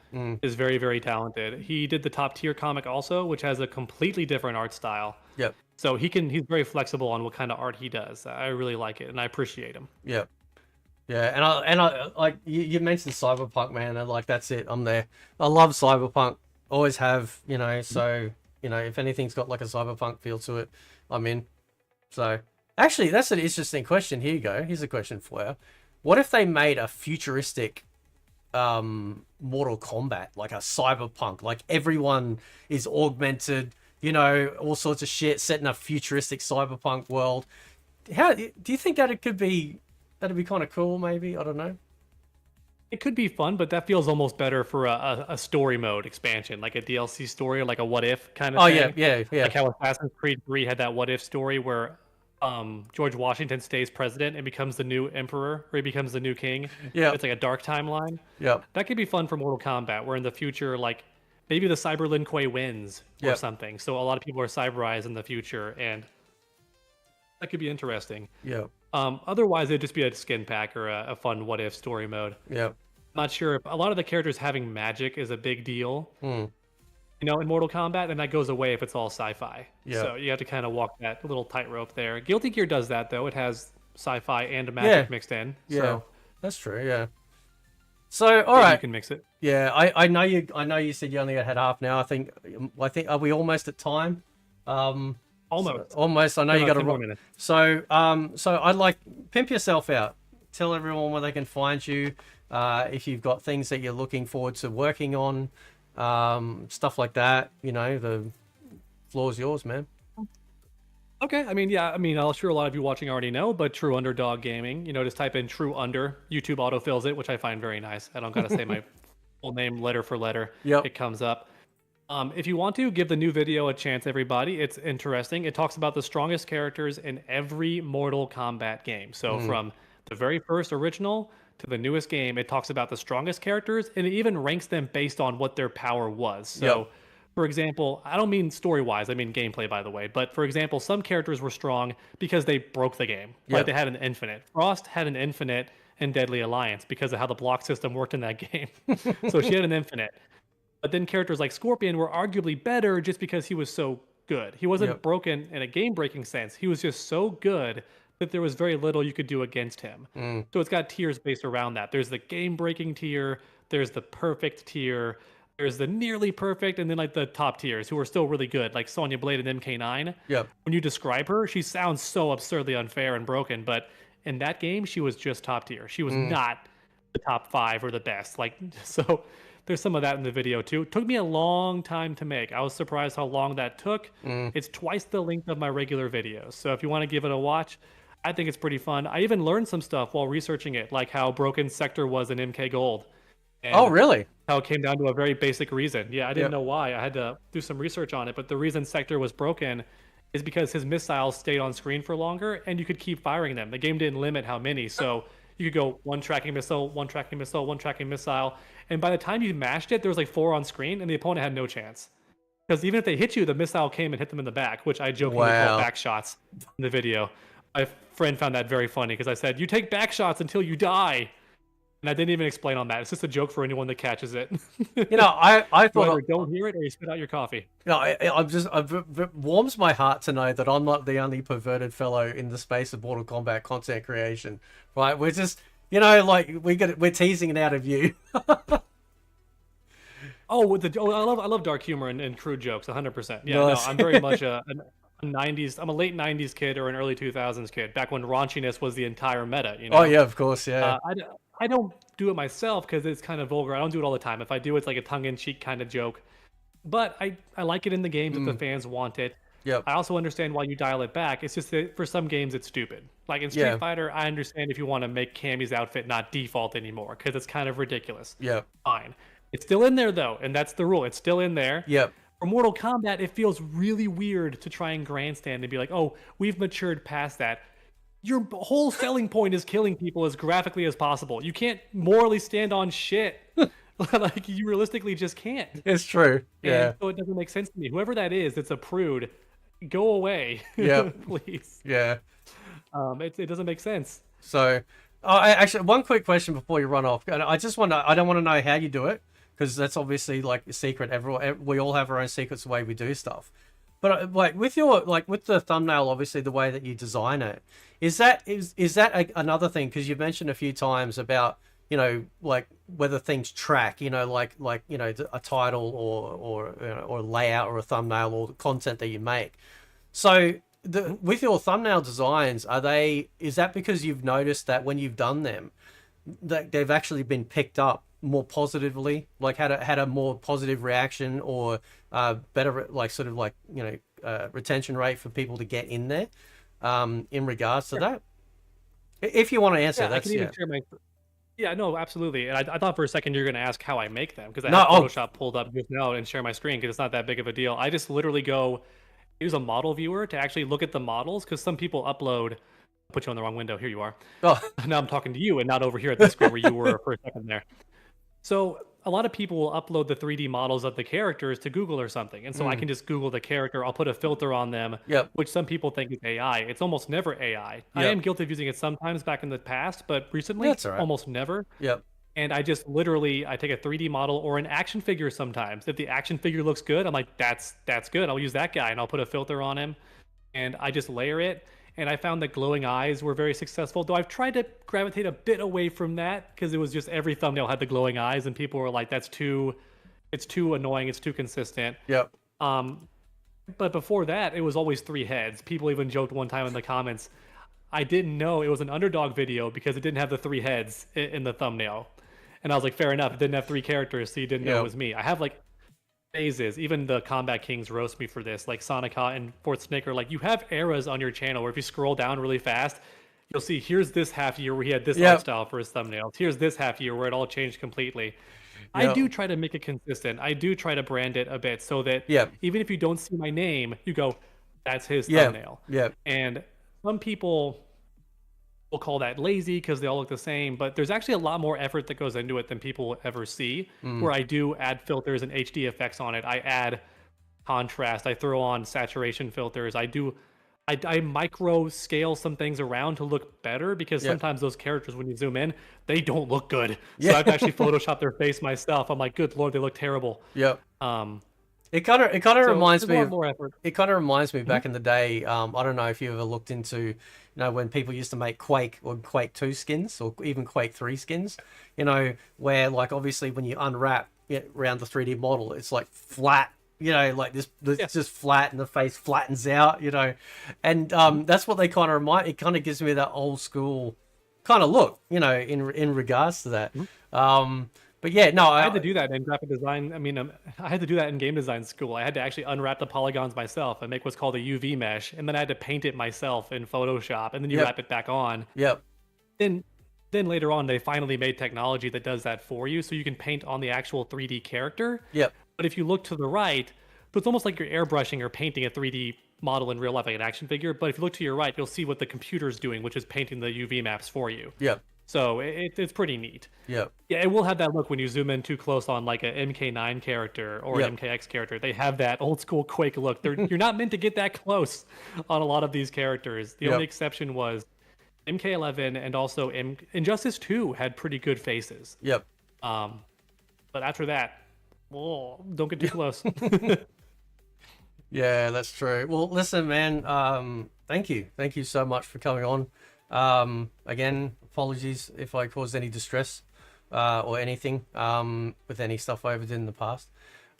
is very, very talented. He did the top tier comic also, which has a completely different art style. Yep. So he's very flexible on what kind of art he does. I really like it and I appreciate him. Yep. Yeah, and I like you mentioned Cyberpunk, man, and like that's it. I'm there. I love Cyberpunk. Always have, you know, so you know, if anything's got like a Cyberpunk feel to it, I'm in. So actually that's an interesting question. Here you go. Here's a question for you. What if they made a futuristic Mortal Kombat, like a Cyberpunk, like everyone is augmented, you know, all sorts of shit set in a futuristic Cyberpunk world? How do you think that that'd be kind of cool? Maybe, I don't know. It could be fun, but that feels almost better for a story mode expansion, like a DLC story, or like a what if kind of Oh thing. yeah. Like how Assassin's Creed 3 had that what if story where George Washington stays president and becomes the new emperor, or he becomes the new king. Yeah. It's like a dark timeline. Yeah. That could be fun for Mortal Kombat, where in the future, like maybe the Cyber Lin Kuei wins or Yeah. something. So a lot of people are cyberized in the future, and that could be interesting. Yeah. Otherwise, it'd just be a skin pack or a fun what if story mode. Yeah. Not sure if a lot of the characters having magic is a big deal, you know, in Mortal Kombat, and that goes away if it's all sci-fi. Yeah. So you have to kind of walk that little tightrope there. Guilty Gear does that though; it has sci-fi and magic mixed in. Yeah. So That's true. Yeah. So all right. you can mix it. Yeah, I know you. I know you said you only had half now. I think. Are we almost at time? Almost. Almost. I know you About got 10 more to. minutes. So I'd like pimp yourself out. Tell everyone where they can find you. If you've got things that you're looking forward to working on, stuff like that. You know, the floor's yours, man. Okay, I'm sure a lot of you watching already know, but TrueUnderDawg Gaming, you know, just type in True Under, YouTube autofills it, which I find very nice. I don't gotta say my full name letter for letter. Yep. It comes up. If you want to, give the new video a chance, everybody. It's interesting. It talks about the strongest characters in every Mortal Kombat game. So from the very first original to the newest game, it talks about the strongest characters, and it even ranks them based on what their power was. So Yep. for example, I don't mean story-wise, I mean gameplay, by the way. But for example, some characters were strong because they broke the game. Yeah. Like they had an infinite. Frost had an infinite in Deadly Alliance because of how the block system worked in that game. So she had an infinite. But then characters like Scorpion were arguably better just because he was so good. He wasn't Yep. broken in a game-breaking sense. He was just so good that there was very little you could do against him. So it's got tiers based around that. There's the game-breaking tier. There's the perfect tier. There's the nearly perfect, and then like the top tiers who are still really good, like Sonya Blade and MK9. Yep. When you describe her, she sounds so absurdly unfair and broken, but in that game, she was just top tier. She was not the top 5 or the best. Like, so there's some of that in the video too. It took me a long time to make. I was surprised how long that took. It's twice the length of my regular videos. So if you want to give it a watch, I think it's pretty fun. I even learned some stuff while researching it, like how broken Sector was in MK Gold. And Oh, really? how it came down to a very basic reason. Yeah, I didn't Yep. know why. I had to do some research on it, but the reason Sector was broken is because his missiles stayed on screen for longer and you could keep firing them. The game didn't limit how many, so you could go one tracking missile, one tracking missile, one tracking missile, and by the time you mashed it, there was like 4 on screen and the opponent had no chance. Because even if they hit you, the missile came and hit them in the back, which I jokingly call back shots in the video. My friend found that very funny because I said, "You take back shots until you die," and I didn't even explain on that. It's just a joke for anyone that catches it. You know, I You thought either don't hear it or you spit out your coffee. No, it warms my heart to know that I'm not the only perverted fellow in the space of Mortal Kombat content creation. Right? We're just, you know, like we're teasing it out of you. Oh, I love dark humor and crude jokes, 100%. Yeah, Nice. no, I'm very much a 90s. I'm a late 90s kid or an early 2000s kid. Back when raunchiness was the entire meta. You know? Oh yeah, of course, yeah. I don't do it myself because it's kind of vulgar. I don't do it all the time. If I do, it's like a tongue-in-cheek kind of joke. But I like it in the games if the fans want it. Yep. I also understand why you dial it back. It's just that for some games it's stupid. Like in Street Fighter, I understand if you want to make Cammy's outfit not default anymore because it's kind of ridiculous. Yep. Fine. It's still in there though, and that's the rule. It's still in there. Yep. For Mortal Kombat, it feels really weird to try and grandstand and be like, "Oh, we've matured past that." Your whole selling point is killing people as graphically as possible. You can't morally stand on shit. Like you realistically just can't. It's true. Yeah. And so it doesn't make sense to me. Whoever that is, that's a prude. Go away. Yeah. Please. Yeah. It doesn't make sense. So, actually, one quick question before you run off. And I don't want to know how you do it because that's obviously like a secret. We all have our own secrets the way we do stuff. But like with the thumbnail, obviously the way that you design it, is that another thing? Because you've mentioned a few times about, you know, like whether things track, you know, like you know, a title or you know, or layout or a thumbnail or the content that you make. So with your thumbnail designs, is that because you've noticed that when you've done them, that they've actually been picked up more positively, like had a more positive reaction or better, like sort of like, you know, retention rate for people to get in there, in regards to that? If you want to answer, that's Yeah, no, absolutely. And I thought for a second you're going to ask how I make them because I No, have Photoshop pulled up just now and share my screen because it's not that big of a deal. I just literally go use a model viewer to actually look at the models because some people upload. Put you on the wrong window. Here you are. Oh. Now I'm talking to you and not over here at the screen where you were for a second there. So a lot of people will upload the 3D models of the characters to Google or something. And so I can just Google the character. I'll put a filter on them, which some people think is AI. It's almost never AI. I am guilty of using it sometimes back in the past, but recently almost never. Yep. And I just literally, I take a 3D model or an action figure sometimes. If the action figure looks good, I'm like, that's good. I'll use that guy and I'll put a filter on him. And I just layer it. And I found that glowing eyes were very successful, though I've tried to gravitate a bit away from that because it was just every thumbnail had the glowing eyes and people were like, it's too annoying, it's too consistent. Yep. But before that, it was always 3 heads. People even joked one time in the comments, I didn't know it was an Underdog video because it didn't have the 3 heads in the thumbnail. And I was like, fair enough, it didn't have 3 characters, so you didn't know it was me. I have like phases. Even the Combat Kings roast me for this. Like Sonica and Fort Snicker, like you have eras on your channel where if you scroll down really fast, you'll see here's this half year where he had this art style for his thumbnails. Here's this half year where it all changed completely. I do try to make it consistent. I do try to brand it a bit so that even if you don't see my name, you go, that's his thumbnail. Yeah. And some people will call that lazy because they all look the same, but there's actually a lot more effort that goes into it than people will ever see, where I do add filters and HD effects on it. I add contrast. I throw on saturation filters. I micro scale some things around to look better because sometimes those characters, when you zoom in, they don't look good. So I've actually photoshopped their face myself. I'm like, good Lord, they look terrible. Yep. It kind of reminds me more effort. It kind of reminds me back in the day. I don't know if you ever looked into, you know, when people used to make Quake or Quake 2 skins or even Quake 3 skins, you know, where like obviously when you unwrap it around the 3D model, it's like flat, you know, like this it's just flat and the face flattens out, you know, and that's what they kind of remind. It kind of gives me that old school kind of look, you know, in regards to that. But yeah, no, I had to do that in graphic design. I mean, I had to do that in game design school. I had to actually unwrap the polygons myself and make what's called a UV mesh, and then I had to paint it myself in Photoshop, and then you wrap it back on. Yep. Then later on, they finally made technology that does that for you, so you can paint on the actual 3D character. Yep. But if you look to the right, so it's almost like you're airbrushing or painting a 3D model in real life, like an action figure. But if you look to your right, you'll see what the computer's doing, which is painting the UV maps for you. Yep. So it's pretty neat. Yep. Yeah, it will have that look when you zoom in too close on like a MK9 character or Yep. an MKX character. They have that old school Quake look. You're not meant to get that close on a lot of these characters. The Yep. only exception was MK11 and also Injustice 2 had pretty good faces. Yep. But after that, whoa, don't get too close. Yeah, that's true. Well, listen, man, thank you. Thank you so much for coming on. Again, apologies if I caused any distress or anything with any stuff I ever did in the past.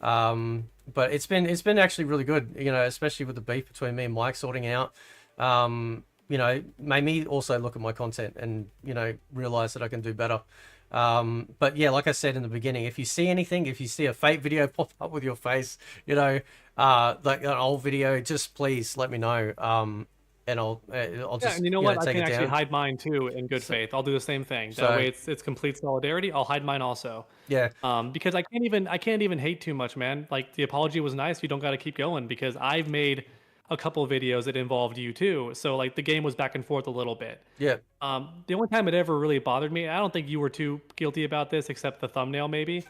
But it's been actually really good, you know, especially with the beef between me and Mike sorting out. You know, made me also look at my content and, you know, realize that I can do better. But yeah, like I said in the beginning, if you see anything, if you see a fake video pop up with your face, you know, like an old video, just please let me know. And I'll just, Yeah, and you know what? I take can it actually down. hide mine too in good faith. I'll do the same thing. That So- way, it's complete solidarity. I'll hide mine also. Yeah. Because I can't even hate too much, man. Like the apology was nice. You don't got to keep going because I've made a couple of videos that involved you too. So like the game was back and forth a little bit. Yeah. The only time it ever really bothered me, I don't think you were too guilty about this, except the thumbnail maybe.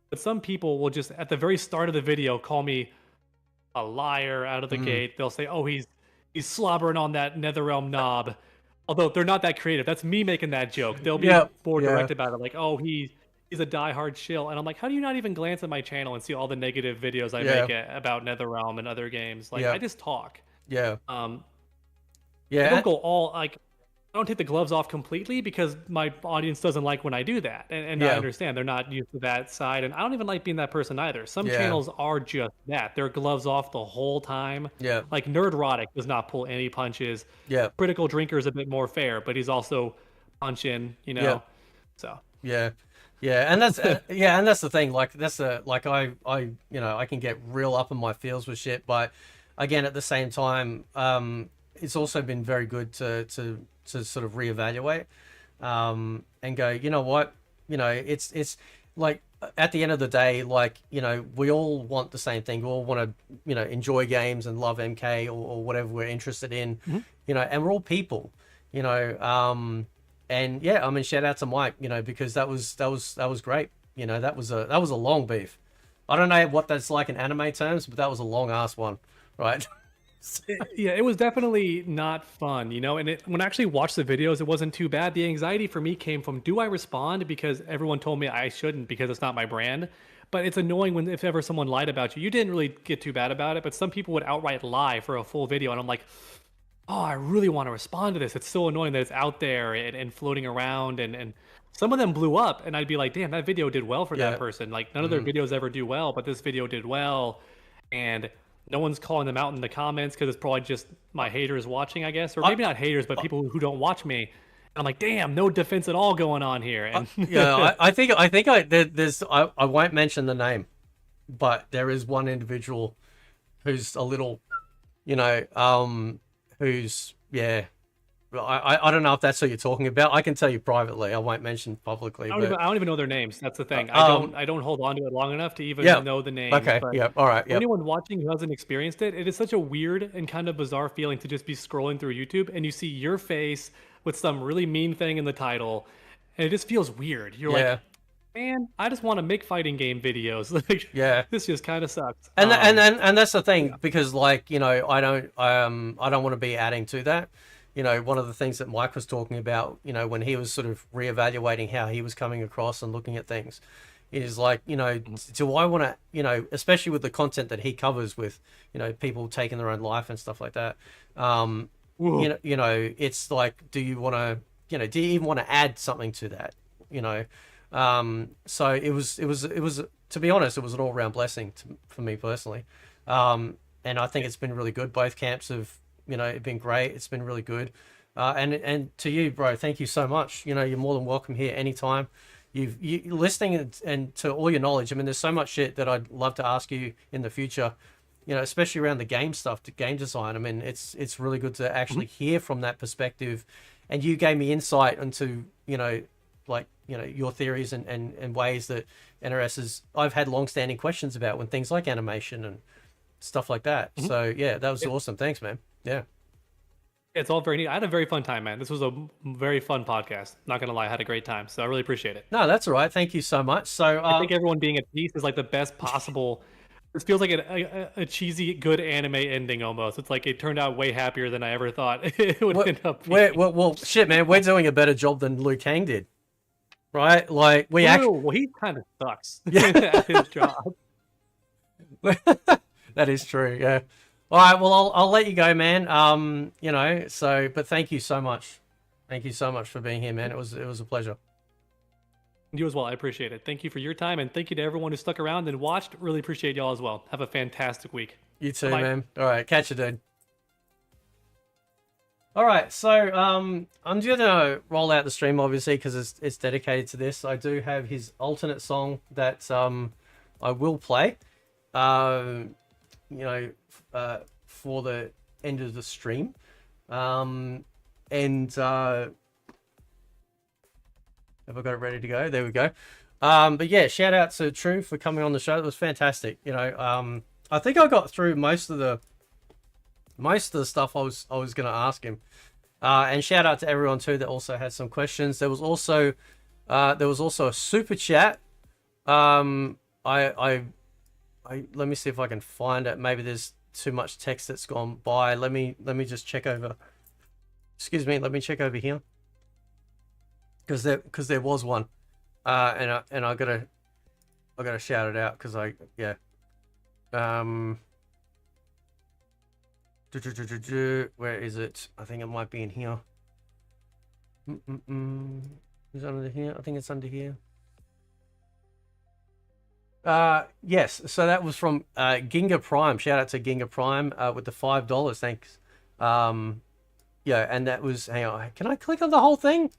But some people will just at the very start of the video call me a liar out of the gate. They'll say, "Oh, he's slobbering on that Netherrealm knob." Although they're not that creative. That's me making that joke. They'll be Yeah, more yeah. direct about it, like, "Oh, he's a diehard shill," and I'm like, "How do you not even glance at my channel and see all the negative videos I Yeah. make about Netherrealm and other games? Like, Yeah. I just talk. Yeah. I Yeah. don't go all like." I don't take the gloves off completely because my audience doesn't like when I do that. And I Yeah. understand they're not used to that side. And I don't even like being that person either. Some Yeah. channels are just that. They're gloves off the whole time. Yeah. Like Nerdrotic does not pull any punches. Yeah. Critical Drinker is a bit more fair, but he's also punching, you know. Yeah. So Yeah, yeah, and that's yeah, and that's the thing. Like that's like I you know I can get real up in my feels with shit, but again at the same time, it's also been very good to sort of reevaluate, and go, you know what, you know, it's like at the end of the day, like, you know, we all want the same thing. We all want to, you know, enjoy games and love MK or whatever we're interested in, you know, and we're all people, you know. And yeah, I mean, shout out to Mike, you know, because that was great. You know, that was a long beef. I don't know what that's like in anime terms, but that was a long ass one, right? yeah, it was definitely not fun, you know. And when I actually watched the videos, it wasn't too bad. The anxiety for me came from, do I respond because everyone told me I shouldn't because it's not my brand? But it's annoying when if ever someone lied about you. You didn't really get too bad about it, but some people would outright lie for a full video, and I'm like, oh, I really want to respond to this. It's so annoying that it's out there and floating around, and some of them blew up, and I'd be like, damn, that video did well for Yeah. that person. Like none of their videos ever do well, but this video did well, and no one's calling them out in the comments because it's probably just my haters watching, I guess, or maybe not haters, but people who don't watch me. And I'm like, damn, no defense at all going on here. And Yeah, I think there's I won't mention the name, but there is one individual who's a little, you know, who's, yeah, I don't know if that's who you're talking about. I can tell you privately. I won't mention publicly. I But don't even know their names. That's the thing. I don't hold on to it long enough to even Yeah. know the names. okay, but yeah, all right, for yeah, anyone watching who hasn't experienced it, it is such a weird and kind of bizarre feeling to just be scrolling through YouTube and you see your face with some really mean thing in the title, and it just feels weird. You're yeah. like, man, I just want to make fighting game videos. Like, Yeah. this just kind of sucks. And that's the thing, because like, you know, I don't want to be adding to that. You know, one of the things that Mike was talking about, you know, when he was sort of reevaluating how he was coming across and looking at things, is like, you know, do I want to, you know, especially with the content that he covers with, you know, people taking their own life and stuff like that. You know, it's like, do you want to, you know, do you even want to add something to that? You know, so it was to be honest, it was an all round blessing for me personally. And I think it's been really good. Both camps have, you know, been great. It's been really good. And to you, bro, thank you so much. You know, you're more than welcome here anytime. You listening and to all your knowledge. I mean, there's so much shit that I'd love to ask you in the future, you know, especially around the game stuff, the game design. I mean, it's really good to actually hear from that perspective. And you gave me insight into, you know, like, you know, your theories and ways that I've had long-standing questions about when things like animation and stuff like that. So yeah, that was awesome. Thanks, man. Yeah. It's all very neat. I had a very fun time, man. This was a very fun podcast. Not gonna lie, I had a great time. So I really appreciate it. No, that's all right. Thank you so much. So I think everyone being at peace is like the best possible. This feels like a cheesy, good anime ending almost. It's like it turned out way happier than I ever thought it would end up being. well, shit, man, we're doing a better job than Liu Kang did, right? Like we actually, Well, he kind of sucks Yeah. at his job. that is true. Yeah. All right. Well, I'll let you go, man. You know. So, but thank you so much. Thank you so much for being here, man. It was a pleasure. You as well. I appreciate it. Thank you for your time, and thank you to everyone who stuck around and watched. Really appreciate y'all as well. Have a fantastic week. You too, Bye-bye. man. All right. Catch you, dude. All right. So, I'm gonna roll out the stream, obviously, because it's dedicated to this. I do have his alternate song that I will play. You know, for the end of the stream. Have I got it ready to go? There we go. But yeah, shout out to True for coming on the show. It was fantastic. You know, I think I got through most of the stuff I was going to ask him. And shout out to everyone too that also had some questions. There was also a super chat. Let me see if I can find it. Maybe there's too much text that's gone by. Let me just check over. Excuse me. Let me check over here. Because there was one, and I gotta shout it out because where is it? I think it might be in here. Is it under here? I think it's under here. Yes. So that was from Ginga Prime. Shout out to Ginga Prime with the $5. Thanks. Yeah, and that was. Hang on. Can I click on the whole thing?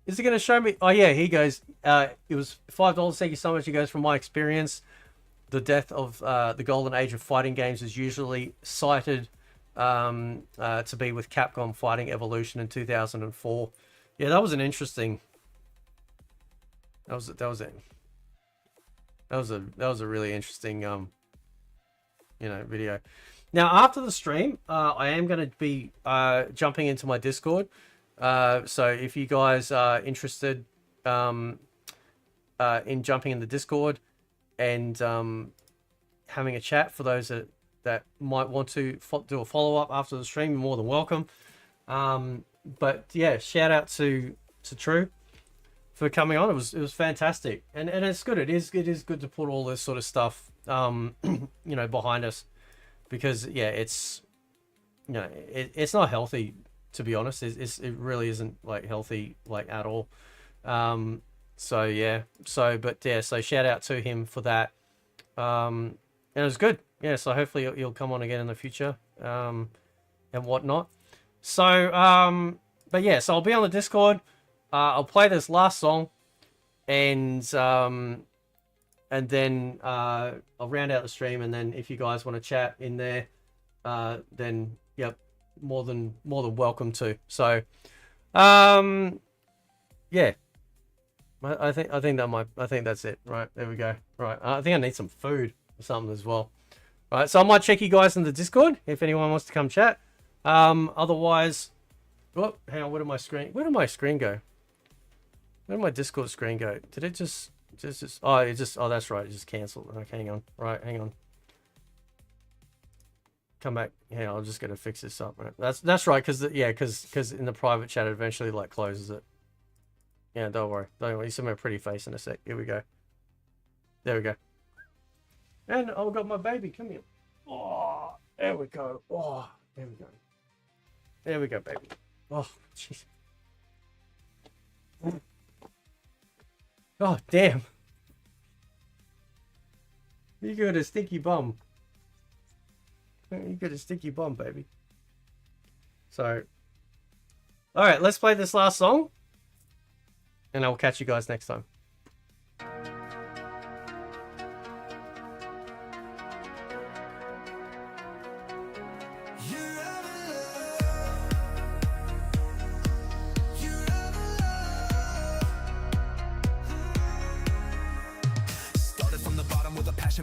Is it going to show me? Oh, yeah, here goes. It was $5. Thank you so much. He goes, from my experience, the death of the golden age of fighting games is usually cited to be with Capcom Fighting Evolution in 2004. Yeah, that was an interesting. That was a really interesting video. Now, after the stream, I am going to be jumping into my Discord. So if you guys are interested in jumping in the Discord and having a chat, for those that might want to do a follow-up after the stream, you're more than welcome. But yeah, shout out to True for coming on. It was fantastic, and it's good. It is good to put all this sort of stuff behind us, because yeah, it's it's not healthy. To be honest, it really isn't like healthy, like, at all. So yeah, so shout out to him for that. And it was good. Yeah, so hopefully you'll come on again in the future, and whatnot. So but yeah, so I'll be on the Discord. I'll play this last song, and then I'll round out the stream, and then if you guys want to chat in there, then yep, more than welcome to. So yeah, I think that's it. Right, there we go. Right, I think I need some food or something as well. Right, so I might check you guys in the Discord if anyone wants to come chat. Otherwise, oh, hang on, where did my screen go? Where did my Discord screen go? Did it just oh, that's right, it just cancelled. Okay, hang on. Right, hang on. Come back. Hang on, I'm just gonna fix this up. Right, that's right, because in the private chat it eventually like closes it. Yeah, don't worry. You see my pretty face in a sec. Here we go. There we go. And I've got my baby. Come here. Oh, there we go. Oh, there we go. There we go, baby. Oh, jeez. Oh, damn. You got a stinky bum. You got a stinky bum, baby. So, all right, let's play this last song, and I'll catch you guys next time.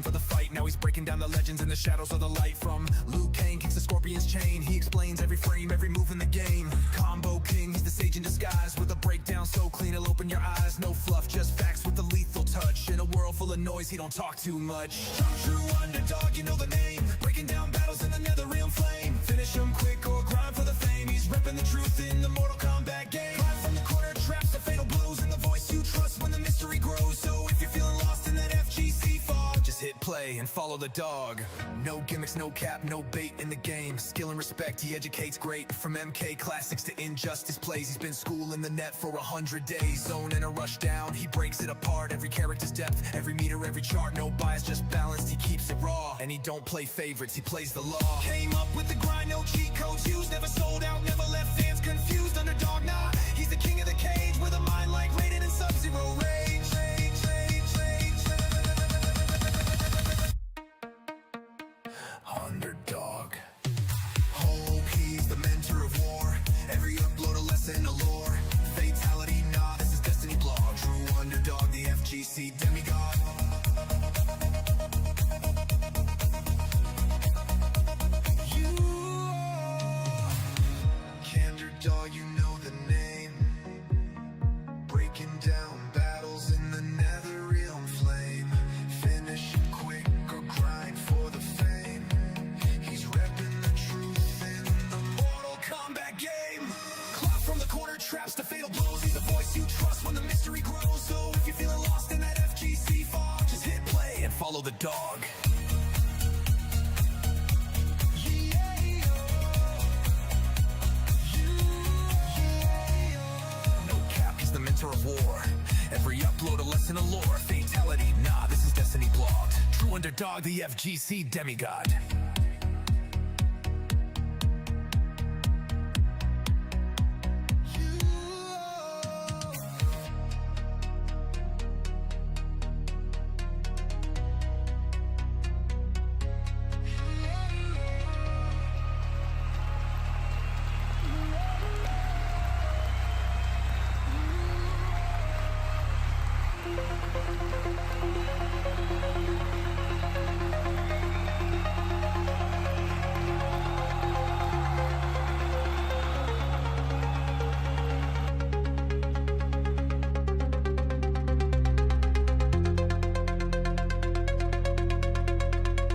For the fight, now he's breaking down the legends in the the shadows or the light. From Liu Kang kicks the scorpion's chain. He explains every frame, every move in the game. Combo king, he's the sage in disguise. With a breakdown so clean it'll open your eyes. No fluff, just facts with a lethal touch. In a world full of noise, he don't talk too much. True underdog, you know the name. Breaking down battles in the nether realm flame. Finish him quick or grind for the fame. He's repping the truth in the Mortal Kombat game. Climb from the corner, traps the fatal blows. In the voice you trust when the mystery grows. So if you're feeling lost in that FGC fog, just hit play and follow the dog. No gimmicks, no cap, no bait in the game. Skill and respect, he educates great. From MK classics to injustice plays, he's been schooling the net for 100 days. Zone and a rush down, he breaks it apart. Every character's depth, every meter, every chart. No bias, just balanced, he keeps it raw. And he don't play favorites, he plays the law. Came up with the grind, no cheat codes used. Never sold out, never left fans confused. Underdog, nah, he's the king of the cage. With a mind like Raiden and Sub-Zero rage. Underdog. Hope he's the mentor of war. Every upload a lesson, a lore. Fatality, nah, this is Destiny blog. True underdog, the FGC demigod. You are Underdog, you know the name. Breaking down battles in the nether realm flame. Finish it quick or grind for the fame. He's repping the truth in the Mortal Kombat game. Clock from the corner, traps the fatal blows. He's the voice you trust when the mystery grows. So if you're feeling lost in that FGC fog, just hit play and follow the dog. No cap, he's the mentor of war. Every upload a lesson, a lore. Fatality, nah, this is Destiny blogged. True underdog, the FGC demigod.